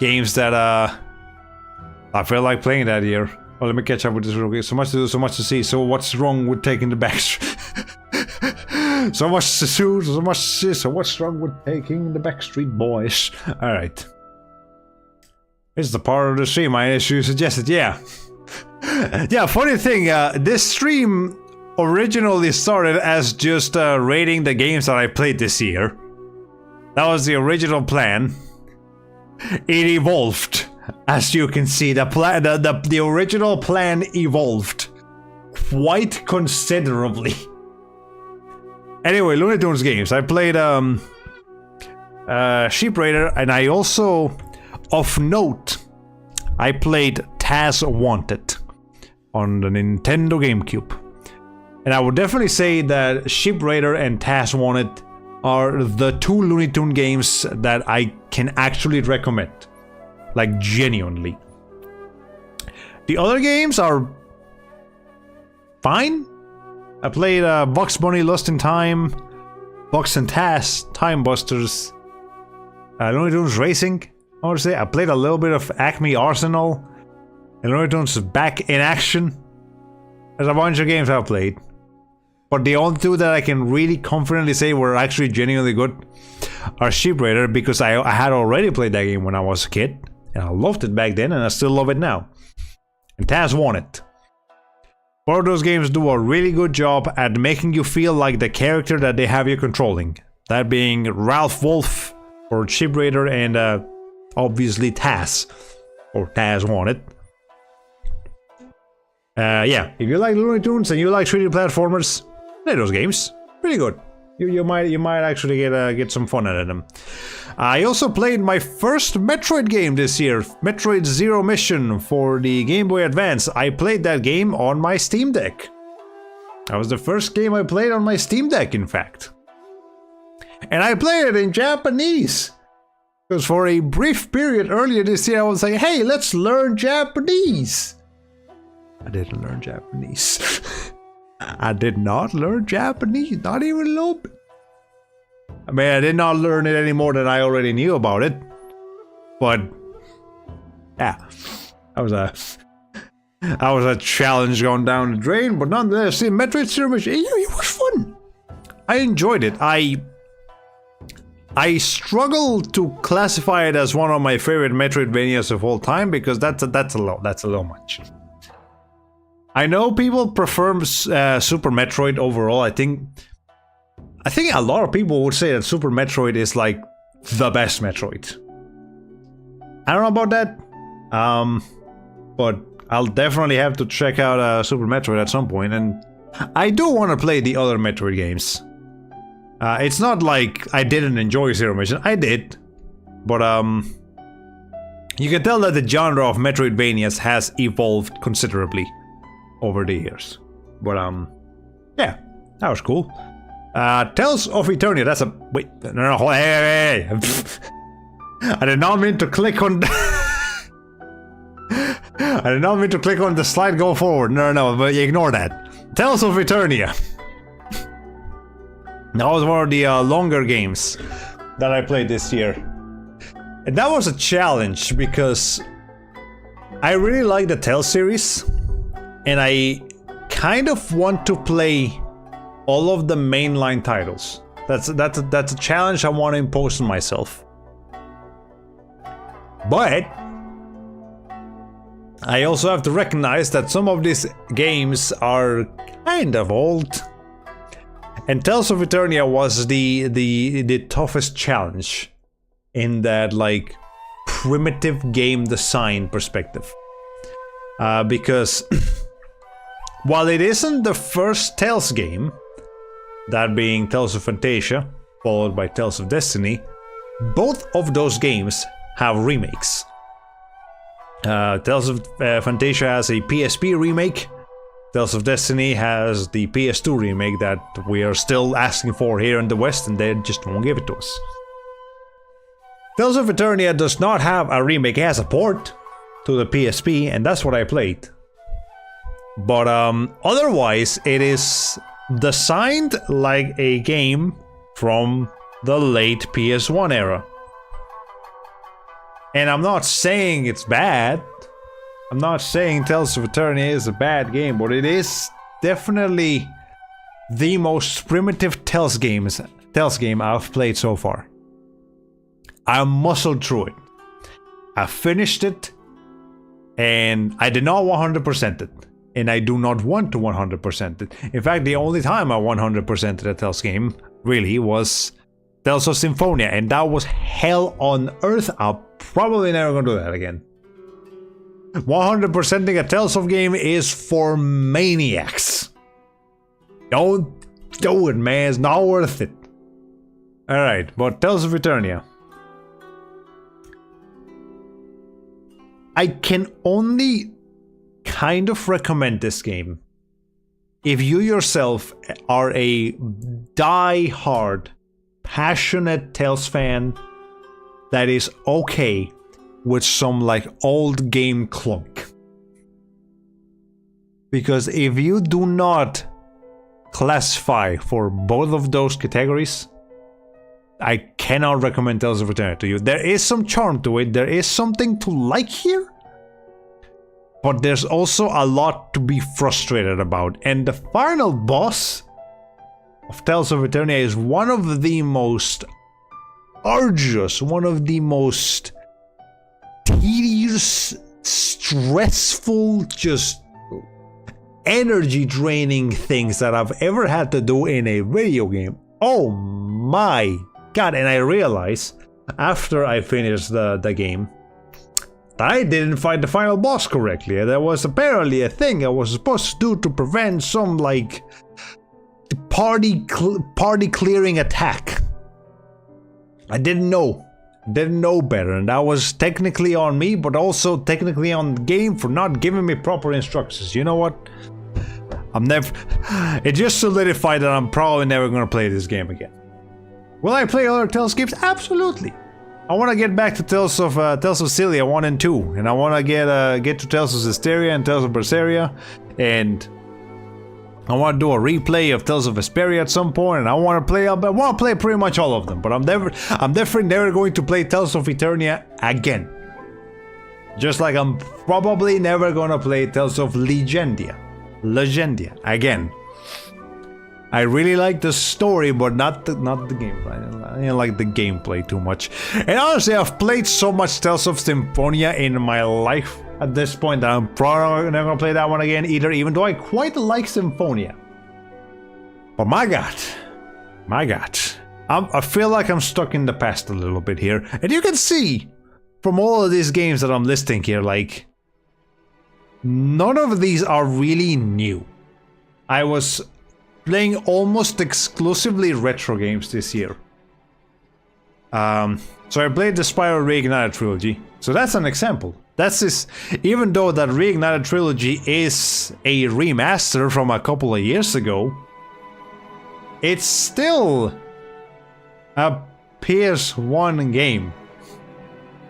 games that I feel like playing that year. Well, let me catch up with this real quick. So much to do, so much to see. So what's wrong with taking the back street? So much to do, so much to see. So what's wrong with taking the Backstreet Boys? Alright. This is the part of the stream I initially suggested, yeah. Yeah, funny thing, this stream originally started as just rating the games that I played this year. That was the original plan. It evolved, as you can see. The original plan evolved quite considerably. Anyway, Looney Tunes games. I played Sheep Raider, and I also, of note, I played Taz Wanted on the Nintendo GameCube. And I would definitely say that Sheep Raider and Taz Wanted are the two Looney Tunes games that I can actually recommend. Like, genuinely. The other games are fine. I played Bugs Bunny Lost in Time, Bugs and Taz, Time Busters, Looney Tunes Racing, I want to say. I played a little bit of Acme Arsenal, and Looney Tunes Back in Action. There's a bunch of games I've played. But the only two that I can really confidently say were actually genuinely good are Sheep Raider, because I had already played that game when I was a kid, and I loved it back then, and I still love it now. And Taz Wanted. Both of those games do a really good job at making you feel like the character that they have you controlling. That being Ralph Wolf for Sheep Raider and obviously Taz, or Taz Wanted. Yeah, if you like Looney Tunes and you like 3D platformers, play those games. Pretty good. You might actually get some fun out of them. I also played my first Metroid game this year, Metroid Zero Mission for the Game Boy Advance. I played that game on my Steam Deck. That was the first game I played on my Steam Deck, in fact. And I played it in Japanese. Because for a brief period earlier this year, I was like, hey, let's learn Japanese. I didn't learn Japanese. I did not learn Japanese, not even a little bit. I mean, I did not learn it any more than I already knew about it. But, yeah, that was a challenge going down the drain. But nonetheless, see, Metroid Zero Mission, it was fun. I enjoyed it. I struggle to classify it as one of my favorite Metroidvanias of all time, because that's a little much. I know people prefer Super Metroid overall. I think a lot of people would say that Super Metroid is like the best Metroid. I don't know about that. But I'll definitely have to check out Super Metroid at some point, and I do want to play the other Metroid games. It's not like I didn't enjoy Zero Mission. I did, but you can tell that the genre of Metroidvanias has evolved considerably over the years. But yeah, that was cool. Tales of Eternia. That's a wait. No, hey. I did not mean to click on. I did not mean to click on the slide. Go forward. No, but ignore that. Tales of Eternia. That was one of the longer games that I played this year. And that was a challenge because I really like the Tales series. And I kind of want to play all of the mainline titles. That's a challenge I want to impose on myself. But I also have to recognize that some of these games are kind of old. And Tales of Eternia was the toughest challenge in that like primitive game design perspective. Because while it isn't the first Tales game, that being Tales of Fantasia, followed by Tales of Destiny, both of those games have remakes. Tales of Fantasia has a PSP remake. Tales of Destiny has the PS2 remake that we are still asking for here in the West, and they just won't give it to us. Tales of Eternia does not have a remake, it has a port to the PSP, and that's what I played. But otherwise, it is designed like a game from the late PS1 era. And I'm not saying it's bad. I'm not saying Tales of Eternia is a bad game, but it is definitely the most primitive Tales game I've played so far. I muscled through it. I finished it, and I did not 100% it. And I do not want to 100% it. In fact, the only time I 100%ed a Tales game, really, was Tales of Symphonia, and that was hell on earth. I'm probably never gonna do that again. 100%ing a Tales of game is for maniacs. Don't do it, man. It's not worth it. Alright, but Tales of Eternia. I can only kind of recommend this game if you yourself are a die-hard, passionate Tales fan that is okay with some like old game clunk. Because if you do not classify for both of those categories, I cannot recommend Tales of Eternia to you. There is some charm to it, there is something to like here, but there's also a lot to be frustrated about. And the final boss of Tales of Eternia is one of the most arduous, one of the most tedious, stressful, just energy draining things that I've ever had to do in a video game. Oh my god. And I realized after I finished the game that I didn't fight the final boss correctly. There was apparently a thing I was supposed to do to prevent some like party clearing attack. I didn't know better, and that was technically on me, but also technically on the game for not giving me proper instructions. You know what? It just solidified that I'm probably never gonna play this game again. Will I play other Tales games? Absolutely. I want to get back to Tales of Cilia 1 and 2, and I want to get to Tales of Zestiria and Tales of Berseria, and I want to do a replay of Tales of Vesperia at some point, and I want to play pretty much all of them, but I'm definitely never going to play Tales of Eternia again. Just like I'm probably never gonna play Tales of Legendia again. I really like the story, but not the gameplay. I didn't like the gameplay too much. And honestly, I've played so much Tales of Symphonia in my life at this point that I'm probably never gonna play that one again either, even though I quite like Symphonia. But my god. I feel like I'm stuck in the past a little bit here. And you can see from all of these games that I'm listing here, like, none of these are really new. I was playing almost exclusively retro games this year. So I played the Spyro Reignited trilogy. So that's an example. That's this, even though that Reignited trilogy is a remaster from a couple of years ago, it's still a PS1 game.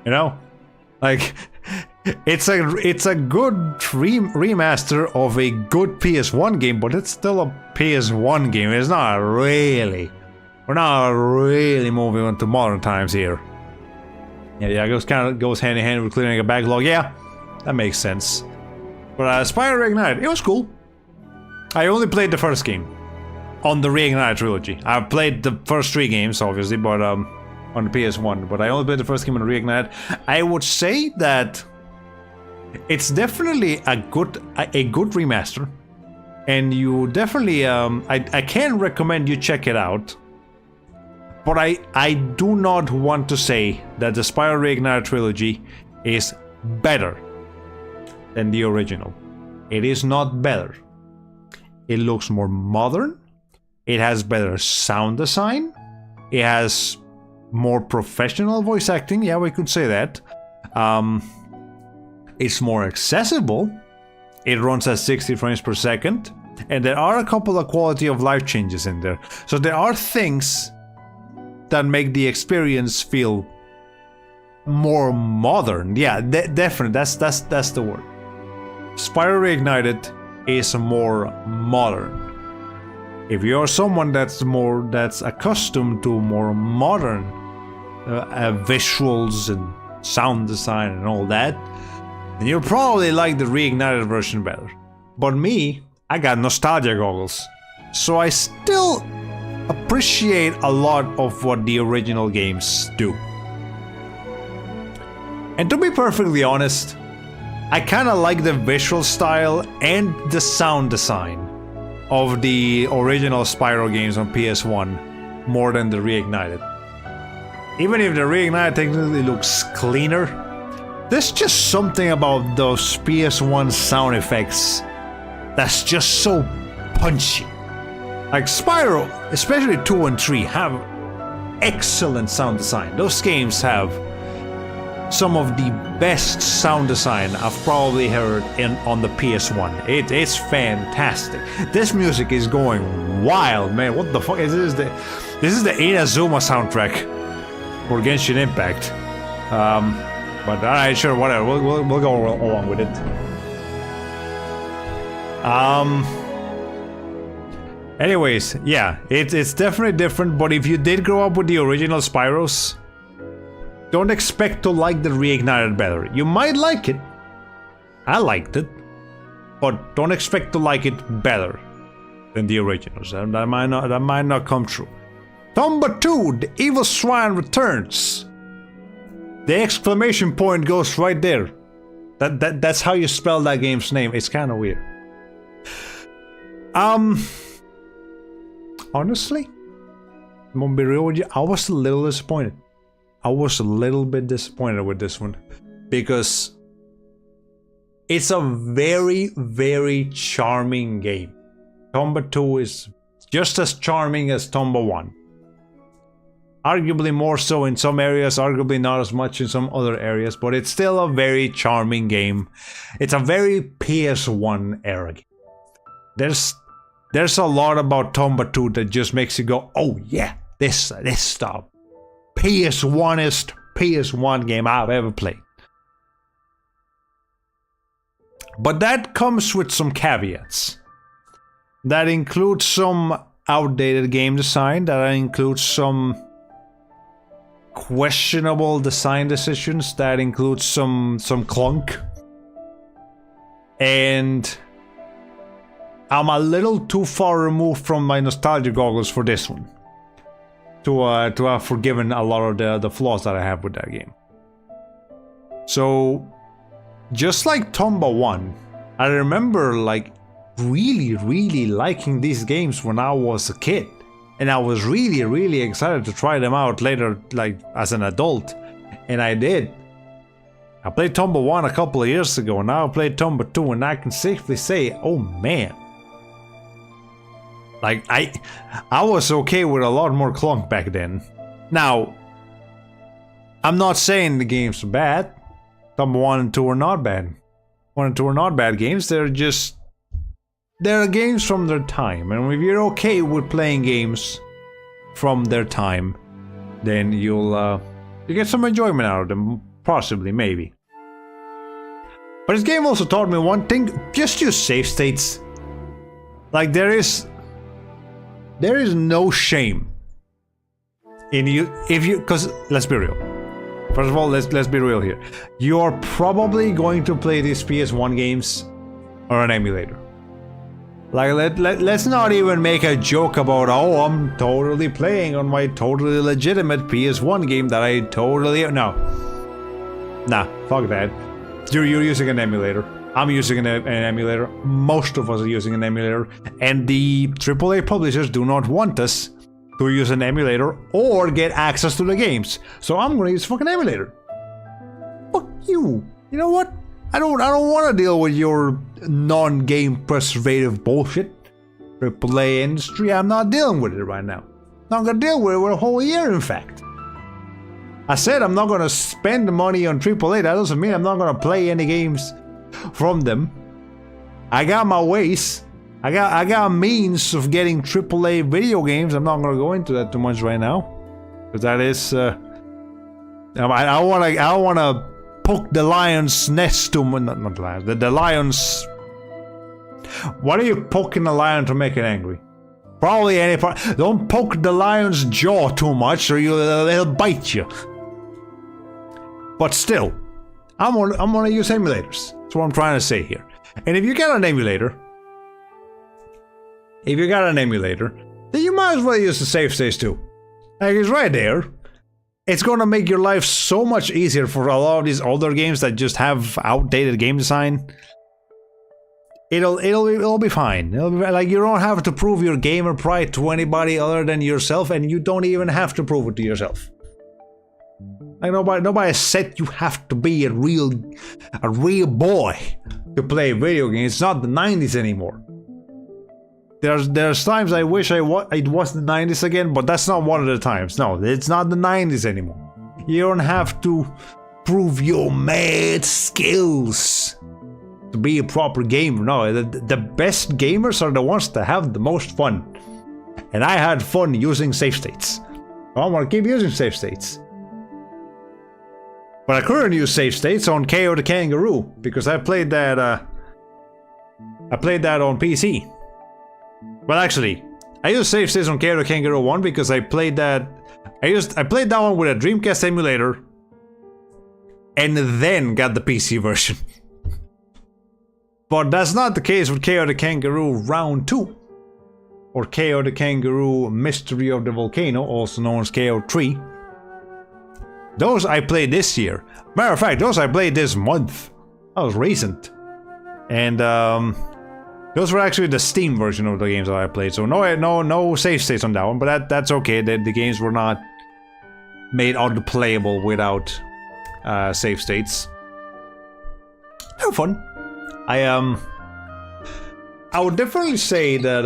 You know? Like, it's a good remaster of a good PS1 game, but it's still a PS1 game. It's not really. We're not really moving on to modern times here. Yeah, it kind of goes hand in hand with clearing a backlog. Yeah, that makes sense. But Spyro Reignited, it was cool. I only played the first game on the Reignited trilogy. I've played the first 3 games, obviously, but on the PS1. But I only played the first game on Reignited. I would say that it's definitely a good remaster, and you definitely I can recommend you check it out. But I do not want to say that the Spyro Reignited trilogy is better than the original. It is not better. It looks more modern. It has better sound design. It has more professional voice acting. Yeah, we could say that. It's more accessible. It runs at 60 frames per second. And there are a couple of quality of life changes in there. So there are things that make the experience feel more modern. Yeah, definitely. That's the word. Spyro Reignited is more modern. If you're someone that's accustomed to more modern visuals and sound design and all that, then you'll probably like the Reignited version better. But me, I got nostalgia goggles, so I still appreciate a lot of what the original games do. And to be perfectly honest, I kinda like the visual style and the sound design of the original Spyro games on PS1 more than the Reignited. Even if the Reignited technically looks cleaner, there's just something about those PS1 sound effects that's just so punchy. Like Spyro, especially 2 and 3, have excellent sound design. Those games have some of the best sound design I've probably heard on the PS1. It's fantastic. This music is going wild, man. What the fuck is this? This is the Inazuma soundtrack for Genshin Impact. But alright, sure, whatever. We'll go along with it. Anyways, yeah, it's definitely different, but if you did grow up with the original Spyros, don't expect to like the Reignited better. You might like it. I liked it. But don't expect to like it better than the originals. That might not come true. Tomba 2, the Evil Shrine returns. The exclamation point goes right there. That's how you spell that game's name. It's kind of weird. Honestly, I'm gonna be real with you, I was a little disappointed. I was a little bit disappointed with this one, because it's a very, very charming game. Tomba 2 is just as charming as Tomba 1. Arguably more so in some areas, arguably not as much in some other areas, but it's still a very charming game. It's a very PS1 era game. There's a lot about Tomba 2 that just makes you go, oh yeah, this stuff. PS1ist PS1 game I've ever played. But that comes with some caveats. That includes some outdated game design, that includes some questionable design decisions, that includes some clunk. And I'm a little too far removed from my nostalgia goggles for this one to have forgiven a lot of the flaws that I have with that game. So, just like Tomba 1, I remember like really liking these games when I was a kid, and I was really excited to try them out later, like as an adult, and I did. I played Tomba 1 a couple of years ago, now I played Tomba 2, and I can safely say, oh man. Like, I was okay with a lot more clunk back then. Now, I'm not saying the games are bad. Tomba 1 and 2 are not bad. 1 and 2 are not bad games, they're games from their time. And if you're okay with playing games from their time, then you get some enjoyment out of them. Possibly, maybe. But this game also taught me one thing: just use save states. Like there is no shame in you because let's be real. First of all, let's be real here. You are probably going to play these PS1 games on an emulator. Like let's not even make a joke about, oh, I'm totally playing on my totally legitimate PS1 game that I totally Nah, fuck that. You're using an emulator. I'm using an emulator. Most of us are using an emulator. And the AAA publishers do not want us to use an emulator or get access to the games. So I'm gonna use a fucking emulator. Fuck you. You know what? I don't want to deal with your non-game preservative bullshit. AAA industry, I'm not dealing with it right now. Not gonna deal with it for a whole year, in fact. I said I'm not gonna spend the money on AAA. That doesn't mean I'm not gonna play any games from them. I got my ways. I got means of getting AAA video games. I'm not gonna go into that too much right now, because that is. I wanna poke the lion's nest to not the lion. The lion's. What are you poking a lion to make it angry? Probably any part. Don't poke the lion's jaw too much, or it'll bite you. But still, I'm gonna use emulators. That's what I'm trying to say here. And if you got an emulator, then you might as well use the save states too. Like it's right there. It's gonna make your life so much easier for a lot of these older games that just have outdated game design. It'll be fine. It'll be, like, you don't have to prove your gamer pride to anybody other than yourself, and you don't even have to prove it to yourself. Like nobody said you have to be a real boy to play video games. It's not the 90s anymore. There's times I wish it was the 90s again, but that's not one of the times. No, it's not the 90s anymore. You don't have to prove your mad skills to be a proper gamer. No, the best gamers are the ones that have the most fun. And I had fun using save states. I'm gonna keep using save states. But I couldn't use save states on KO the Kangaroo because I played that on PC. Well, actually, I used save states on KO the Kangaroo 1 because I played that. I played that one with a Dreamcast emulator, and then got the PC version. But that's not the case with KO the Kangaroo Round 2, or KO the Kangaroo Mystery of the Volcano, also known as KO 3. Those I played this year. Matter of fact, those I played this month. That was recent. And those were actually the Steam version of the games that I played. So no save states on that one, but that's okay. The games were not made unplayable without save states. Have fun. I would definitely say that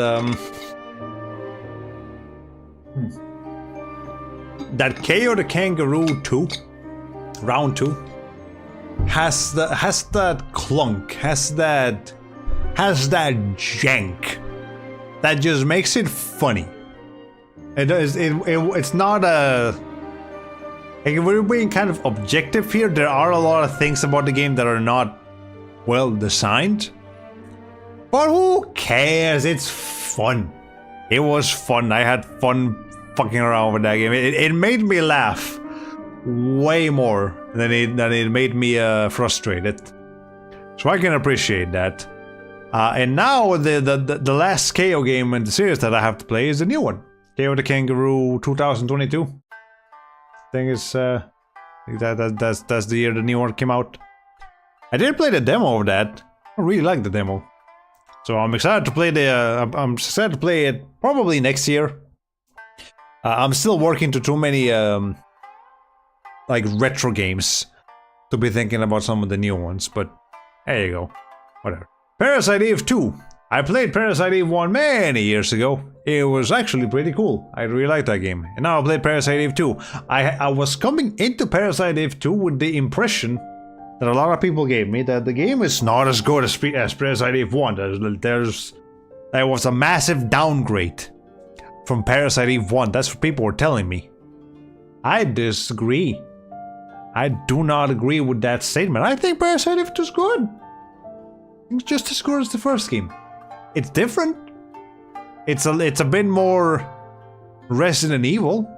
that KO the Kangaroo 2, Round 2, has that clunk, has that jank that just makes it funny. It's not a. Like, if we're being kind of objective here, there are a lot of things about the game that are not well designed. But who cares? It's fun. It was fun. I had fun fucking around with that game. It made me laugh way more than it made me frustrated. So I can appreciate that. And now the last KO game in the series that I have to play is the new one, KO the Kangaroo 2022. I think it's that's the year the new one came out. I did play the demo of that. I really like the demo, so I'm excited to play I'm excited to play it probably next year. I'm still working to too many like retro games to be thinking about some of the new ones, but there you go. Whatever. Parasite Eve 2. I played Parasite Eve 1 many years ago. It was actually pretty cool. I really liked that game. And now I played Parasite Eve 2. I was coming into Parasite Eve 2 with the impression that a lot of people gave me that the game is not as good as Parasite Eve 1. There was a massive downgrade from Parasite Eve 1. That's what people were telling me. I disagree. I do not agree with that statement. I think Parasite Eve 2 is good. It's just as good as the first game. It's different. It's a bit more Resident Evil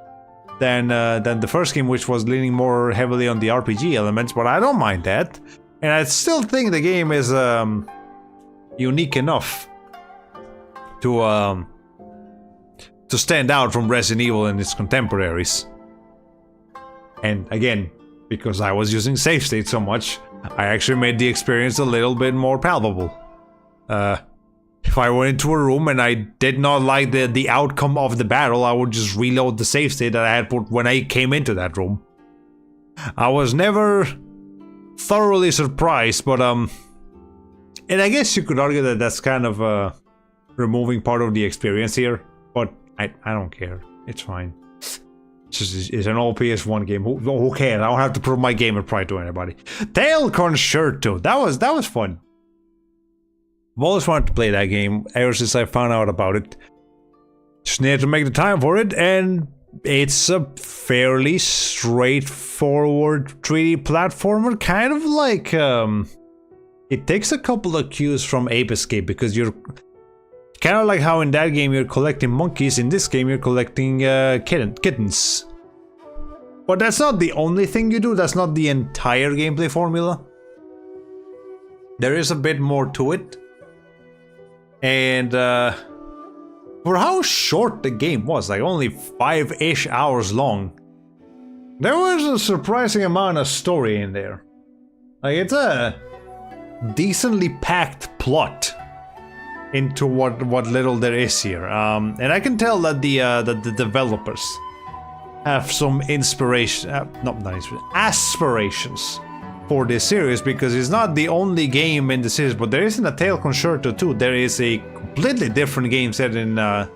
than the first game, which was leaning more heavily on the RPG elements, but I don't mind that. And I still think the game is unique enough to stand out from Resident Evil and its contemporaries. And again, because I was using save state so much, I actually made the experience a little bit more palpable. If I went into a room and I did not like the outcome of the battle, I would just reload the save state that I had put when I came into that room. I was never thoroughly surprised, but and I guess you could argue that that's kind of removing part of the experience here, but I don't care. It's fine. It's an old PS1 game. Who cares? I don't have to prove my gamer pride to anybody. Tail Concerto. That was fun. I've always wanted to play that game ever since I found out about it. Just needed to make the time for it, and it's a fairly straightforward 3D platformer, kind of like it takes a couple of cues from Ape Escape, because you're kind of like how in that game you're collecting monkeys, in this game you're collecting kittens. But that's not the only thing you do, that's not the entire gameplay formula. There is a bit more to it. And for how short the game was, like only 5-ish hours long, there was a surprising amount of story in there. Like, it's a decently packed plot into what little there is here. And I can tell that the developers have some inspiration, not inspiration, aspirations for this series, because it's not the only game in the series, but there isn't a Tail Concerto 2. There is a completely different game set in a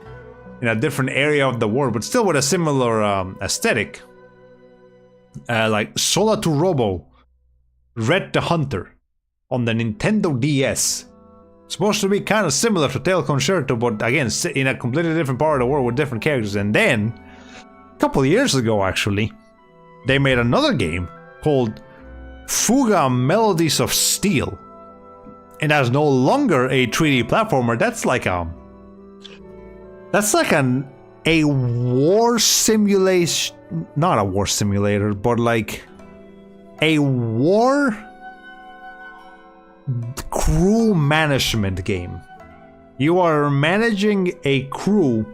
different area of the world, but still with a similar aesthetic. Like Sola to Robo, Red the Hunter on the Nintendo DS. Supposed to be kind of similar to Tail Concerto, but again, in a completely different part of the world with different characters. And then, a couple of years ago actually, they made another game called Fuga Melodies of Steel. And that's no longer a 3D platformer, that's like a war simulation, not a war simulator, but like a war crew management game. You are managing a crew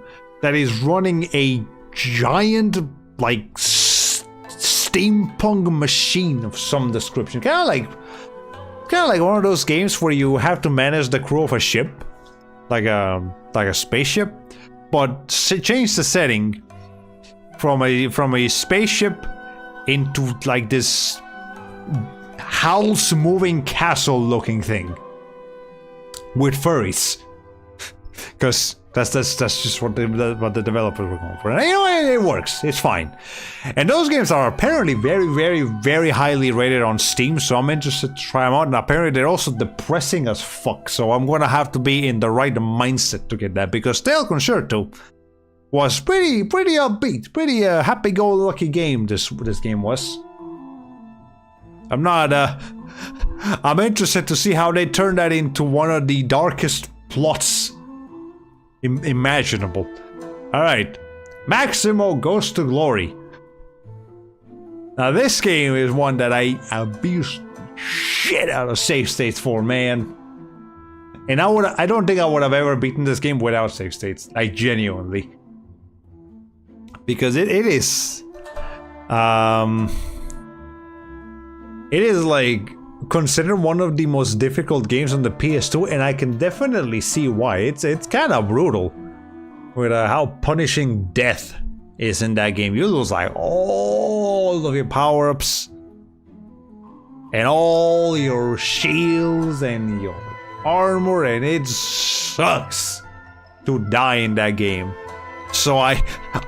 that is running a giant, like, steampunk machine of some description. Kind of like one of those games where you have to manage the crew of a ship, like a spaceship, but change the setting from a spaceship into like this house moving castle looking thing with furries, because that's just what the developers were going for. And you know, it works, it's fine. And those games are apparently very, very, very highly rated on Steam, so I'm interested to try them out. And apparently they're also depressing as fuck, so I'm gonna have to be in the right mindset to get that, because Tail Concerto was pretty upbeat, pretty happy-go-lucky game. This game was. I'm interested to see how they turn that into one of the darkest plots imaginable. Alright, Maximo Goes to Glory. Now this game is one that I abused shit out of save states for, man. And I don't think I would have ever beaten this game without save states, like genuinely. Because it is like considered one of the most difficult games on the PS2, and I can definitely see why. It's kind of brutal with how punishing death is in that game. You lose like all of your power-ups. and all your shields and your armor, and it sucks to die in that game. So I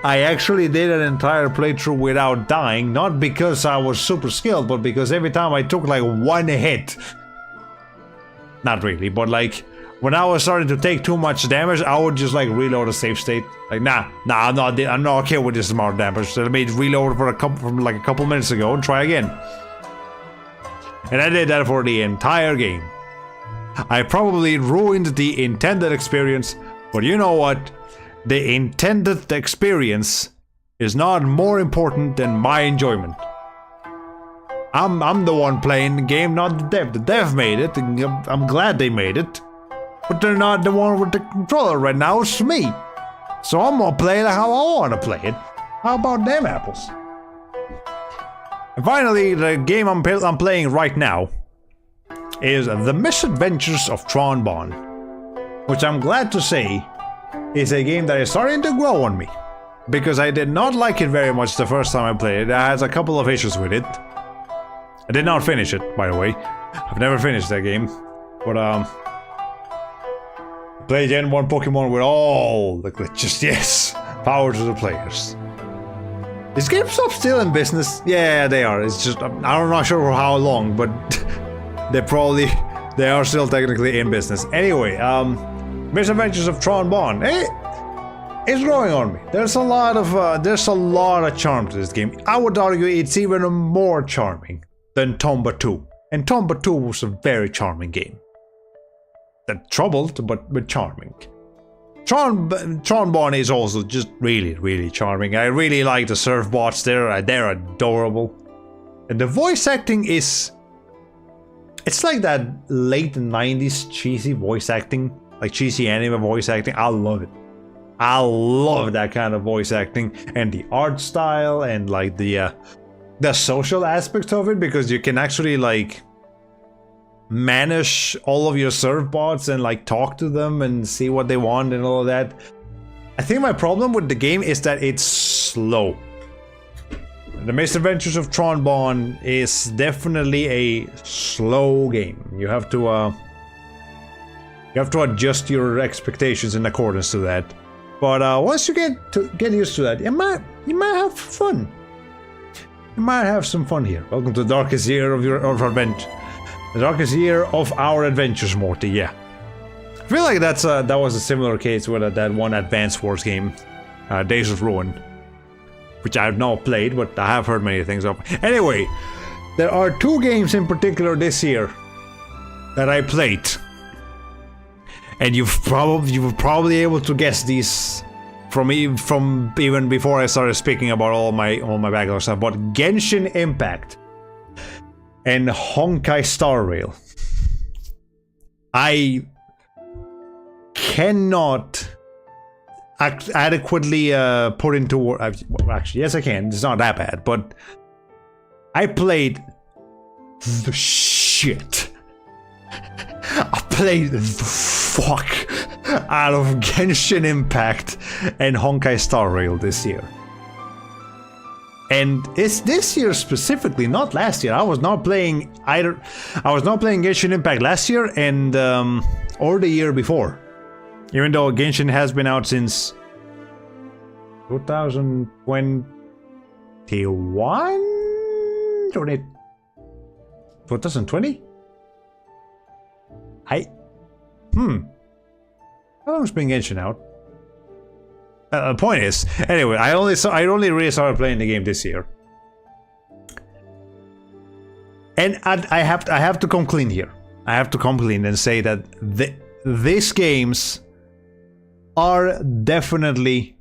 actually did an entire playthrough without dying, not because I was super skilled, but because every time I took like one hit, not really, but like when I was starting to take too much damage, I would just like reload a save state. Like nah, I'm not okay with this amount of damage. So let me reload for a couple minutes ago and try again. And I did that for the entire game. I probably ruined the intended experience, but you know what? The intended experience is not more important than my enjoyment. I'm the one playing the game, not the dev. The dev made it, and I'm glad they made it. But they're not the one with the controller right now, it's me. So I'm gonna play it how I wanna play it. How about them apples? And finally, the game I'm playing right now is The Misadventures of Tron Bonne, which I'm glad to say is a game that is starting to grow on me, because I did not like it very much the first time I played it. I had a couple of issues with it. I did not finish it, by the way. I've never finished that game, but play Gen 1 Pokemon with all the glitches. Yes, power to the players. Is GameStop still in business? Yeah, they are. It's just I'm not sure for how long, but they are still technically in business. Anyway, Misadventures of Tron Bonne. It's growing on me. There's a lot of charm to this game. I would argue it's even more charming than Tomba 2. And Tomba 2 was a very charming game. That troubled, but charming. Tron Bonne is also just really, really charming. I really like the surf bots. They're adorable. And the voice acting is... It's like that late 90s cheesy voice acting. Like cheesy anime voice acting. I love it. I love that kind of voice acting. And the art style and like the social aspect of it. Because you can actually like manage all of your surf bots and like talk to them and see what they want and all of that. I think my problem with the game is that it's slow. The Misadventures of Tron Bonne is definitely a slow game. You have to adjust your expectations in accordance to that. But once you get used to that, you might have fun. You might have some fun here. Welcome to the darkest year of our adventure. The darkest year of our adventures, Morty. Yeah, I feel like that was a similar case with that one Advance Wars game, Days of Ruin, which I have not played, but I have heard many things of. Anyway, there are two games in particular this year that I played, and you were probably able to guess these from even before I started speaking about all my backlog stuff. But Genshin Impact and Honkai Star Rail. I cannot adequately put into words. Actually, yes, I can. It's not that bad, but I played the shit. I played the fuck out of Genshin Impact and Honkai Star Rail this year. And it's this year specifically, not last year. I was not playing either. I was not playing Genshin Impact last year and or the year before. Even though Genshin has been out since 2021, 2020. How long's been Genshin out? The point is, anyway, I only really started playing the game this year, and I have to come clean here. I have to come clean and say that these games are definitely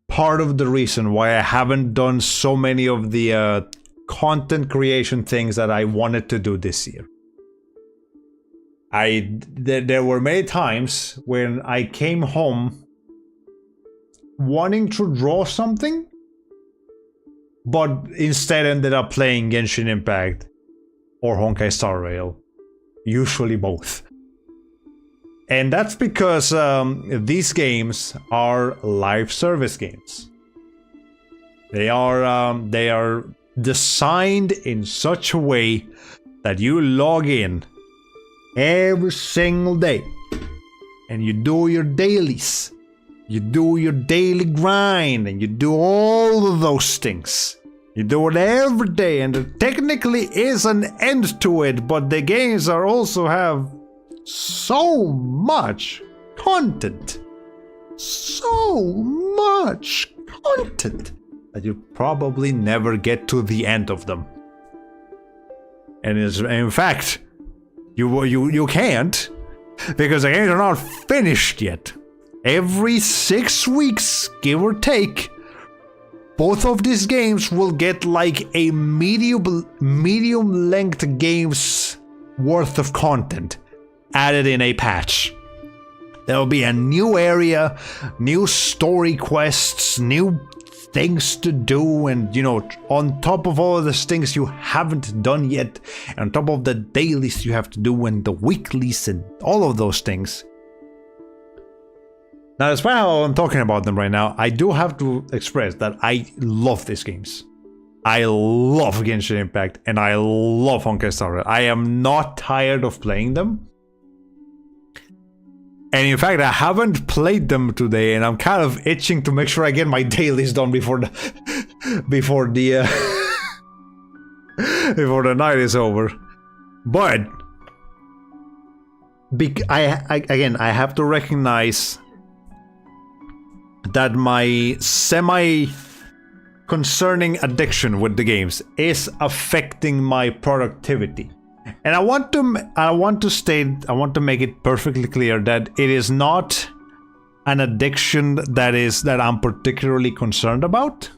part of the reason why I haven't done so many of the content creation things that I wanted to do this year. There were many times when I came home wanting to draw something, but instead ended up playing Genshin Impact or Honkai Star Rail, usually both. And that's because these games are live service games. They are designed in such a way that you log in every single day and you do your dailies, you do your daily grind, and you do all of those things. You do it every day, and there technically is an end to it, but the games are also have so much content. So much content that you probably never get to the end of them. And in fact, you can't, because the games are not finished yet. Every 6 weeks, give or take, both of these games will get like a medium length game's worth of content added in a patch. There will be a new area, new story quests, new things to do, and on top of all of these things you haven't done yet, and on top of the dailies you have to do and the weeklies and all of those things. Now, despite how I'm talking about them right now, I do have to express that I love these games. I love Genshin Impact and I love Honkai Star Rail. I am not tired of playing them. And in fact, I haven't played them today, and I'm kind of itching to make sure I get my dailies done before the before the night is over. But I have to recognize that my semi-concerning addiction with the games is affecting my productivity. And I want to make it perfectly clear that it is not an addiction that I'm particularly concerned about.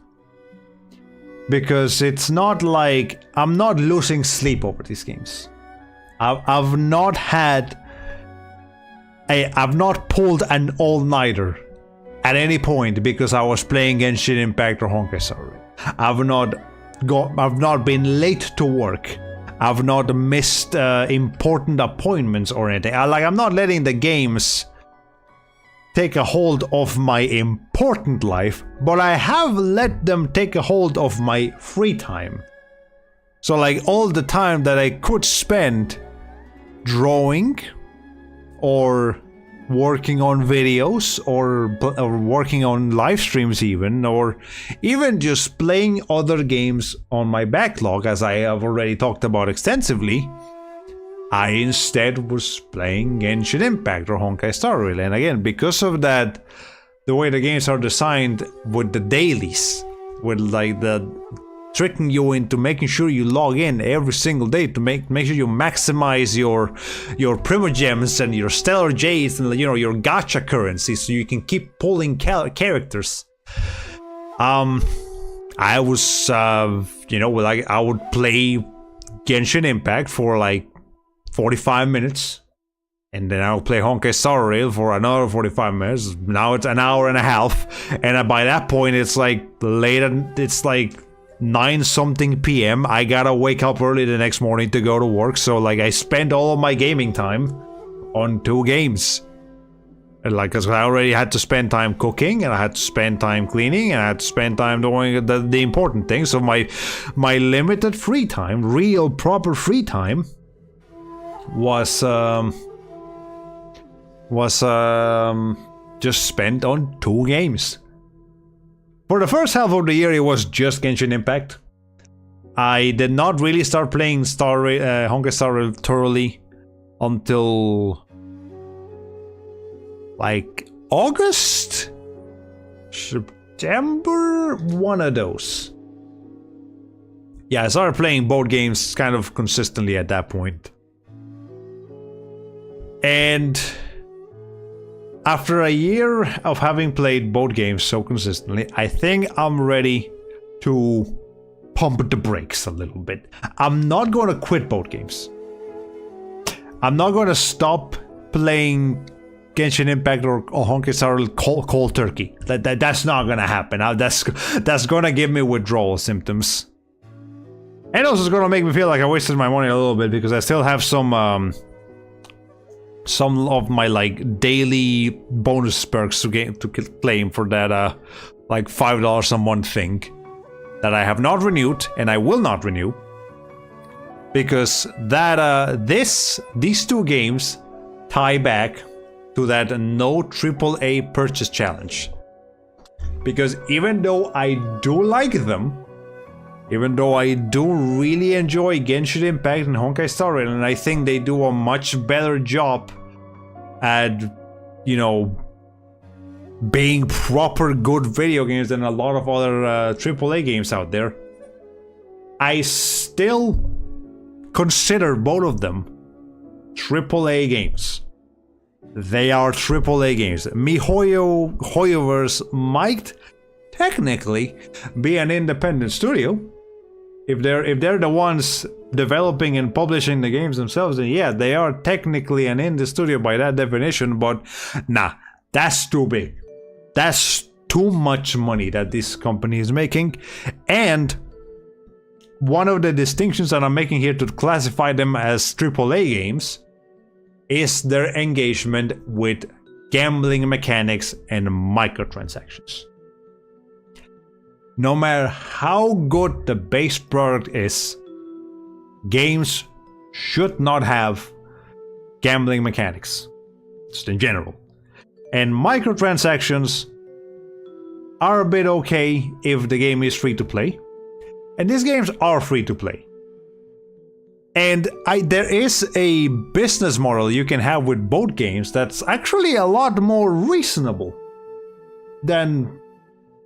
Because it's not like I'm not losing sleep over these games. I've not pulled an all-nighter at any point because I was playing Genshin Impact or Honkai Star Rail. I've not been late to work. I've not missed important appointments or anything. I'm not letting the games take a hold of my important life, but I have let them take a hold of my free time. So all the time that I could spend drawing or working on videos or working on live streams or even just playing other games on my backlog, as I have already talked about extensively, I instead was playing Genshin Impact or Honkai Star Rail. And again, because of that, the way the games are designed with the dailies, with the tricking you into making sure you log in every single day to make sure you maximize your primogems and your stellar jades and your gacha currency so you can keep pulling characters. I was I would play Genshin Impact for 45 minutes, and then I'll play Honkai Star Rail for another 45 minutes. Now it's an hour and a half, and by that point it's it's 9-something p.m. I gotta wake up early the next morning to go to work, so I spend all of my gaming time on 2 games. And cause I already had to spend time cooking, and I had to spend time cleaning, and I had to spend time doing the important things. So my limited free time, real proper free time, was just spent on 2 games. For the first half of the year, it was just Genshin Impact. I did not really start playing Honkai Star Rail thoroughly until August? September? One of those. Yeah, I started playing both games kind of consistently at that point. And after a year of having played both games so consistently, I think I'm ready to pump the brakes a little bit. I'm not going to quit both games. I'm not going to stop playing Genshin Impact or Honkai Star Rail cold turkey. That's not going to happen. That's going to give me withdrawal symptoms. And also it's going to make me feel like I wasted my money a little bit, because I still have some of my daily bonus perks to claim for that $5 a month thing that I have not renewed and I will not renew. because that these two games tie back to that no AAA purchase challenge. Because even though I do like them, even though I do really enjoy Genshin Impact and Honkai Star Rail, and I think they do a much better job at, you know, being proper good video games than a lot of other AAA games out there, I still consider both of them AAA games. They are AAA games. MiHoYo Hoyoverse might technically be an independent studio. If they're the ones developing and publishing the games themselves, then yeah, they are technically an indie studio by that definition, but nah, that's too big. That's too much money that this company is making. And one of the distinctions that I'm making here to classify them as AAA games is their engagement with gambling mechanics and microtransactions. No matter how good the base product is, games should not have gambling mechanics, just in general. And microtransactions are a bit okay if the game is free to play. And these games are free to play. And there is a business model you can have with both games that's actually a lot more reasonable than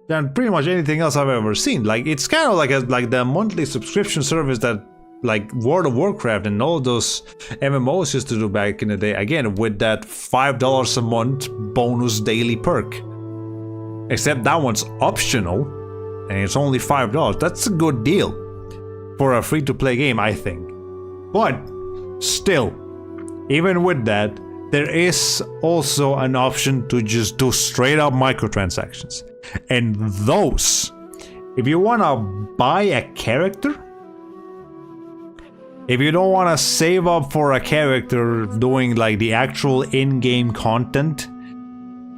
pretty much anything else I've ever seen. Like, it's kind of like the monthly subscription service that like World of Warcraft and all those MMOs used to do back in the day, again with that $5 a month bonus daily perk. Except that one's optional and it's only $5. That's a good deal for a free-to-play game, I think. But still, even with that, there is also an option to just do straight up microtransactions. And those, if you want to buy a character, if you don't want to save up for a character doing like the actual in-game content,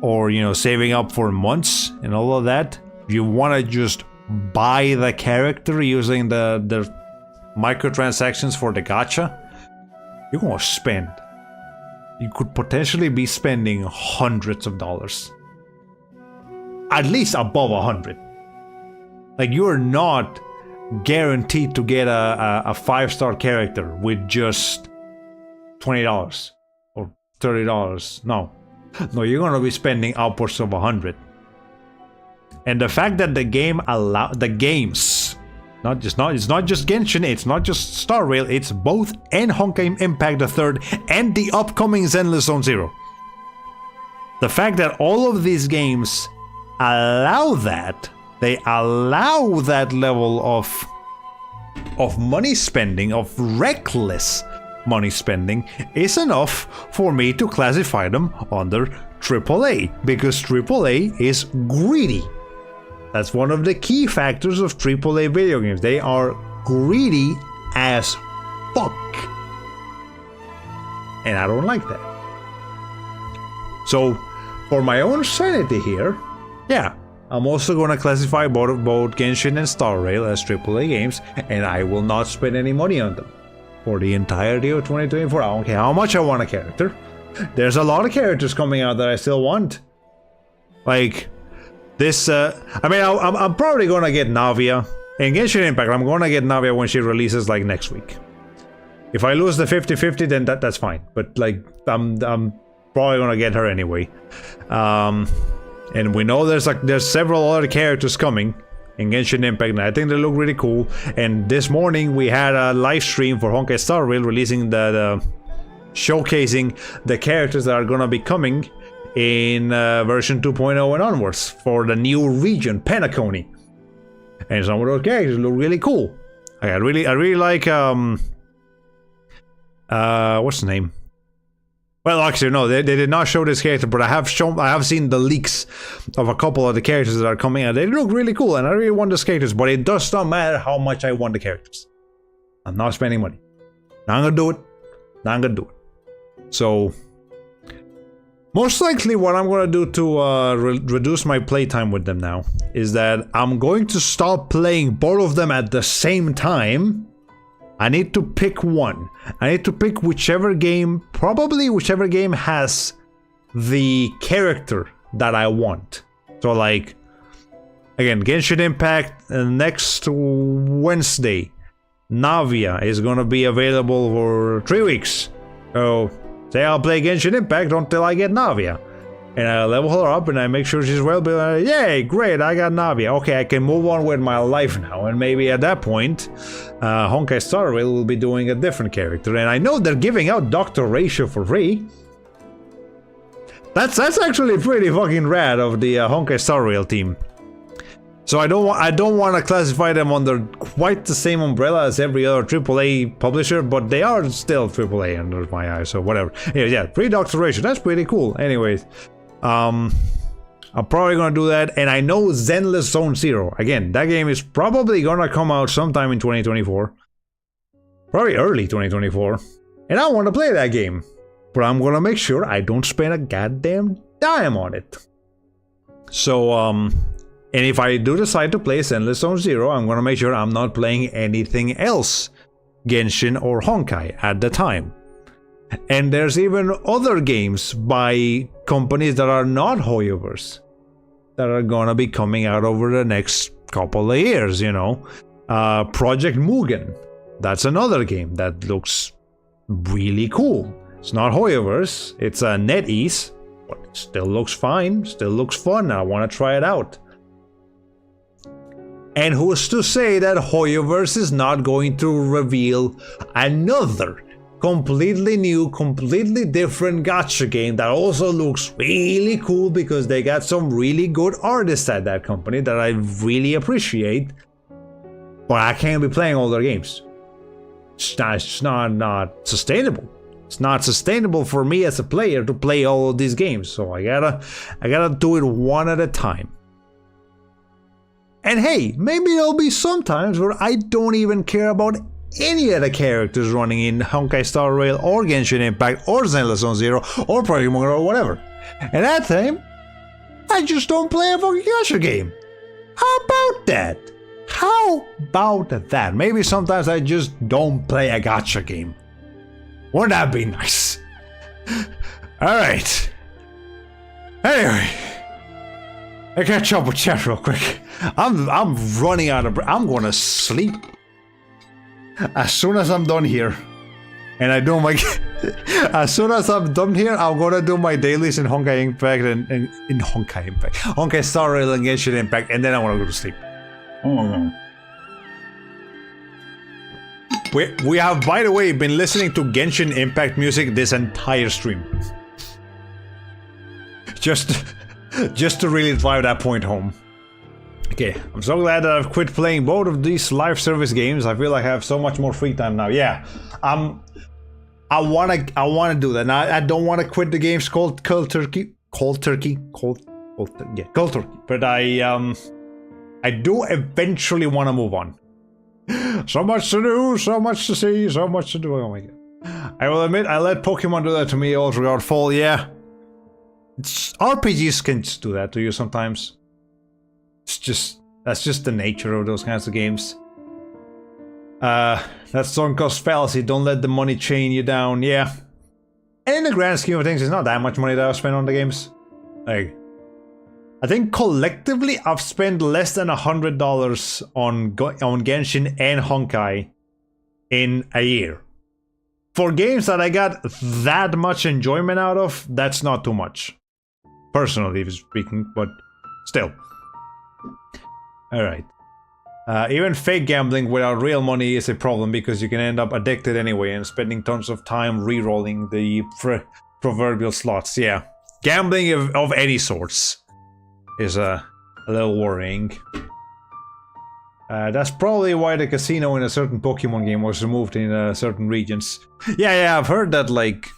or, you know, saving up for months and all of that, if you want to just buy the character using the microtransactions for the gacha, you're gonna spend. You could potentially be spending hundreds of dollars. At least above 100. Like, you're not guaranteed to get a 5-star character with just $20 or $30. No, you're gonna be spending upwards of 100. And the fact that the games, it's not just Genshin, it's not just Star Rail, it's both and Honkai Impact III and the upcoming Zenless Zone Zero. The fact that all of these games allow that, they allow that level of money spending, of reckless money spending, is enough for me to classify them under AAA, because AAA is greedy. That's one of the key factors of AAA video games. They are greedy as fuck. And I don't like that. So, for my own sanity here, yeah, I'm also going to classify both Genshin and Star Rail as AAA games, and I will not spend any money on them for the entirety of 2024. I don't care how much I want a character. There's a lot of characters coming out that I still want. Like, this, I mean, I'm probably going to get Navia. In Genshin Impact, I'm going to get Navia when she releases, like, next week. If I lose the 50-50, then that's fine. But, like, I'm probably going to get her anyway. And we know there's several other characters coming in Genshin Impact, and I think they look really cool. And this morning we had a live stream for Honkai Star Rail releasing the showcasing the characters that are gonna be coming in version 2.0 and onwards for the new region, Penacony. And some of those characters look really cool. I really like what's the name? Well, actually, no, they did not show this character, but I have seen the leaks of a couple of the characters that are coming out. They look really cool, and I really want those characters, but it does not matter how much I want the characters. I'm not spending money. Not gonna do it. So, most likely what I'm gonna do to reduce my playtime with them now is that I'm going to stop playing both of them at the same time. I need to pick one. I need to pick whichever game, probably whichever game has the character that I want. So like, again, Genshin Impact next Wednesday. Navia is gonna be available for 3 weeks. So say I'll play Genshin Impact until I get Navia. And I level her up and I make sure she's well built. Yay, great, I got Navia. Okay, I can move on with my life now. And maybe at that point, Honkai Star Rail will be doing a different character. And I know they're giving out Dr. Ratio for free. That's actually pretty fucking rad of the Honkai Star Rail team. So I don't want to classify them under quite the same umbrella as every other AAA publisher, but they are still AAA under my eyes, so whatever. Anyways, yeah, free Dr. Ratio, that's pretty cool. Anyways, I'm probably gonna do that, and I know Zenless Zone Zero. Again, that game is probably gonna come out sometime in 2024. Probably early 2024. And I want to play that game. But I'm gonna make sure I don't spend a goddamn dime on it. So, and if I do decide to play Zenless Zone Zero, I'm gonna make sure I'm not playing anything else Genshin or Honkai at the time. And there's even other games by companies that are not Hoyoverse that are gonna be coming out over the next couple of years, you know. Project Mugen, that's another game that looks really cool. It's not Hoyoverse, it's a NetEase, but it still looks fine, still looks fun, I want to try it out. And who's to say that Hoyoverse is not going to reveal another completely new, completely different gacha game that also looks really cool because they got some really good artists at that company that I really appreciate. But I can't be playing all their games. It's not sustainable. It's not sustainable for me as a player to play all of these games. So I gotta do it one at a time. And hey, maybe there'll be some times where I don't even care about any of the characters running in Honkai Star Rail or Genshin Impact or Zenless Zone Zero or Project Mugen or whatever. And that time, I just don't play a fucking gacha game. How about that? How about that? Maybe sometimes I just don't play a gacha game. Wouldn't that be nice? Alright. Anyway. I catch up with chat real quick. I'm running out of breath. I'm gonna sleep as soon as I'm done here. And I do my as soon as I'm done here, I'm gonna do my dailies in Honkai Impact and in Honkai Impact. Honkai Star Rail and Genshin Impact, and then I wanna go to sleep. Oh my god. We have, by the way, been listening to Genshin Impact music this entire stream. Just to really drive that point home. Okay, I'm so glad that I've quit playing both of these live service games. I feel like I have so much more free time now. Yeah, I wanna do that. Now, I don't want to quit the games called Cold Turkey. But I do eventually want to move on. So much to do, so much to see, so much to do. Oh my god. I will admit, I let Pokemon do that to me all throughout fall, yeah. RPGs can just do that to you sometimes. That's just the nature of those kinds of games. That sunk cost fallacy, don't let the money chain you down, yeah. And in the grand scheme of things, it's not that much money that I've spent on the games. Like, I think collectively I've spent less than $100 on Genshin and Honkai in a year. For games that I got that much enjoyment out of, that's not too much. Personally speaking, but still. Alright. Even fake gambling without real money is a problem because you can end up addicted anyway and spending tons of time re-rolling the proverbial slots. Yeah. Gambling of any sorts is a little worrying. That's probably why the casino in a certain Pokemon game was removed in certain regions. Yeah, I've heard that, like,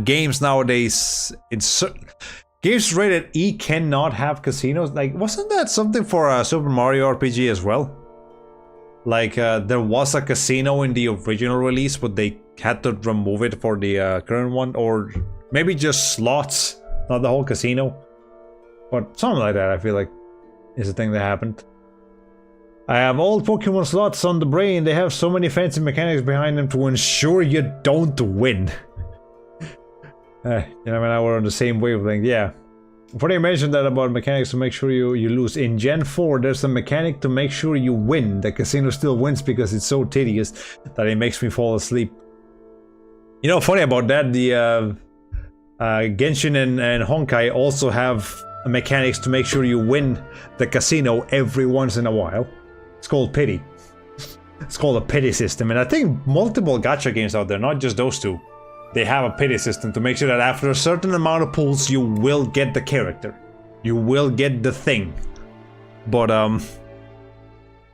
games nowadays, games rated E cannot have casinos. Like, wasn't that something for Super Mario RPG as well? Like, there was a casino in the original release, but they had to remove it for the current one, or maybe just slots, not the whole casino. But something like that, I feel like, is a thing that happened. I have old Pokemon slots on the brain. They have so many fancy mechanics behind them to ensure you don't win. You know, now we're on the same wavelength. Yeah. Before you mentioned that about mechanics to make sure you lose. In Gen 4, there's a mechanic to make sure you win. The casino still wins because it's so tedious that it makes me fall asleep. You know, funny about that, the Genshin and Honkai also have mechanics to make sure you win the casino every once in a while. It's called pity. It's called a pity system, and I think multiple gacha games out there, not just those two, they have a pity system to make sure that after a certain amount of pulls you will get the character. You will get the thing. But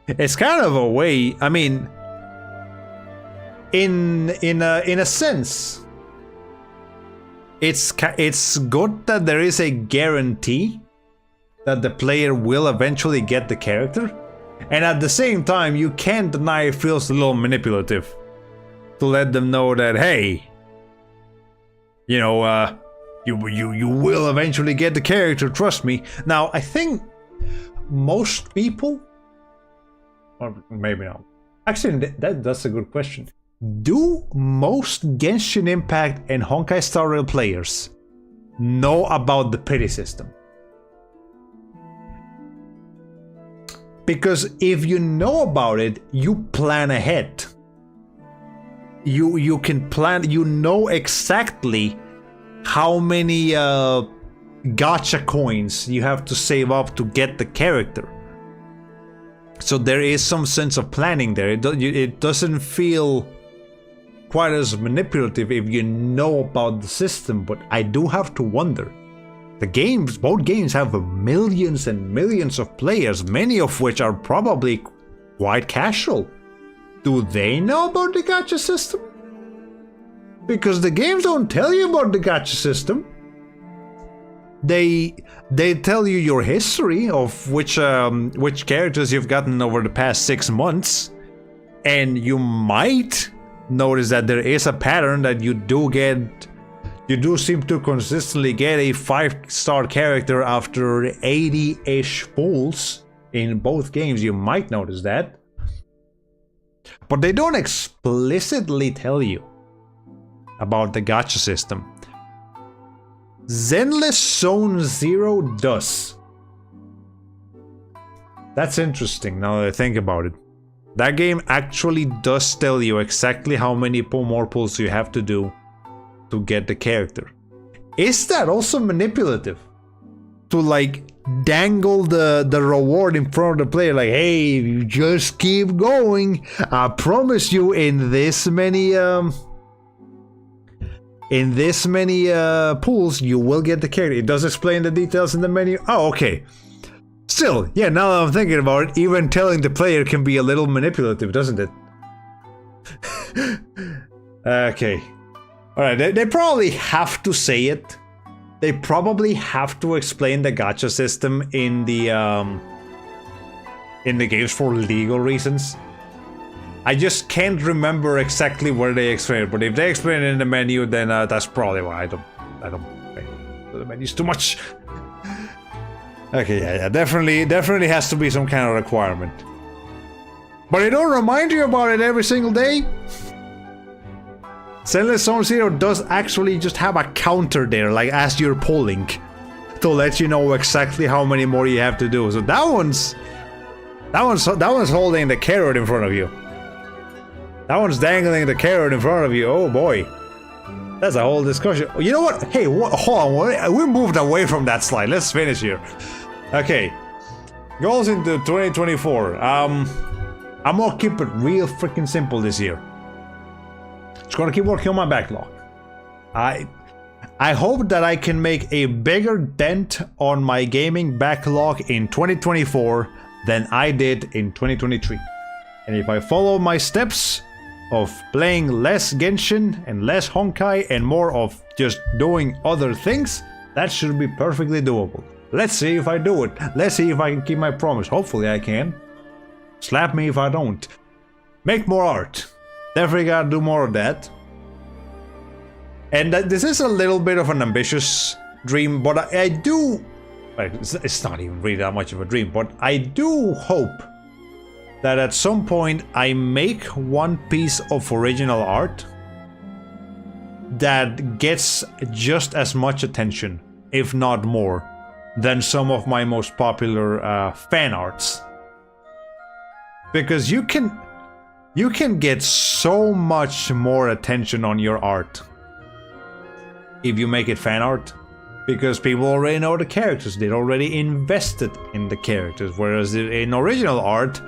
it's kind of a way, I mean, in a sense, it's good that there is a guarantee that the player will eventually get the character. And at the same time, you can't deny it feels a little manipulative to let them know that, hey, you know, you will eventually get the character, trust me. Now, I think most people, or maybe not. Actually, that's a good question. Do most Genshin Impact and Honkai Star Rail players know about the pity system? Because if you know about it, you plan ahead. You can plan, you know exactly how many gacha coins you have to save up to get the character. So there is some sense of planning there. It doesn't feel quite as manipulative if you know about the system, but I do have to wonder. Both games have millions and millions of players, many of which are probably quite casual. Do they know about the gacha system? Because the games don't tell you about the gacha system. They tell you your history of which characters you've gotten over the past 6 months, and you might notice that there is a pattern that you do seem to consistently get a 5-star character after 80-ish pulls in both games. You might notice that. But they don't explicitly tell you about the gacha system. Zenless Zone Zero does. That's interesting now that I think about it. That game actually does tell you exactly how many more pulls you have to do to get the character. Is that also manipulative? To like dangle the reward in front of the player, like, hey, you just keep going. I promise you in this many pools you will get the character. It does explain the details in the menu. Oh, okay. Still, yeah, now that I'm thinking about it, even telling the player can be a little manipulative, doesn't it? Okay. Alright, they probably have to say it. They probably have to explain the gacha system in the games for legal reasons. I just can't remember exactly where they explain it, but if they explain it in the menu, then that's probably why I don't pay the menus too much. Okay, yeah, definitely has to be some kind of requirement. But they don't remind you about it every single day. Zenless Zone Zero does actually just have a counter there, like as you're pulling, to let you know exactly how many more you have to do. So that one's holding the carrot in front of you. That one's dangling the carrot in front of you. Oh boy, that's a whole discussion. You know what? Hey, hold on. We moved away from that slide. Let's finish here. Okay, goals into 2024. I'm gonna keep it real freaking simple this year. Just gonna keep working on my backlog. I hope that I can make a bigger dent on my gaming backlog in 2024 than I did in 2023. And if I follow my steps of playing less Genshin and less Honkai and more of just doing other things, that should be perfectly doable. Let's see if I do it. Let's see if I can keep my promise. Hopefully I can. Slap me if I don't. Make more art. Definitely gotta do more of that. And this is a little bit of an ambitious dream, but I do... It's not even really that much of a dream, but I do hope that at some point I make one piece of original art that gets just as much attention, if not more, than some of my most popular fan arts. Because you can get so much more attention on your art if you make it fan art. Because people already know the characters, they're already invested in the characters. Whereas in original art,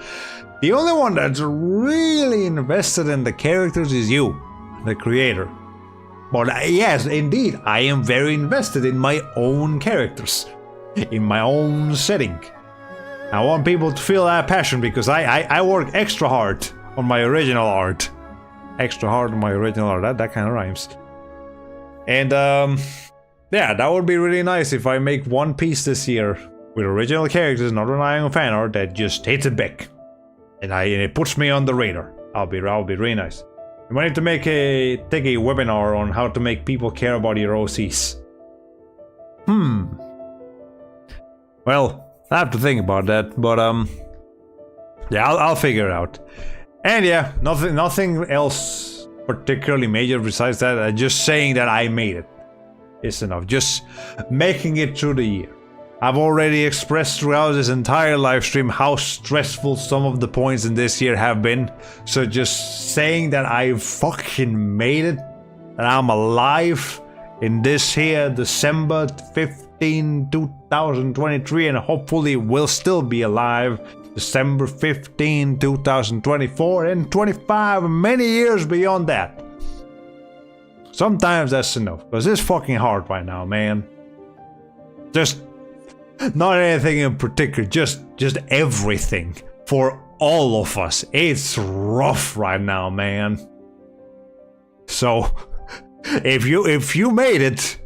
the only one that's really invested in the characters is you, the creator. But yes, indeed, I am very invested in my own characters, in my own setting. I want people to feel that passion because I work extra hard on my original art. Extra hard on my original art, that kind of rhymes. And yeah, that would be really nice if I make one piece this year with original characters, not relying on fan art, that just hits it back. And it puts me on the radar. I'll be really nice. You might need to take a webinar on how to make people care about your OCs. Well, I have to think about that, but yeah, I'll figure it out. And yeah, nothing else particularly major besides that. Just saying that I made it is enough. Just making it through the year. I've already expressed throughout this entire live stream how stressful some of the points in this year have been. So just saying that I fucking made it, that I'm alive in this here December 15, 2023, and hopefully will still be alive December 15, 2024, and 25, and many years beyond that. Sometimes that's enough, because it's fucking hard right now, man. Just not anything in particular, just everything for all of us. It's rough right now, man. So if you made it,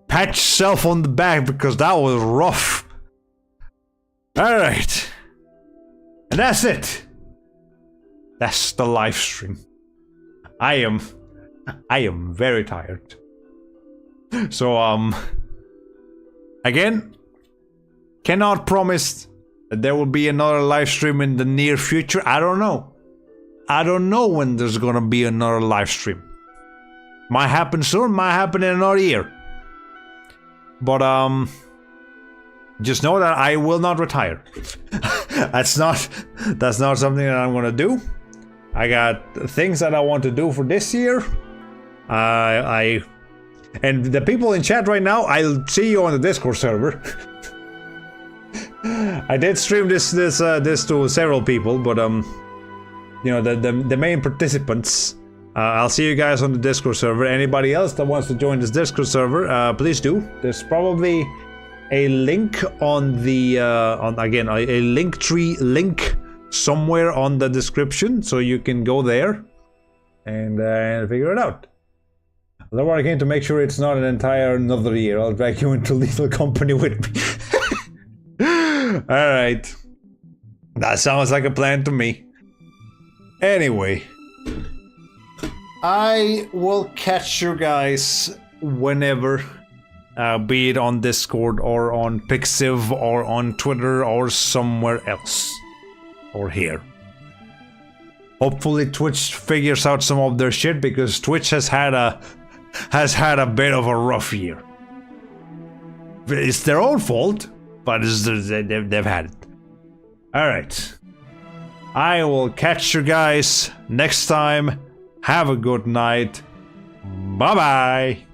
pat yourself on the back because that was rough. All right, and that's it. That's the live stream. I am very tired. So again, cannot promise that there will be another live stream in the near future. I don't know. I don't know when there's gonna be another live stream. Might happen soon, might happen in another year. But just know that I will not retire. That's not something that I'm gonna do. I got things that I want to do for this year. And the people in chat right now, I'll see you on the Discord server. I did stream this to several people, but you know, the main participants. I'll see you guys on the Discord server. Anybody else that wants to join this Discord server, please do. There's probably a link on the again a Linktree link somewhere on the description, so you can go there and figure it out. Otherwise, again, to make sure it's not an entire another year, I'll drag you into Lethal Company with me. Alright. That sounds like a plan to me. Anyway. I will catch you guys whenever. Be it on Discord or on Pixiv or on Twitter or somewhere else. Or here. Hopefully Twitch figures out some of their shit, because Twitch has had a bit of a rough year. It's their own fault, but they've had it. Alright. I will catch you guys next time. Have a good night. Bye bye.